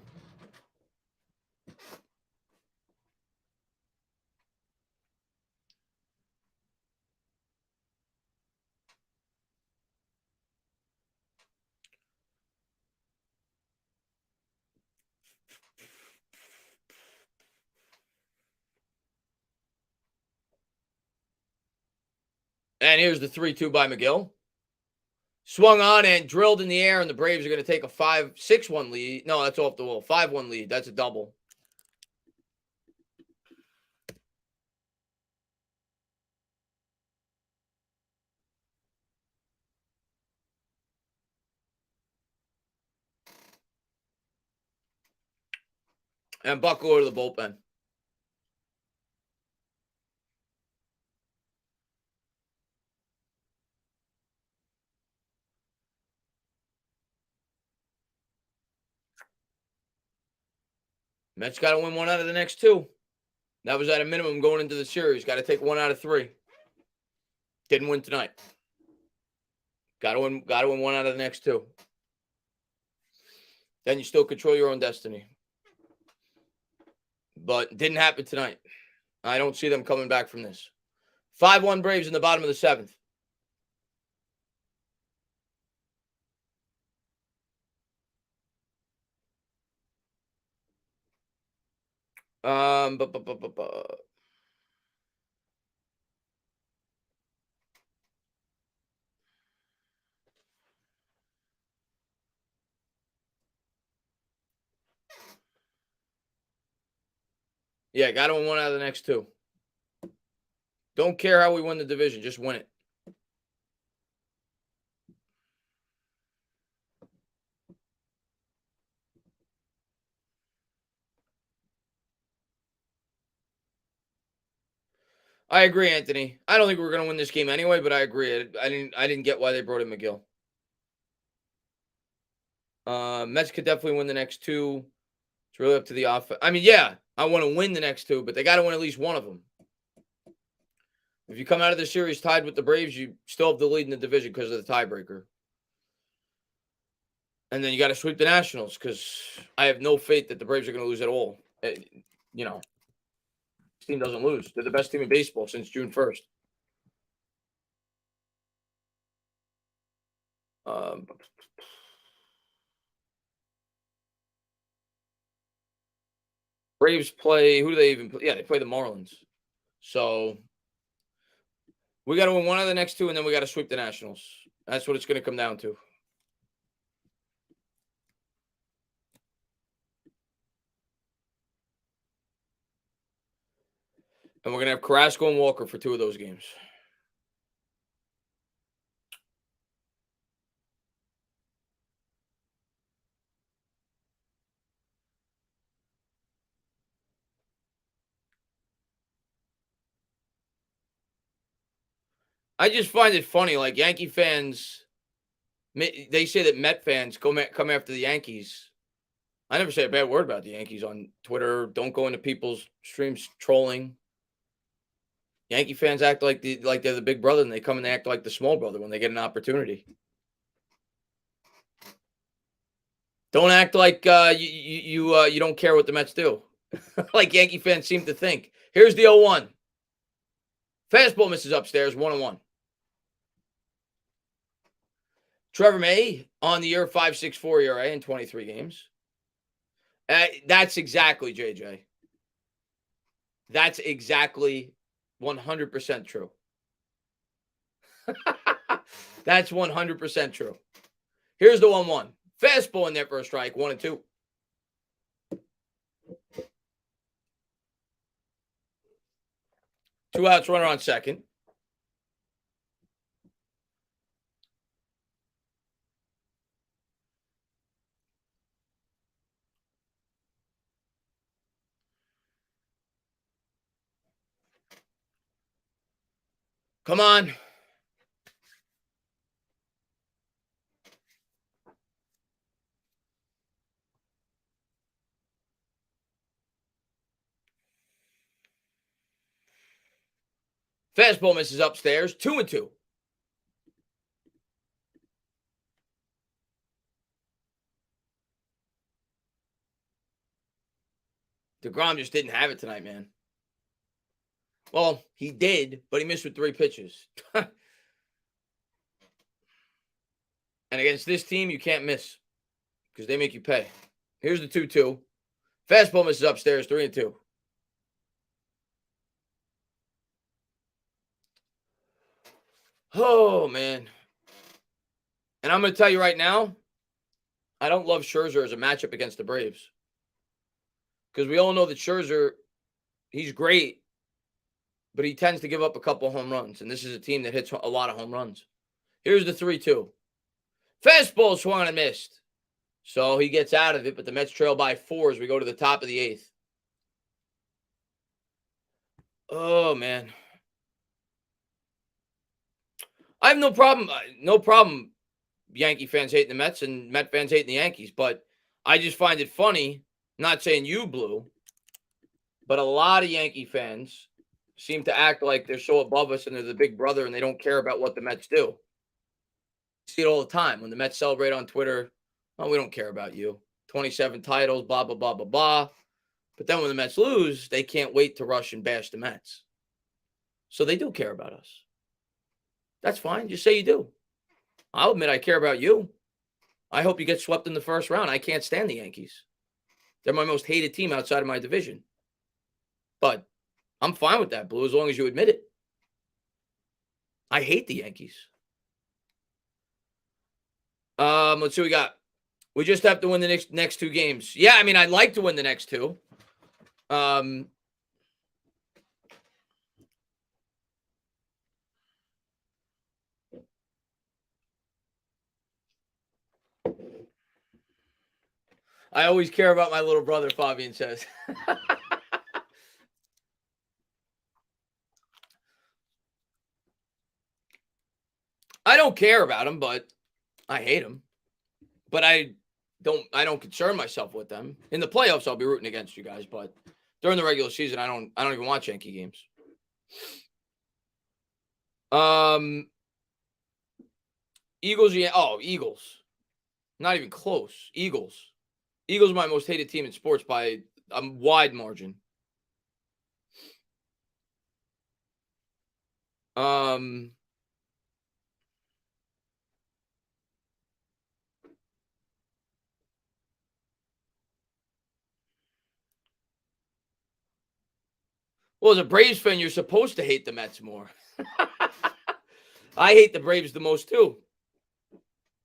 And here's the 3-2 by McGill. Swung on and drilled in the air, and the Braves are going to take a 6-1 lead. No, that's off the wall. 5-1 lead. That's a double. And Buck will go to the bullpen. Mets got to win 1 out of the next 2. That was at a minimum going into the series. Got to take 1 out of 3. Didn't win tonight. Got to win 1 out of the next 2. Then you still control your own destiny. But didn't happen tonight. I don't see them coming back from this. 5-1 Braves in the bottom of the 7th. Yeah, got to win 1 out of the next 2. Don't care how we win the division. Just win it. I agree, Anthony. I don't think we're going to win this game anyway, but I agree. I didn't get why they brought in McGill. Mets could definitely win the next 2. It's really up to the offense. I mean, yeah, I want to win the next 2, but they got to win at least 1 of them. If you come out of the series tied with the Braves, you still have the lead in the division because of the tiebreaker. And then you got to sweep the Nationals because I have no faith that the Braves are going to lose at all. team doesn't lose. They're the best team in baseball since June 1st. Braves play, who do they even play? Yeah, they play the Marlins. So we got to win one of the next two, and then we got to sweep the Nationals. That's what it's going to come down to. And we're going to have Carrasco and Walker for 2 of those games. I just find it funny, like Yankee fans, they say that Met fans come after the Yankees. I never say a bad word about the Yankees on Twitter. Don't go into people's streams trolling. Yankee fans act like they're the big brother, and they come and they act like the small brother when they get an opportunity. Don't act like you don't care what the Mets do, like Yankee fans seem to think. Here's the 0-1. Fastball misses upstairs, 1-1. Trevor May on the year 5.64 ERA in 23 games. That's exactly, JJ. That's exactly 100% true. That's 100% true. Here's the 1-1. Fastball in there for a strike, 1-2. Two outs, runner on second. Come on. Fastball misses upstairs, 2-2. Degrom just didn't have it tonight, man. Well, he did, but he missed with 3 pitches. And against this team, you can't miss because they make you pay. Here's the 2-2. Fastball misses upstairs, 3-2. Oh, man. And I'm going to tell you right now, I don't love Scherzer as a matchup against the Braves. Because we all know that Scherzer, he's great, but he tends to give up a couple home runs. And this is a team that hits a lot of home runs. Here's the 3-2. Fastball swung and missed. So he gets out of it, but the Mets trail by 4 as we go to the top of the 8th. Oh, man. I have no problem Yankee fans hating the Mets and Met fans hating the Yankees, but I just find it funny, not saying you, Blue, but a lot of Yankee fans seem to act like they're so above us and they're the big brother and they don't care about what the Mets do. See it all the time. When the Mets celebrate on Twitter, well, we don't care about you. 27 titles, blah, blah, blah, blah, blah. But then when the Mets lose, they can't wait to rush and bash the Mets. So they do care about us. That's fine. Just say you do. I'll admit I care about you. I hope you get swept in the first round. I can't stand the Yankees. They're my most hated team outside of my division. But I'm fine with that, Blue, as long as you admit it. I hate the Yankees. Let's see what we got. We just have to win the next 2 games. Yeah, I mean, I'd like to win the next 2. I always care about my little brother, Fabian says. I don't care about him, but I hate him. But I don't concern myself with them. In the playoffs, I'll be rooting against you guys, but during the regular season, I don't even watch Yankee games. Eagles. Not even close. Eagles are my most hated team in sports by a wide margin. Well, as a Braves fan, you're supposed to hate the Mets more. I hate the Braves the most too.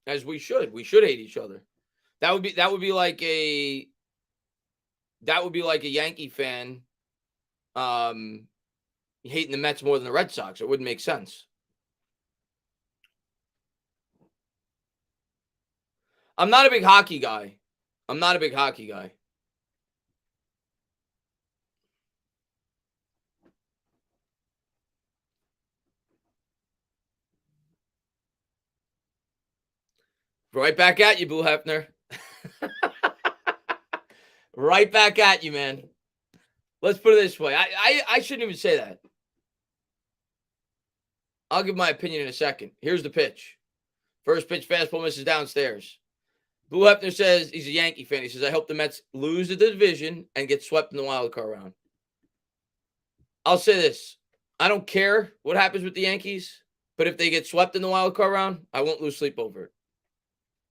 As we should. We should hate each other. That would be like a Yankee fan hating the Mets more than the Red Sox. It wouldn't make sense. I'm not a big hockey guy. Right back at you, Boo Hefner. Right back at you, man. Let's put it this way. I shouldn't even say that. I'll give my opinion in a second. Here's the pitch. First pitch, fastball misses downstairs. Boo Hefner says he's a Yankee fan. He says, I hope the Mets lose the division and get swept in the wild card round. I'll say this. I don't care what happens with the Yankees, but if they get swept in the wild card round, I won't lose sleep over it.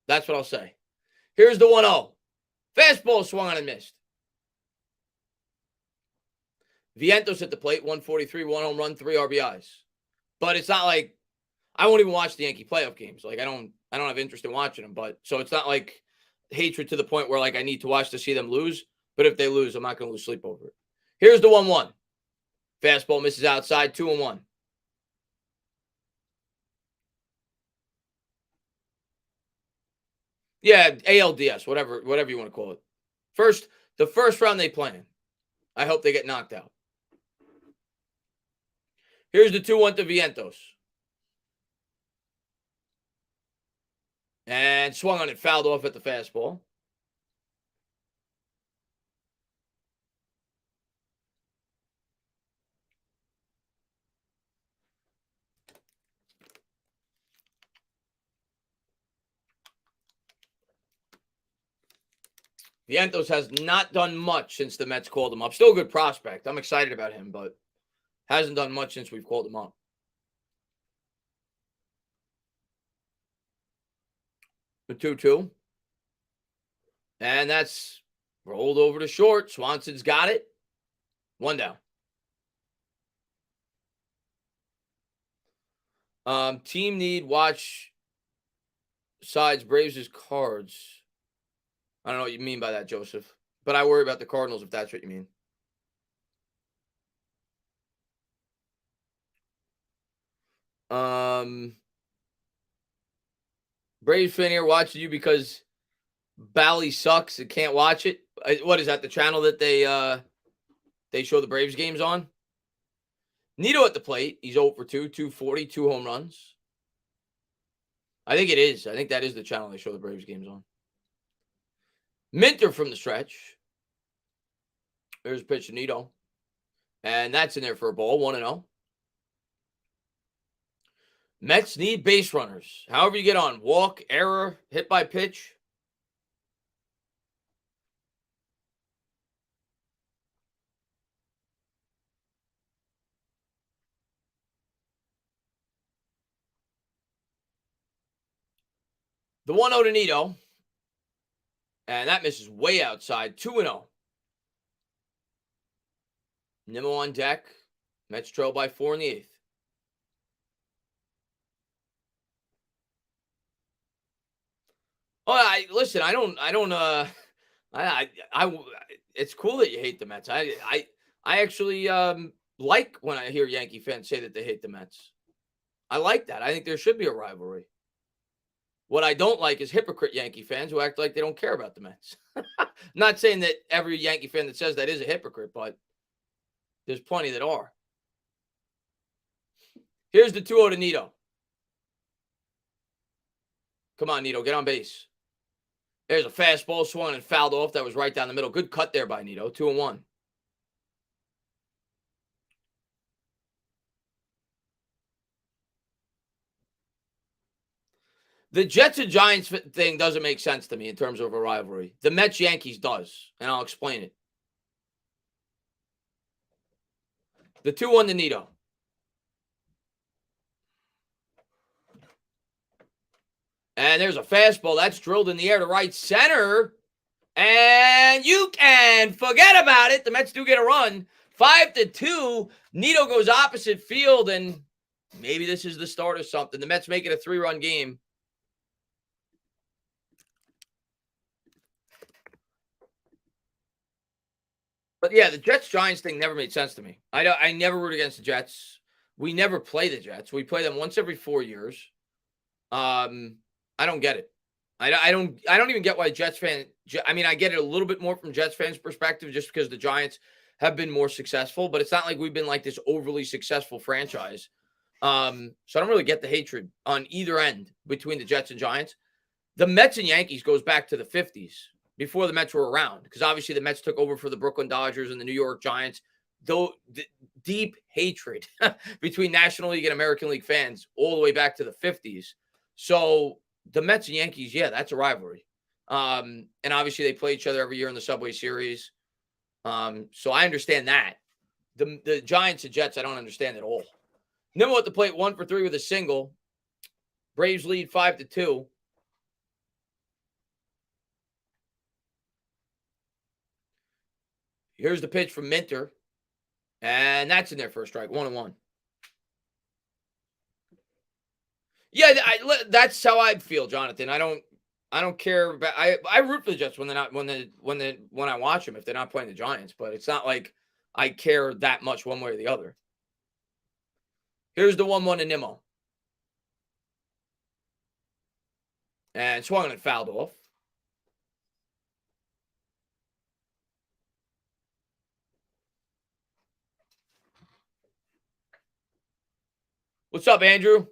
That's what I'll say. Here's the 1-0. Fastball swung on and missed. Vientos at the plate, 143, 1 home run, 3 RBIs. But it's not like I won't even watch the Yankee playoff games. Like I don't have interest in watching them. But so it's not like hatred to the point where like I need to watch to see them lose. But if they lose, I'm not going to lose sleep over it. Here's the 1-1. Fastball misses outside, 2-1. Yeah, ALDS, whatever you want to call it. The first round they play in. I hope they get knocked out. Here's the 2-1 to Vientos. And swung on it, fouled off at the fastball. Vientos has not done much since the Mets called him up. Still a good prospect. I'm excited about him, but hasn't done much since we've called him up. The 2-2. And that's rolled over to short. Swanson's got it. 1 down. Team need watch sides Braves' Cards. I don't know what you mean by that, Joseph. But I worry about the Cardinals if that's what you mean. Braves fan here watching you because Bally sucks and can't watch it. What is that? The channel that they show the Braves games on? Nito at the plate. He's 0 for 2, 240, 2 home runs. I think it is. I think that is the channel they show the Braves games on. Minter from the stretch. There's a pitch to Nito. And that's in there for a ball, 1-0. Mets need base runners. However you get on. Walk, error, hit by pitch. The 1-0 to Nito. And that misses way outside. 2-0. Nimmo on deck. Mets trail by 4 in the 8th. Oh, listen. It's cool that you hate the Mets. I actually like when I hear Yankee fans say that they hate the Mets. I like that. I think there should be a rivalry. What I don't like is hypocrite Yankee fans who act like they don't care about the Mets. Not saying that every Yankee fan that says that is a hypocrite, but there's plenty that are. Here's the 2-0 to Nito. Come on, Nito, get on base. There's a fastball swung and fouled off. That was right down the middle. Good cut there by Nito. 2-1. The Jets and Giants thing doesn't make sense to me in terms of a rivalry. The Mets-Yankees does, and I'll explain it. The 2-1 to Nito. And there's a fastball that's drilled in the air to right center. And you can forget about it. The Mets do get a run. 5-2. Nito goes opposite field, and maybe this is the start of something. The Mets make it a 3-run game. But yeah, the Jets-Giants thing never made sense to me. I never root against the Jets. We never play the Jets. We play them once every 4 years. I don't get it. I don't even get why Jets fan. I mean, I get it a little bit more from Jets fans' perspective, just because the Giants have been more successful. But it's not like we've been like this overly successful franchise. So I don't really get the hatred on either end between the Jets and Giants. The Mets and Yankees goes back to the 50s, before the Mets were around, because obviously the Mets took over for the Brooklyn Dodgers and the New York Giants. Though deep hatred between National League and American League fans all the way back to the 50s. So the Mets and Yankees, yeah, that's a rivalry. And obviously they play each other every year in the Subway Series. So I understand that. The Giants and Jets, I don't understand at all. Nimmo at the plate, 1 for 3 with a single. Braves lead 5-2. Here's the pitch from Minter. And that's in there for a strike. 1-1. Yeah, that's how I feel, Jonathan. I don't care about. I root for the Jets when they're not when I watch them, if they're not playing the Giants. But it's not like I care that much one way or the other. Here's the 1-1 to Nimmo. And swung and fouled off. What's up, Andrew?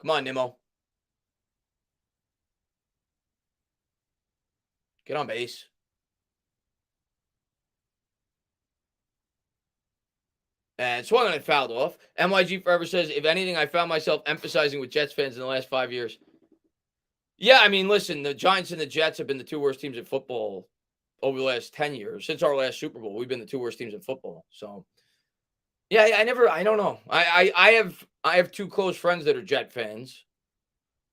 Come on, Nimmo. Get on base. And swung and fouled off. MYG Forever says, if anything, I found myself emphasizing with Jets fans in the last 5 years. Yeah, I mean, listen, the Giants and the Jets have been the 2 worst teams in football over the last 10 years. Since our last Super Bowl, we've been the 2 worst teams in football. So, yeah, I don't know. I have 2 close friends that are Jet fans.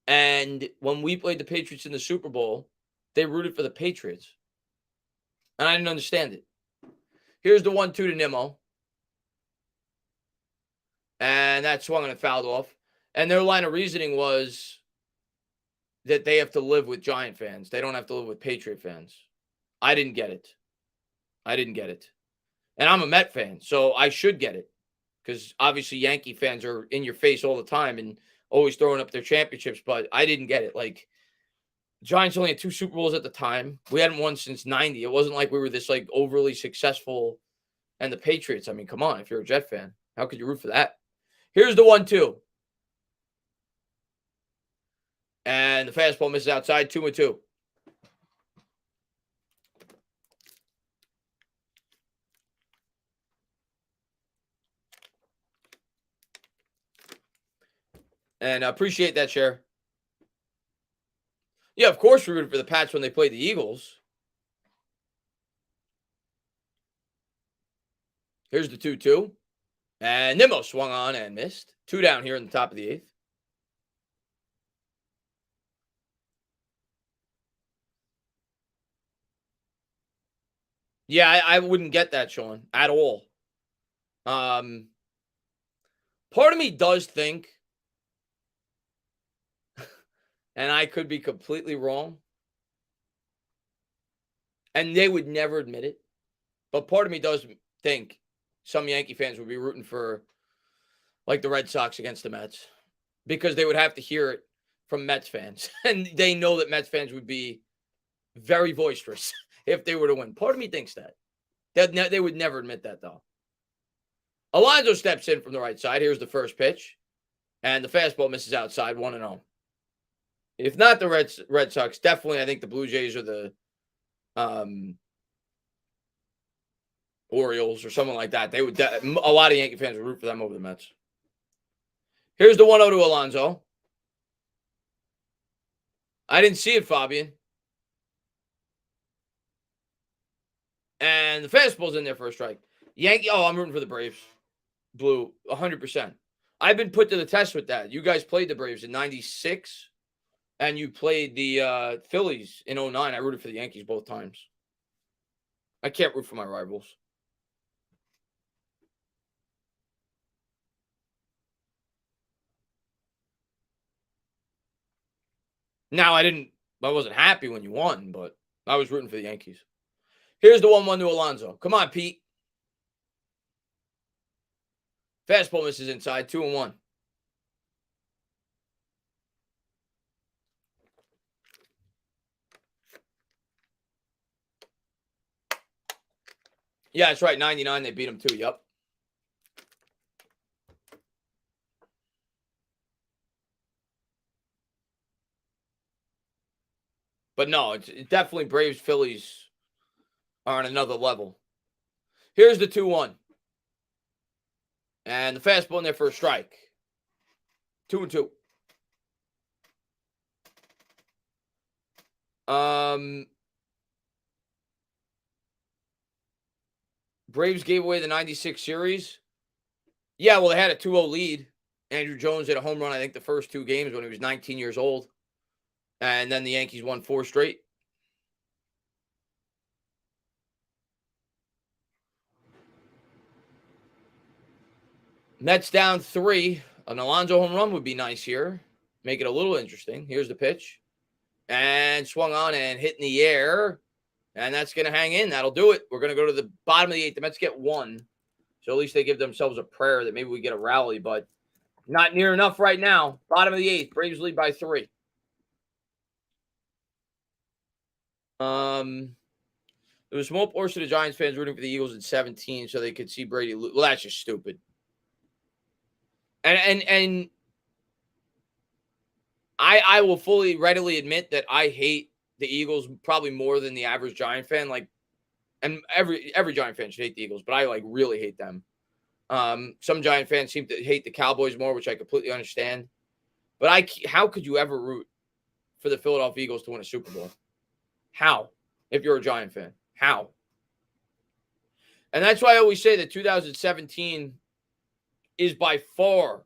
And when we played the Patriots in the Super Bowl, they rooted for the Patriots. And I didn't understand it. Here's the 1-2 to Nimmo. And that swung and fouled off. And their line of reasoning was that they have to live with Giant fans. They don't have to live with Patriot fans. I didn't get it. And I'm a Met fan, so I should get it. Because obviously Yankee fans are in your face all the time and always throwing up their championships. But I didn't get it. Like, Giants only had 2 Super Bowls at the time. We hadn't won since 90. It wasn't like we were this like overly successful. And the Patriots, I mean, come on, if you're a Jet fan, how could you root for that? Here's the 1-2. And the fastball misses outside, 2-2. And I appreciate that, Cher. Yeah, of course we rooted for the Pats when they played the Eagles. Here's the 2-2. And Nimmo swung on and missed. 2 down here in the top of the 8th. Yeah, I wouldn't get that, Sean, at all. Part of me does think, and I could be completely wrong, and they would never admit it, but part of me does think some Yankee fans would be rooting for, like, the Red Sox against the Mets, because they would have to hear it from Mets fans, and they know that Mets fans would be very boisterous if they were to win. Part of me thinks that. They would never admit that, though. Alonso steps in from the right side. Here's the first pitch. And the fastball misses outside, 1-0. If not the Red Sox, definitely I think the Blue Jays or the Orioles or someone like that. They would. A lot of Yankee fans would root for them over the Mets. Here's the 1-0 to Alonso. I didn't see it, Fabian. And the fastball's in there for a strike. I'm rooting for the Braves. Blue, 100%. I've been put to the test with that. You guys played the Braves in 96, and you played the Phillies in 09. I rooted for the Yankees both times. I can't root for my rivals. Now, I wasn't happy when you won, but I was rooting for the Yankees. Here's the 1-1 to Alonso. Come on, Pete. Fastball misses inside, 2-1. Yeah, that's right. 99, they beat him too. Yep. But no, it's definitely Braves, Phillies are on another level. Here's the 2-1. And the fastball in there for a strike. 2-2. Braves gave away the 96 series. Yeah, well, they had a 2-0 lead. Andrew Jones hit a home run, I think, the first 2 games when he was 19 years old. And then the Yankees won 4 straight. Mets down 3. An Alonso home run would be nice here. Make it a little interesting. Here's the pitch. And swung on and hit in the air. And that's going to hang in. That'll do it. We're going to go to the bottom of the 8th. The Mets get 1. So at least they give themselves a prayer that maybe we get a rally, but not near enough right now. Bottom of the 8th. Braves lead by 3. There was a small portion of Giants fans rooting for the Eagles in 17 so they could see Brady lose. Well, that's just stupid. And I will fully readily admit that I hate the Eagles probably more than the average Giant fan. And every Giant fan should hate the Eagles, but I really hate them. Some Giant fans seem to hate the Cowboys more, which I completely understand. But how could you ever root for the Philadelphia Eagles to win a Super Bowl? How? If you're a Giant fan, how? And that's why I always say that 2017 is by far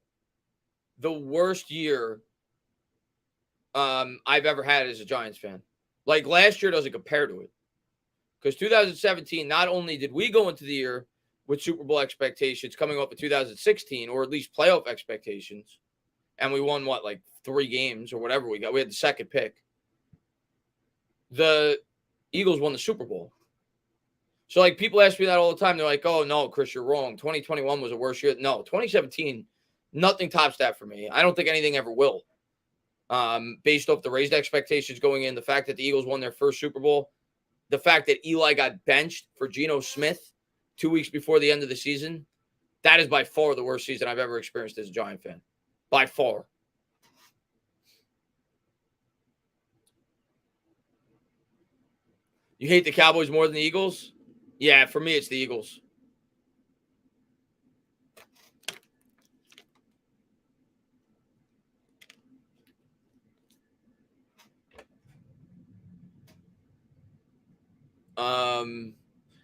the worst year I've ever had as a Giants fan. Last year doesn't compare to it. Because 2017, not only did we go into the year with Super Bowl expectations coming off of 2016, or at least playoff expectations, and we won, 3 games or whatever we got. We had the second pick. The Eagles won the Super Bowl. So, people ask me that all the time. They're like, oh, no, Chris, you're wrong. 2021 was a worse year. No, 2017, nothing tops that for me. I don't think anything ever will. Based off the raised expectations going in, the fact that the Eagles won their first Super Bowl, the fact that Eli got benched for Geno Smith 2 weeks before the end of the season, that is by far the worst season I've ever experienced as a Giant fan. By far. You hate the Cowboys more than the Eagles? Yeah, for me, it's the Eagles.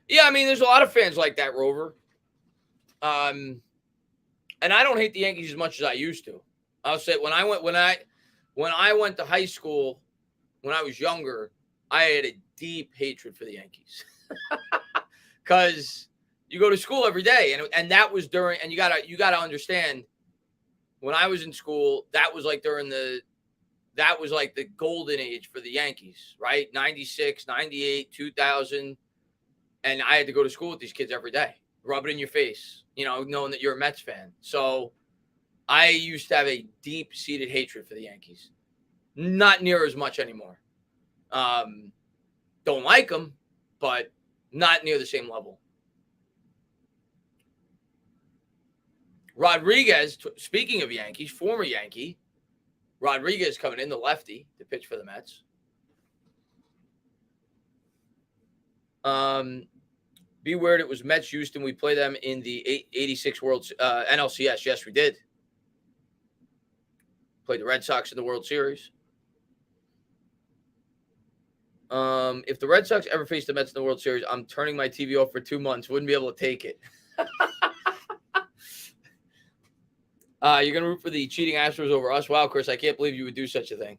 Yeah, there's a lot of fans like that, Rover. And I don't hate the Yankees as much as I used to. I'll say when I went to high school, when I was younger, I had a deep hatred for the Yankees. Because you go to school every day, and that was during, and you gotta understand, when I was in school, that was the golden age for the Yankees, right? 96, 98, 2000. And I had to go to school with these kids every day, rub it in your face, knowing that you're a Mets fan. So I used to have a deep-seated hatred for the Yankees. Not near as much anymore. Don't like them, but not near the same level. Rodriguez, speaking of Yankees, former Yankee, Rodriguez coming in, the lefty, to pitch for the Mets. Be weird. It was Mets Houston. We play them in the 86 World NLCS. Yes, we did. Played the Red Sox in the World Series. If the Red Sox ever face the Mets in the World Series, I'm turning my TV off for 2 months. Wouldn't be able to take it. You're going to root for the cheating Astros over us? Wow, Chris, I can't believe you would do such a thing.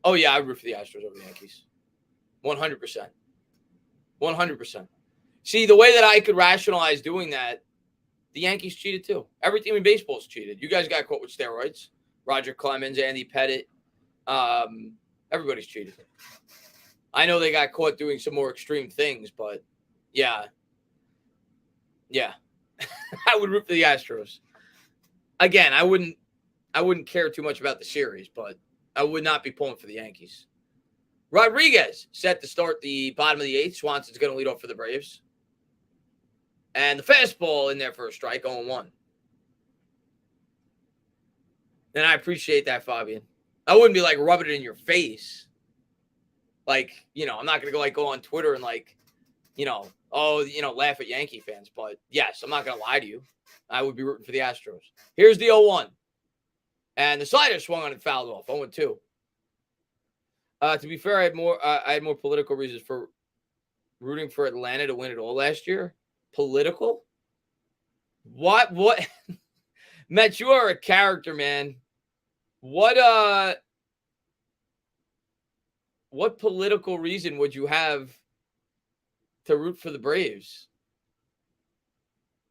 Oh, yeah, I'd root for the Astros over the Yankees. 100%. 100%. See, the way that I could rationalize doing that, the Yankees cheated too. Every team in baseball is cheated. You guys got caught with steroids. Roger Clemens, Andy Pettit. Everybody's cheated. I know they got caught doing some more extreme things, but yeah. Yeah. I would root for the Astros. Again, I wouldn't care too much about the series, but I would not be pulling for the Yankees. Rodriguez set to start the bottom of the 8th. Swanson's going to lead off for the Braves. And the fastball in there for a strike, 0-1. And I appreciate that, Fabian. I wouldn't be like rubbing it in your face. Like, I'm not going to go on Twitter and laugh at Yankee fans. But yes, I'm not going to lie to you. I would be rooting for the Astros. Here's the 0-1. And the slider swung on and fouled off, 0-2. To be fair, I had more political reasons for rooting for Atlanta to win it all last year. Political? What? Matt, you are a character, man. What political reason would you have to root for the Braves?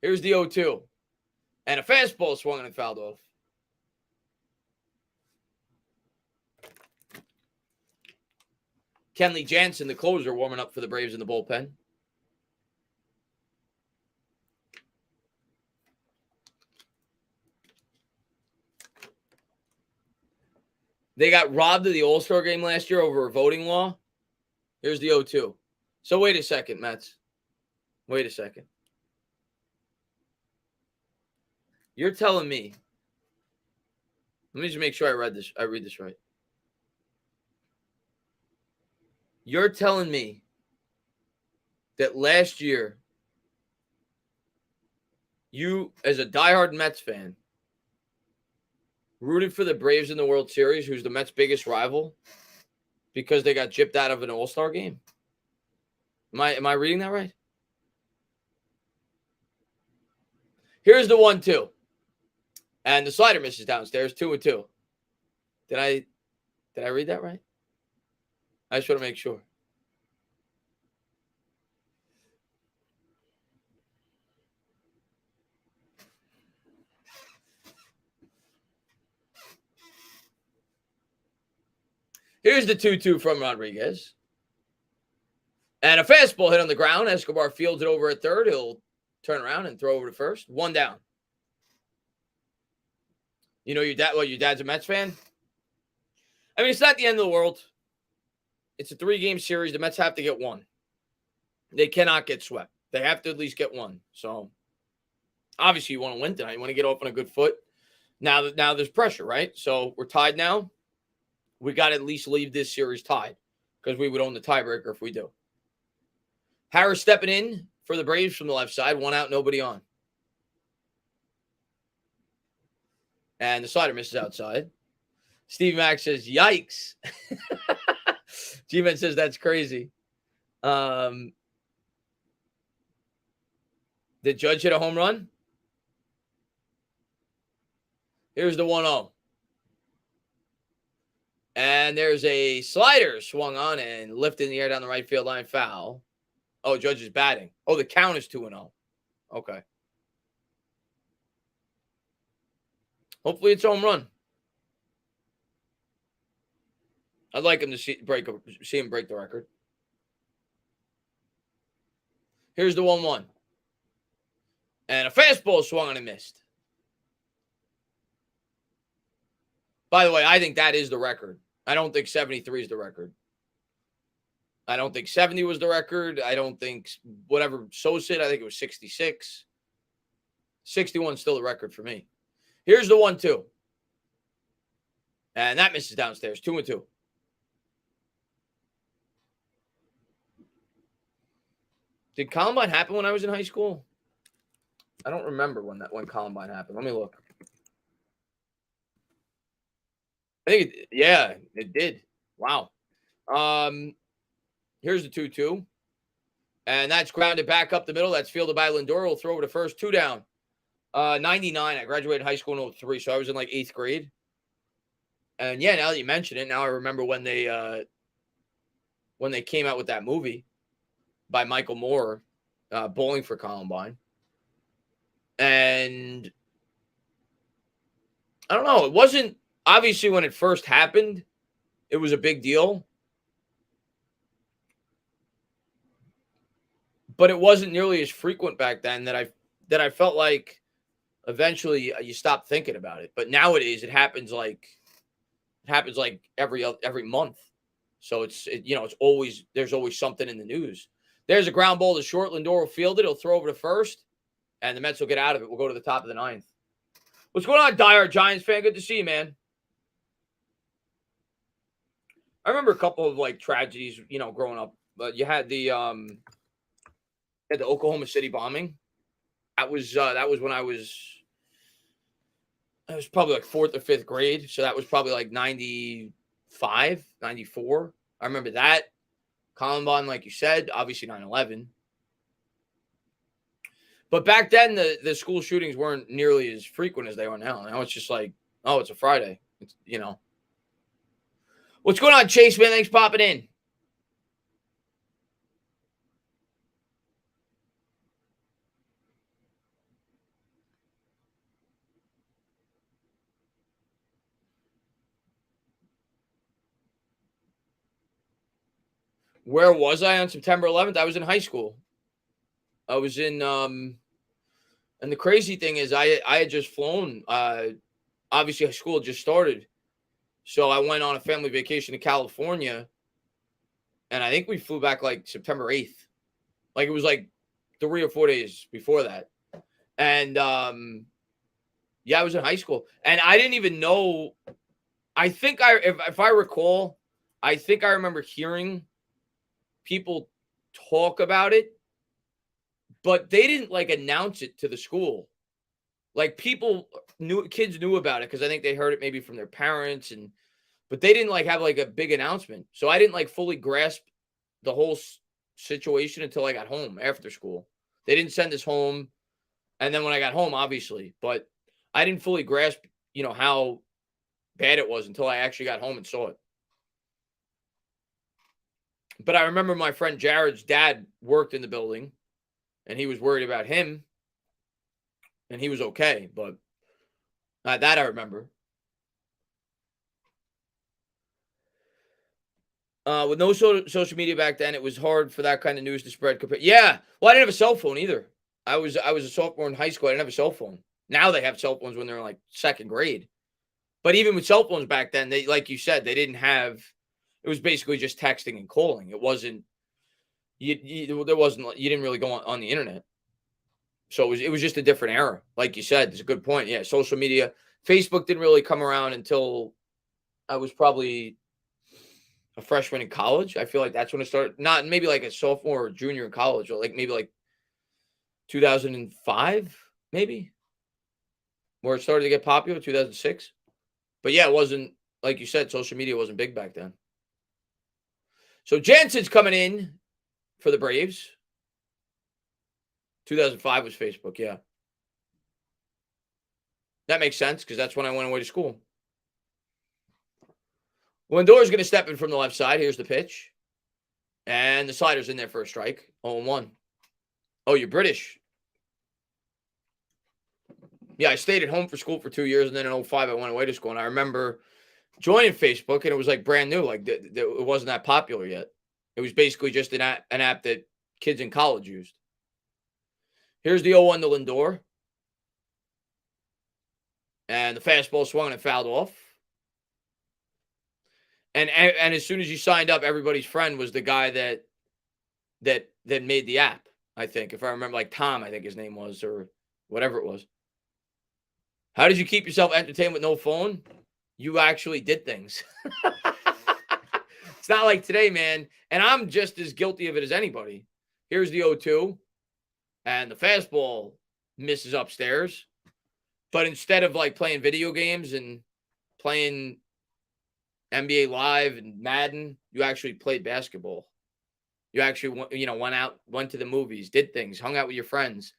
Here's the 0-2. And a fastball swung and fouled off. Kenley Jansen, the closer, warming up for the Braves in the bullpen. They got robbed of the All-Star game last year over a voting law. Here's the 0-2. So wait a second, Mets. Wait a second. You're telling me. Let me just make sure I read this right. You're telling me that last year, you, as a diehard Mets fan, rooted for the Braves in the World Series, who's the Mets' biggest rival, because they got gypped out of an All-Star game? Am I reading that right? Here's the 1-2. And the slider misses downstairs, 2-2. Did I read that right? I just want to make sure. Here's the 2-2 from Rodriguez. And a fastball hit on the ground. Escobar fields it over at third. He'll turn around and throw over to first. 1 down. You know your dad's a Mets fan? I mean, it's not the end of the world. It's a 3-game series. The Mets have to get 1. They cannot get swept. They have to at least get 1. So, obviously, you want to win tonight. You want to get off on a good foot. Now there's pressure, right? So, we're tied now. We got to at least leave this series tied because we would own the tiebreaker if we do. Harris stepping in for the Braves from the left side. 1 out, nobody on. And the slider misses outside. Steve Mack says, yikes. G-Man says that's crazy. Did Judge hit a home run? Here's the 1-0. And there's a slider swung on and lifted in the air down the right field line, foul. Oh, Judge is batting. Oh, the count is 2-0. Okay. Hopefully it's a home run. I'd like him to see him break the record. Here's the 1-1. And a fastball swung on and missed. By the way, I think that is the record. I don't think 73 is the record. I don't think 70 was the record. I don't think whatever Sosa said, I think it was 66. 61 is still the record for me. Here's the 1-2. And that misses downstairs. 2-2. Did Columbine happen when I was in high school? I don't remember when Columbine happened. Let me look. I think it did. Wow. Here's the 2-2. And that's grounded back up the middle. That's fielded by Lindor. Will throw over to first. 2 down. 99. I graduated high school in 2003, so I was in like 8th grade. And yeah, now that you mention it, now I remember when they came out with that movie by Michael Moore, Bowling for Columbine. And I don't know. It wasn't, obviously, when it first happened, it was a big deal. But it wasn't nearly as frequent back then that I felt like eventually you stop thinking about it. But nowadays it happens like every month. So it's always, there's always something in the news. There's a ground ball to short. Lindor will field it. He'll throw over to first, and the Mets will get out of it. We'll go to the top of the 9th. What's going on, diehard Giants fan? Good to see you, man. I remember a couple of like tragedies, growing up. But you had the Oklahoma City bombing. That was when I was probably like 4th or 5th grade. So that was probably like 95, 94. I remember that. Columbine, like you said, obviously 9/11. But back then, the school shootings weren't nearly as frequent as they are now. Now it's just like, oh, it's a Friday. It's, What's going on, Chase, man? Thanks for popping in. Where was I on September 11th? I was in high school. I was in, and the crazy thing is I had just flown. Obviously, school had just started. So I went on a family vacation to California, and I think we flew back like September 8th. Like it was like 3 or 4 days before that. And yeah, I was in high school, and I didn't even know. I think if I recall, I think I remember hearing people talk about it, but they didn't like announce it to the school. Like kids knew about it because I think they heard it maybe from their parents, but they didn't like have like a big announcement. So I didn't like fully grasp the whole situation until I got home after school. They didn't send us home, and then when I got home, obviously, but I didn't fully grasp, how bad it was until I actually got home and saw it. But I remember my friend Jared's dad worked in the building, and he was worried about him, and he was okay. But that I remember. With no social media back then, it was hard for that kind of news to spread. Yeah, well, I didn't have a cell phone either. I was a sophomore in high school. I didn't have a cell phone. Now they have cell phones when they're in like 2nd grade. But even with cell phones back then, they, like you said, they didn't have. It was basically just texting and calling. It wasn't. You didn't really go on the internet. So it was just a different era. Like you said, it's a good point. Yeah, social media, Facebook didn't really come around until I was probably a freshman in college. I feel like that's when it started. Not maybe like a sophomore or junior in college, or like maybe like 2005, maybe, where it started to get popular. 2006. But yeah, it wasn't, like you said, social media wasn't big back then. So Jansen's coming in for the Braves. 2005 was Facebook, yeah. That makes sense because that's when I went away to school. Lindor's going to step in from the left side. Here's the pitch. And the slider's in there for a strike. 0-1. Oh, you're British. Yeah, I stayed at home for school for 2 years, and then in 2005 I went away to school. And I remember joining Facebook, and it was like brand new. Like it wasn't that popular yet. It was basically just an app that kids in college used. Here's the 0-1 to Lindor. And the fastball swung and fouled off. And as soon as you signed up, everybody's friend was the guy that made the app, I think. If I remember, like Tom, I think his name was, or whatever it was. How did you keep yourself entertained with no phone? You actually did things. It's not like today, man. And I'm just as guilty of it as anybody. Here's the 0-2. And the fastball misses upstairs. But instead of like playing video games and playing NBA Live and Madden, you actually played basketball. You actually, went out, went to the movies, did things, hung out with your friends.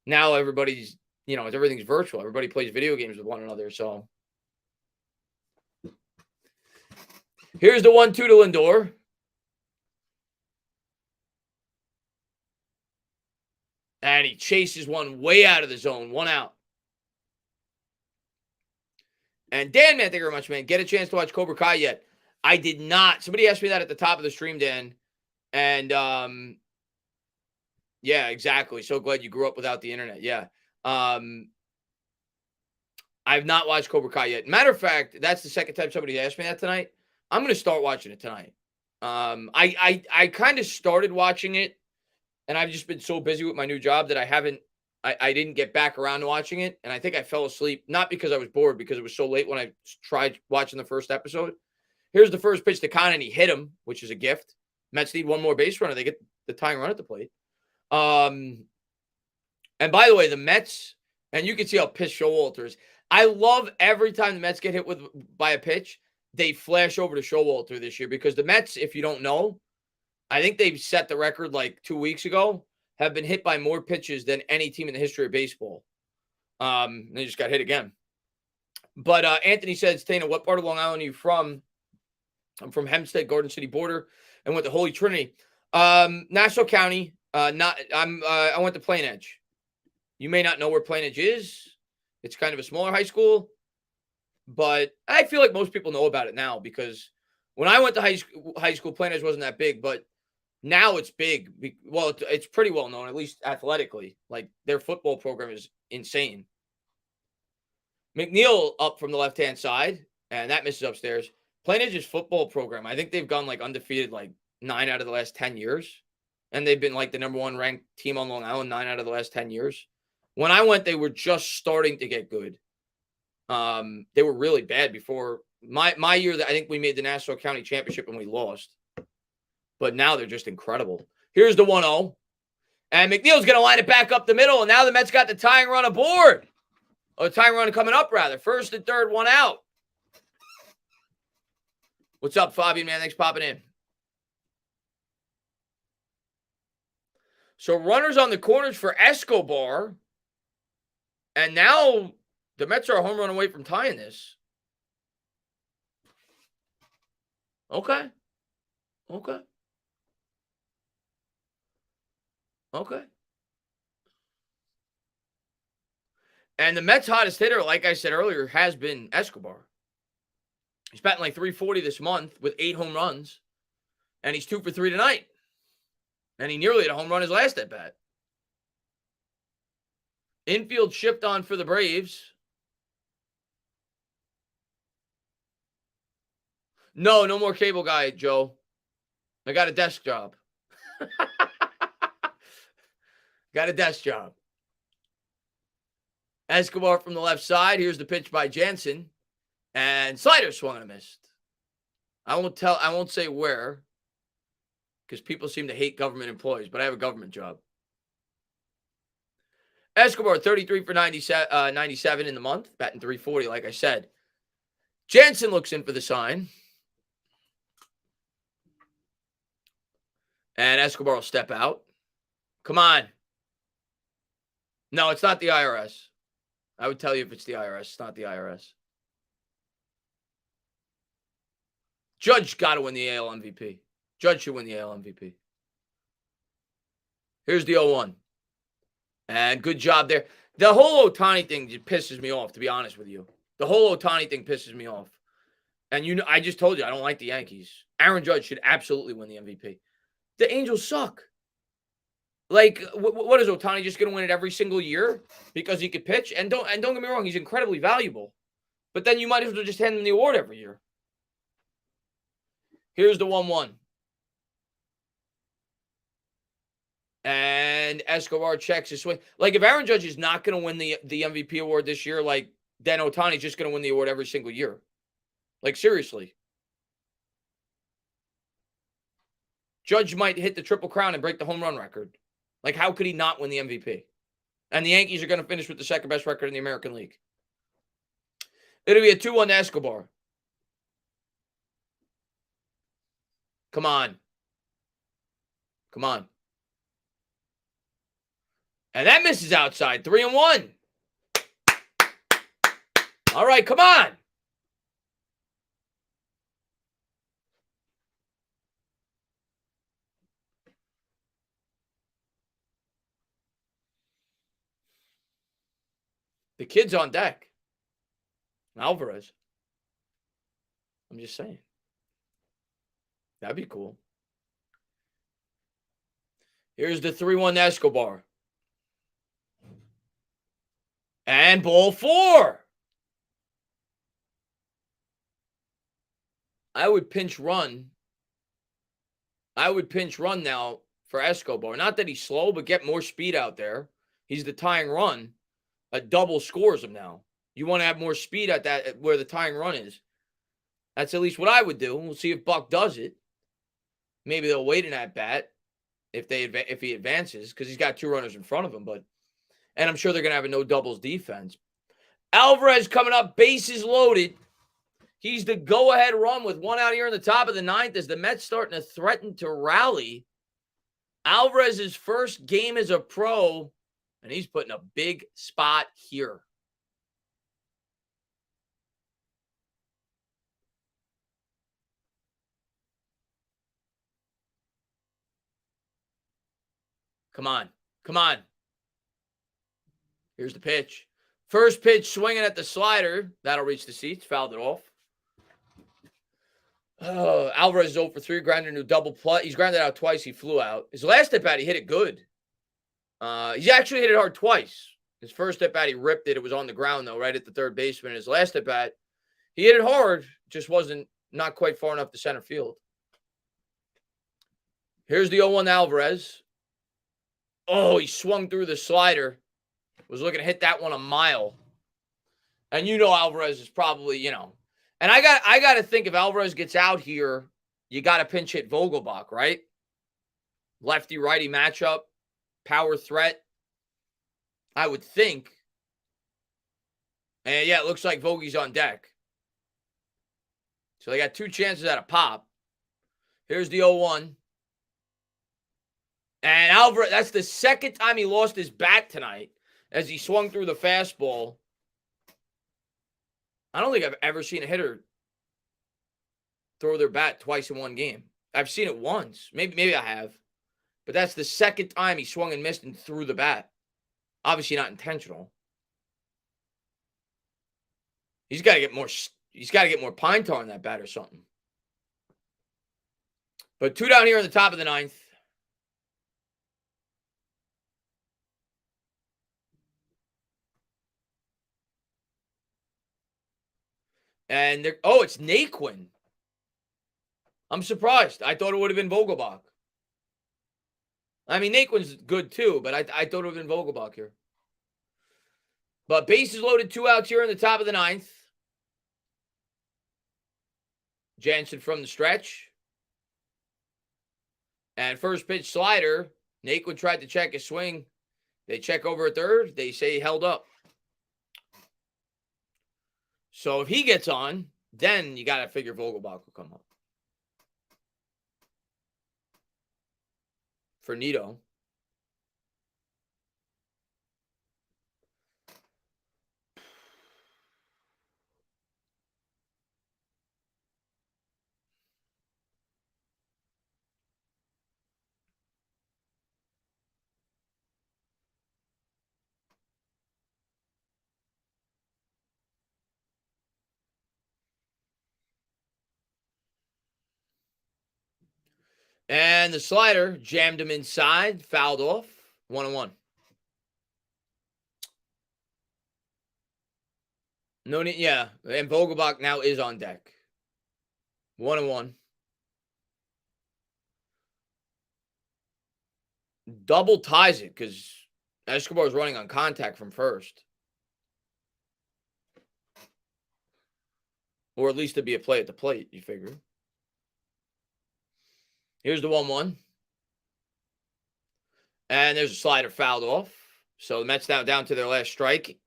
Now everybody's, everything's virtual. Everybody plays video games with one another. So here's the 1-2 to Lindor. And he chases one way out of the zone, 1 out. And Dan, man, thank you very much, man. Get a chance to watch Cobra Kai yet? I did not. Somebody asked me that at the top of the stream, Dan. And yeah, exactly. So glad you grew up without the internet. Yeah. I've not watched Cobra Kai yet. Matter of fact, that's the second time somebody asked me that tonight. I'm going to start watching it tonight. I kind of started watching it, and I've just been so busy with my new job that I didn't get back around to watching it. And I think I fell asleep, not because I was bored, because it was so late when I tried watching the first episode. Here's the first pitch to Khan, and he hit him, which is a gift. Mets need one more base runner. They get the tying run at the plate. And by the way, the Mets, and you can see how pissed Showalter is. I love every time the Mets get hit by a pitch, they flash over to Showalter this year, because the Mets, if you don't know, I think they've set the record like 2 weeks ago, have been hit by more pitches than any team in the history of baseball. They just got hit again. But Anthony says, Tana, what part of Long Island are you from? I'm from Hempstead, Garden City border, and went to Holy Trinity. Nassau County. I went to Plain Edge. You may not know where Plain Edge is. It's kind of a smaller high school, but I feel like most people know about it now, because when I went to high school, Plain Edge wasn't that big, but now it's big. Well, it's pretty well known, at least athletically. Like, their football program is insane. McNeil up from the left-hand side, and that misses upstairs. Plain Edge's football program, I think they've gone like undefeated like 9 out of the last 10 years. And they've been like the number 1 ranked team on Long Island 9 out of the last 10 years. When I went, they were just starting to get good. They were really bad before my year. I think we made the Nassau County Championship and we lost. But now they're just incredible. Here's the 1-0. And McNeil's going to line it back up the middle. And now the Mets got the tying run aboard. Or the tying run coming up, rather. First and third, 1 out. What's up, Fabian, man? Thanks for popping in. So runners on the corners for Escobar. And now the Mets are a home run away from tying this. Okay. And the Mets' hottest hitter, like I said earlier, has been Escobar. He's batting like 340 this month with 8 home runs. And he's 2 for 3 tonight. And he nearly had a home run his last at bat. Infield shift on for the Braves. No more cable guy, Joe. I got a desk job. Got a desk job. Escobar from the left side. Here's the pitch by Jansen. And slider swung and a missed. I won't say where, because people seem to hate government employees, but I have a government job. Escobar, 33 for 97 in the month, batting 340, like I said. Jansen looks in for the sign. And Escobar will step out. Come on. No, it's not the IRS. I would tell you if it's the IRS. It's not the IRS. Judge got to win the AL MVP. Judge should win the AL MVP. Here's the 0-1. And good job there. The whole Ohtani thing just pisses me off, to be honest with you. The whole Ohtani thing pisses me off. And I just told you, I don't like the Yankees. Aaron Judge should absolutely win the MVP. The Angels suck. Like, what is Ohtani just going to win it every single year because he could pitch? And don't get me wrong, he's incredibly valuable. But then you might as well just hand him the award every year. Here's the 1-1. And Escobar checks his swing. Like, if Aaron Judge is not going to win the MVP award this year, like, then Ohtani's just going to win the award every single year. Like, seriously. Judge might hit the Triple Crown and break the home run record. Like, how could he not win the MVP? And the Yankees are going to finish with the second best record in the American League. It'll be a 2-1 to Escobar. Come on. Come on. And that misses outside. 3-1. All right, come on. The kid's on deck. Alvarez. I'm just saying. That'd be cool. Here's the 3-1 Escobar. And ball 4. I would pinch run. Now for Escobar. Not that he's slow, but get more speed out there. He's the tying run. A double scores him now. You want to have more speed at that where the tying run is. That's at least what I would do. We'll see if Buck does it. Maybe they'll wait in that bat if he advances because he's got 2 runners in front of him. And I'm sure they're going to have a no doubles defense. Alvarez coming up, bases loaded. He's the go-ahead run with 1 out here in the top of the 9th as the Mets starting to threaten to rally. Alvarez's first game as a pro, and he's putting a big spot here. Come on. Come on. Here's the pitch. First pitch swinging at the slider. That'll reach the seats. Fouled it off. Alvarez is 0 for 3. Grounded into a double play. He's grounded out twice. He flew out. His last at-bat, he hit it good. He's actually hit it hard twice. His first at-bat, he ripped it. It was on the ground, though, right at the third baseman. His last at-bat, he hit it hard. Just not quite far enough to center field. Here's the 0-1 Alvarez. Oh, he swung through the slider. Was looking to hit that one a mile. And Alvarez is probably, And I got to think if Alvarez gets out here, you got to pinch hit Vogelbach, right? Lefty-righty matchup, power threat. I would think. And yeah, it looks like Vogie's on deck. So they got 2 chances at a pop. Here's the 0-1. And Alvarez, that's the second time he lost his bat tonight as he swung through the fastball. I don't think I've ever seen a hitter throw their bat twice in one game. I've seen it once. Maybe I have. But that's the second time he swung and missed and threw the bat. Obviously not intentional. He's got to get more pine tar in that bat or something. But 2 down here in the top of the 9th. And it's Naquin. I'm surprised. I thought it would have been Vogelbach. I mean, Naquin's good too, but I thought it would have been Vogelbach here. But bases loaded, 2 outs here in the top of the 9th. Jansen from the stretch. And first pitch slider. Naquin tried to check his swing. They check over at third. They say he held up. So if he gets on, then you got to figure Vogelbach will come up. For Nito. And the slider jammed him inside, fouled off, 1-1. No need, yeah. And Vogelbach now is on deck. 1-1. Double ties it because Escobar's running on contact from first. Or at least to be a play at the plate, you figure. Here's the 1-1. And there's a slider fouled off. So the Mets now down to their last strike.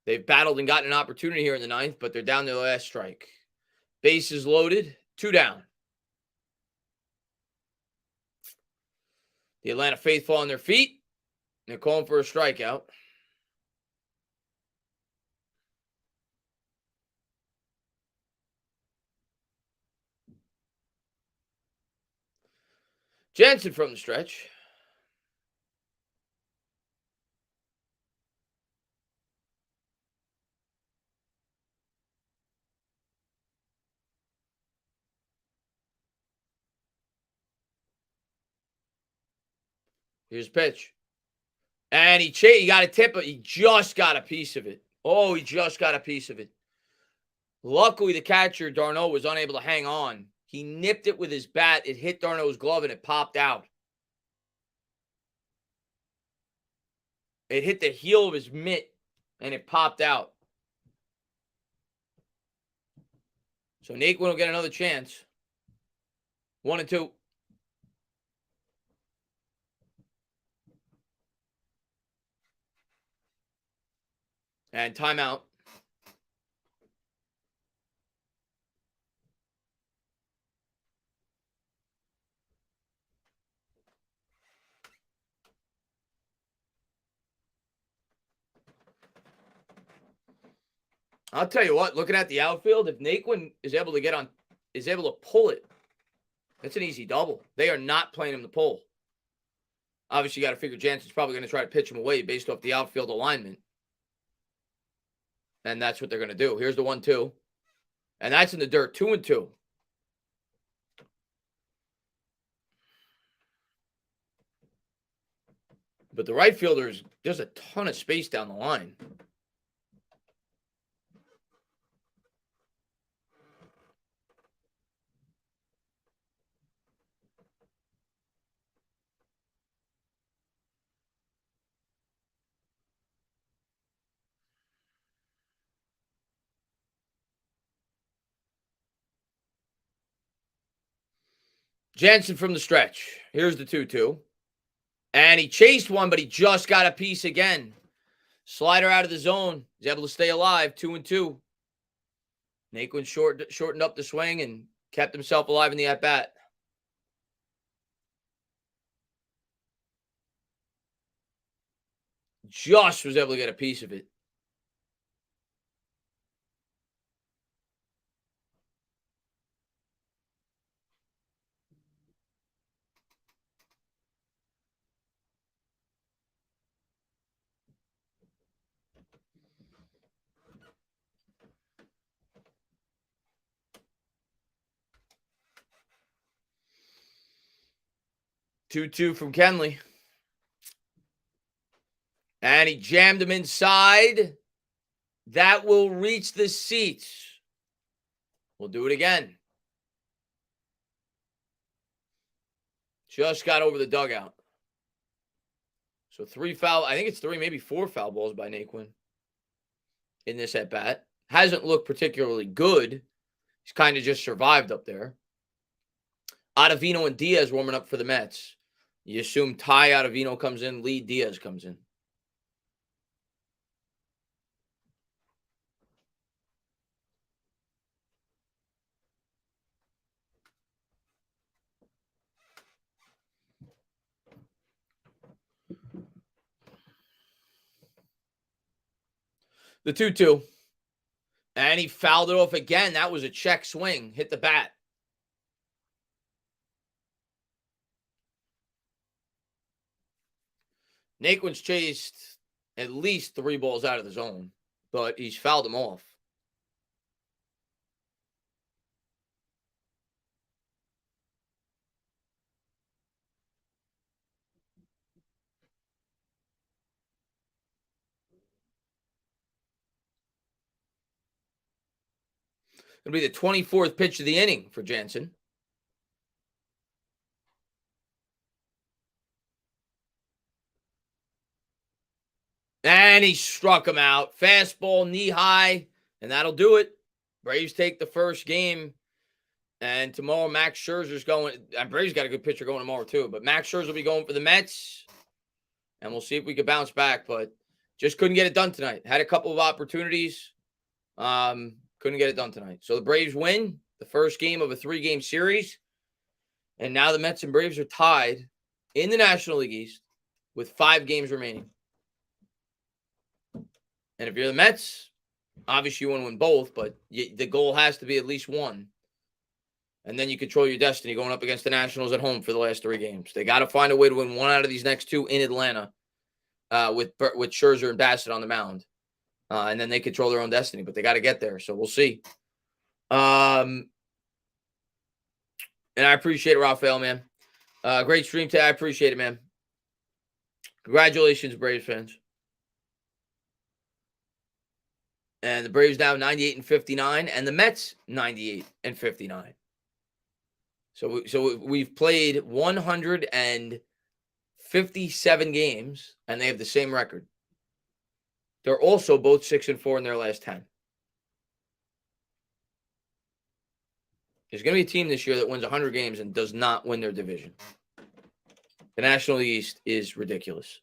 They've battled and gotten an opportunity here in the 9th, but they're down to their last strike. Bases loaded, 2 down. The Atlanta faithful on their feet. They're calling for a strikeout. Jansen from the stretch. Here's pitch. And he got a tip, but he just got a piece of it. Oh, he just got a piece of it. Luckily, the catcher, Darno, was unable to hang on. He nipped it with his bat. It hit Darno's glove, and it popped out. It hit the heel of his mitt, and it popped out. So Naquin will get another chance. 1-2. And timeout. I'll tell you what, looking at the outfield, if Naquin is able to pull it, that's an easy double. They are not playing him to pull. Obviously, you got to figure Jansen's probably going to try to pitch him away based off the outfield alignment. And that's what they're going to do. Here's the 1-2. And that's in the dirt. 2-2. But the right fielder's, there's a ton of space down the line. Jansen from the stretch. Here's the 2-2. And he chased one, but he just got a piece again. Slider out of the zone. He's able to stay alive. 2-2. Naquin shortened up the swing and kept himself alive in the at-bat. Just was able to get a piece of it. Two from Kenley. And he jammed him inside. That will reach the seats. We'll do it again. Just got over the dugout. So 3 foul. I think it's 3, maybe 4 foul balls by Naquin in this at-bat. Hasn't looked particularly good. He's kind of just survived up there. Ottavino and Diaz warming up for the Mets. You assume Ty Ottavino comes in, Lee Diaz comes in. The 2-2. And he fouled it off again. That was a check swing. Hit the bat. Naquin's chased at least 3 balls out of the zone, but he's fouled them off. It'll be the 24th pitch of the inning for Jansen. And he struck him out. Fastball, knee high, and that'll do it. Braves take the first game. And tomorrow, Max Scherzer's going. And Braves got a good pitcher going tomorrow, too. But Max Scherzer will be going for the Mets. And we'll see if we can bounce back. But just couldn't get it done tonight. Had a couple of opportunities. Couldn't get it done tonight. So the Braves win the first game of a 3-game series. And now the Mets and Braves are tied in the National League East with 5 games remaining. And if you're the Mets, obviously you want to win both, but the goal has to be at least one. And then you control your destiny going up against the Nationals at home for the last 3 games. They got to find a way to win one out of these next 2 in Atlanta with Scherzer and Bassett on the mound. And then they control their own destiny, but they got to get there. So we'll see. And I appreciate it, Raphael, man. Great stream today. I appreciate it, man. Congratulations, Braves fans. And the Braves now 98-59, and the Mets 98-59. So we've played 157 games, and they have the same record. They're also both 6-4 in their last 10. There's going to be a team this year that wins 100 games and does not win their division. The National League East is ridiculous.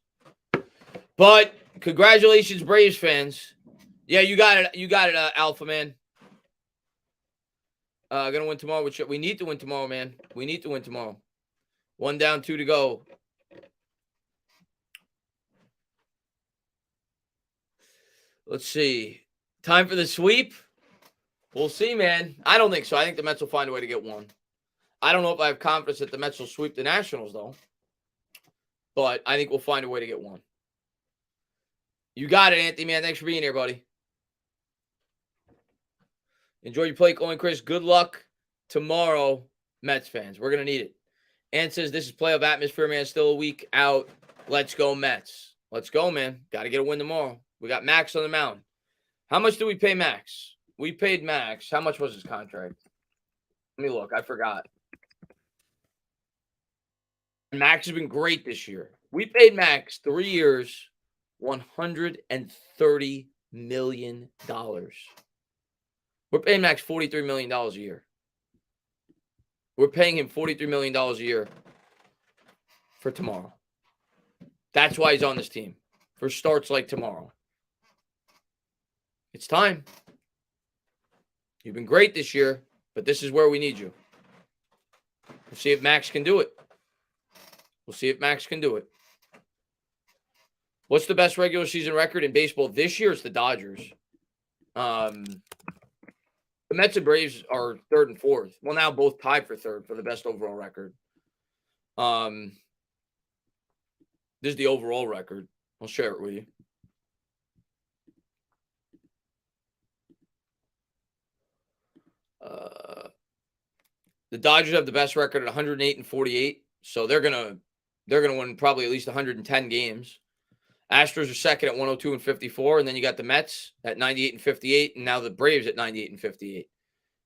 But congratulations, Braves fans. Yeah, you got it. You got it, Alpha Man. Gonna win tomorrow. We need to win tomorrow, man. We need to win tomorrow. 1 down, 2 to go. Let's see. Time for the sweep. We'll see, man. I don't think so. I think the Mets will find a way to get 1. I don't know if I have confidence that the Mets will sweep the Nationals, though. But I think we'll find a way to get 1. You got it, Anthony, man. Thanks for being here, buddy. Enjoy your play, Colin Chris. Good luck tomorrow, Mets fans. We're going to need it. Ann says, this is playoff atmosphere, man. Still a week out. Let's go, Mets. Let's go, man. Got to get a win tomorrow. We got Max on the mound. How much do we pay Max? We paid Max. How much was his contract? Let me look. I forgot. Max has been great this year. We paid Max 3 years, $130 million. We're paying Max $43 million a year. We're paying him $43 million a year for tomorrow. That's why he's on this team. For starts like tomorrow. It's time. You've been great this year, but this is where we need you. We'll see if Max can do it. We'll see if Max can do it. What's the best regular season record in baseball this year? It's the Dodgers. The Mets and Braves are 3rd and 4th. Well, now both tied for 3rd for the best overall record. This is the overall record. I'll share it with you. The Dodgers have the best record at 108-48, so they're gonna win probably at least 110 games. Astros are second at 102-54, and then you got the Mets at 98-58, and now the Braves at 98-58.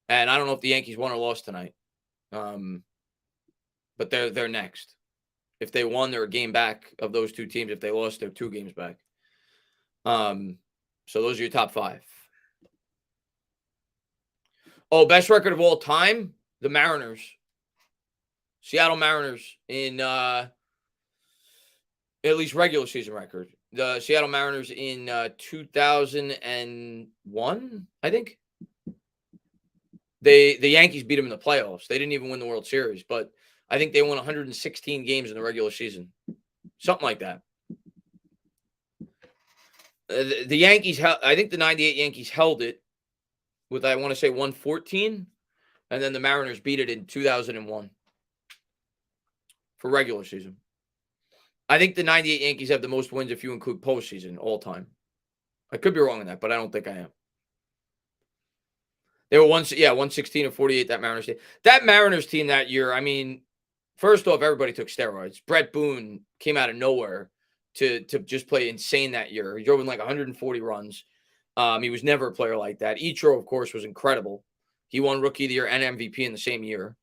And I don't know if the Yankees won or lost tonight, but they're next. If they won, they're a game back of those 2 teams. If they lost, they're 2 games back. So those are your top 5. Oh, best record of all time? The Mariners. Seattle Mariners in at least regular season record. The Seattle Mariners in 2001, I think. The Yankees beat them in the playoffs. They didn't even win the World Series, but I think they won 116 games in the regular season. Something like that. The Yankees, I think the 98 Yankees held it with, I want to say, 114, and then the Mariners beat it in 2001 for regular season. I think the 98 Yankees have the most wins if you include postseason all time. I could be wrong on that, but I don't think I am. They were 116-48, that Mariners team. That Mariners team that year, I mean, first off, everybody took steroids. Brett Boone came out of nowhere to just play insane that year. He drove in like 140 runs. He was never a player like that. Ichiro, of course, was incredible. He won Rookie of the Year and MVP in the same year.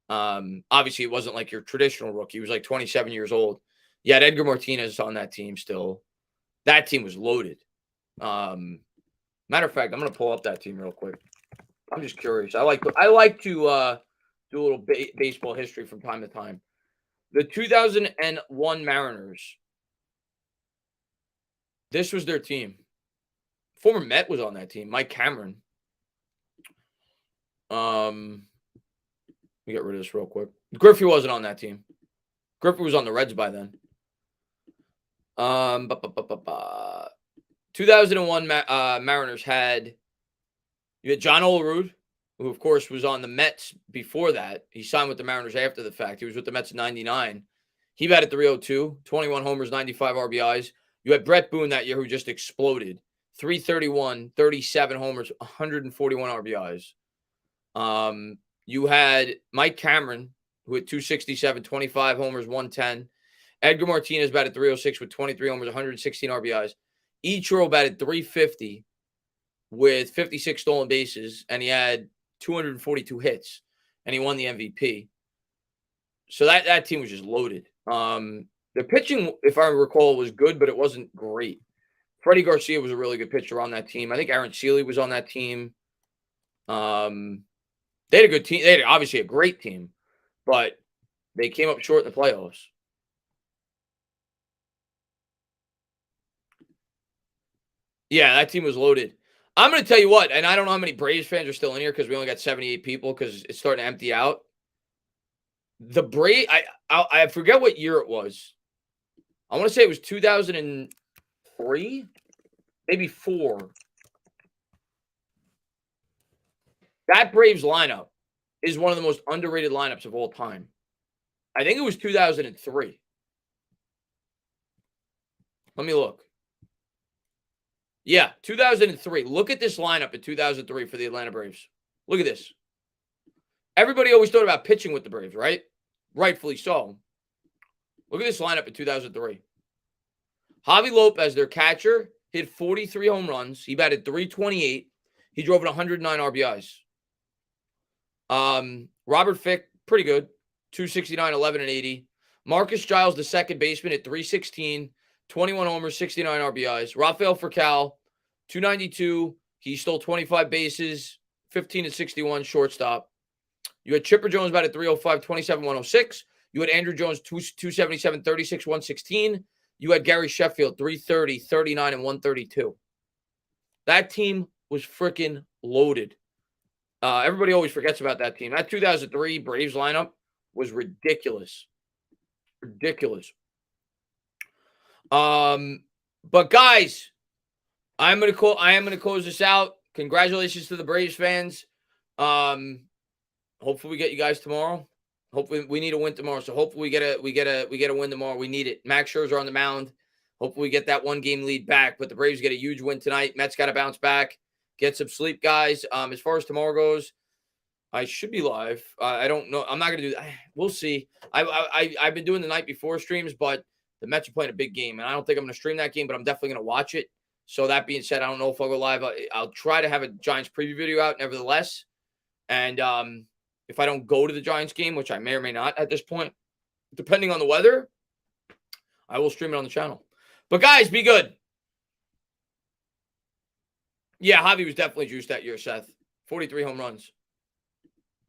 Obviously, it wasn't like your traditional rookie. He was like 27 years old. You had Edgar Martinez on that team still. That team was loaded. Matter of fact, I'm going to pull up that team real quick. I'm just curious. I like to do a little baseball history from time to time. The 2001 Mariners. This was their team. Former Met was on that team. Mike Cameron. Let me get rid of this real quick. Griffey wasn't on that team. Griffey was on the Reds by then. 2001 Mariners had John Olerud, who of course was on the Mets before that. He signed with the Mariners after the fact. He was with the Mets in 99. He batted 302, 21 homers, 95 RBIs. You had Brett Boone that year who just exploded. 331, 37 homers, 141 RBIs. You had Mike Cameron, who had 267, 25 homers, 110. Edgar Martinez batted 306 with 23 homers, 116 RBIs. Ichiro batted 350 with 56 stolen bases, and he had 242 hits, and he won the MVP. So that team was just loaded. The pitching, if I recall, was good, but it wasn't great. Freddie Garcia was a really good pitcher on that team. I think Aaron Seeley was on that team. They had a good team. They had obviously a great team, but they came up short in the playoffs. Yeah, that team was loaded. I'm going to tell you what, and I don't know how many Braves fans are still in here because we only got 78 people because it's starting to empty out. The Braves, I forget what year it was. I want to say it was 2003, maybe 4. That Braves lineup is one of the most underrated lineups of all time. I think it was 2003. Let me look. Yeah, 2003. Look at this lineup in 2003 for the Atlanta Braves. Look at this. Everybody always thought about pitching with the Braves, right? Rightfully so. Look at this lineup in 2003. Javi Lopez, their catcher, hit 43 home runs. He batted 328. He drove in 109 RBIs. Robert Fick, pretty good. 269, 11, and 80. Marcus Giles, the second baseman, at 316, 21 homers, 69 RBIs. Rafael Furcal, 292. He stole 25 bases, 15 and 61, shortstop. You had Chipper Jones batted 305, 27, 106. You had Andrew Jones, 277, 36, 116. You had Gary Sheffield, 330, 39, and 132. That team was freaking loaded. Everybody always forgets about that team. That 2003 Braves lineup was ridiculous. Ridiculous. But guys, I am gonna close this out. Congratulations to the Braves fans. Hopefully we get you guys tomorrow. Hopefully we need a win tomorrow. So hopefully we get a win tomorrow. We need it. Max Scherzer on the mound. Hopefully we get that 1-game lead back. But the Braves get a huge win tonight. Mets got to bounce back. Get some sleep, guys. As far as tomorrow goes, I should be live. I don't know. I'm not gonna do that. We'll see. I've been doing the night before streams, but the Mets are playing a big game, and I don't think I'm going to stream that game, but I'm definitely going to watch it. So that being said, I don't know if I'll go live. I'll try to have a Giants preview video out nevertheless. And if I don't go to the Giants game, which I may or may not at this point, depending on the weather, I will stream it on the channel. But guys, be good. Yeah, Javi was definitely juiced that year, Seth. 43 home runs.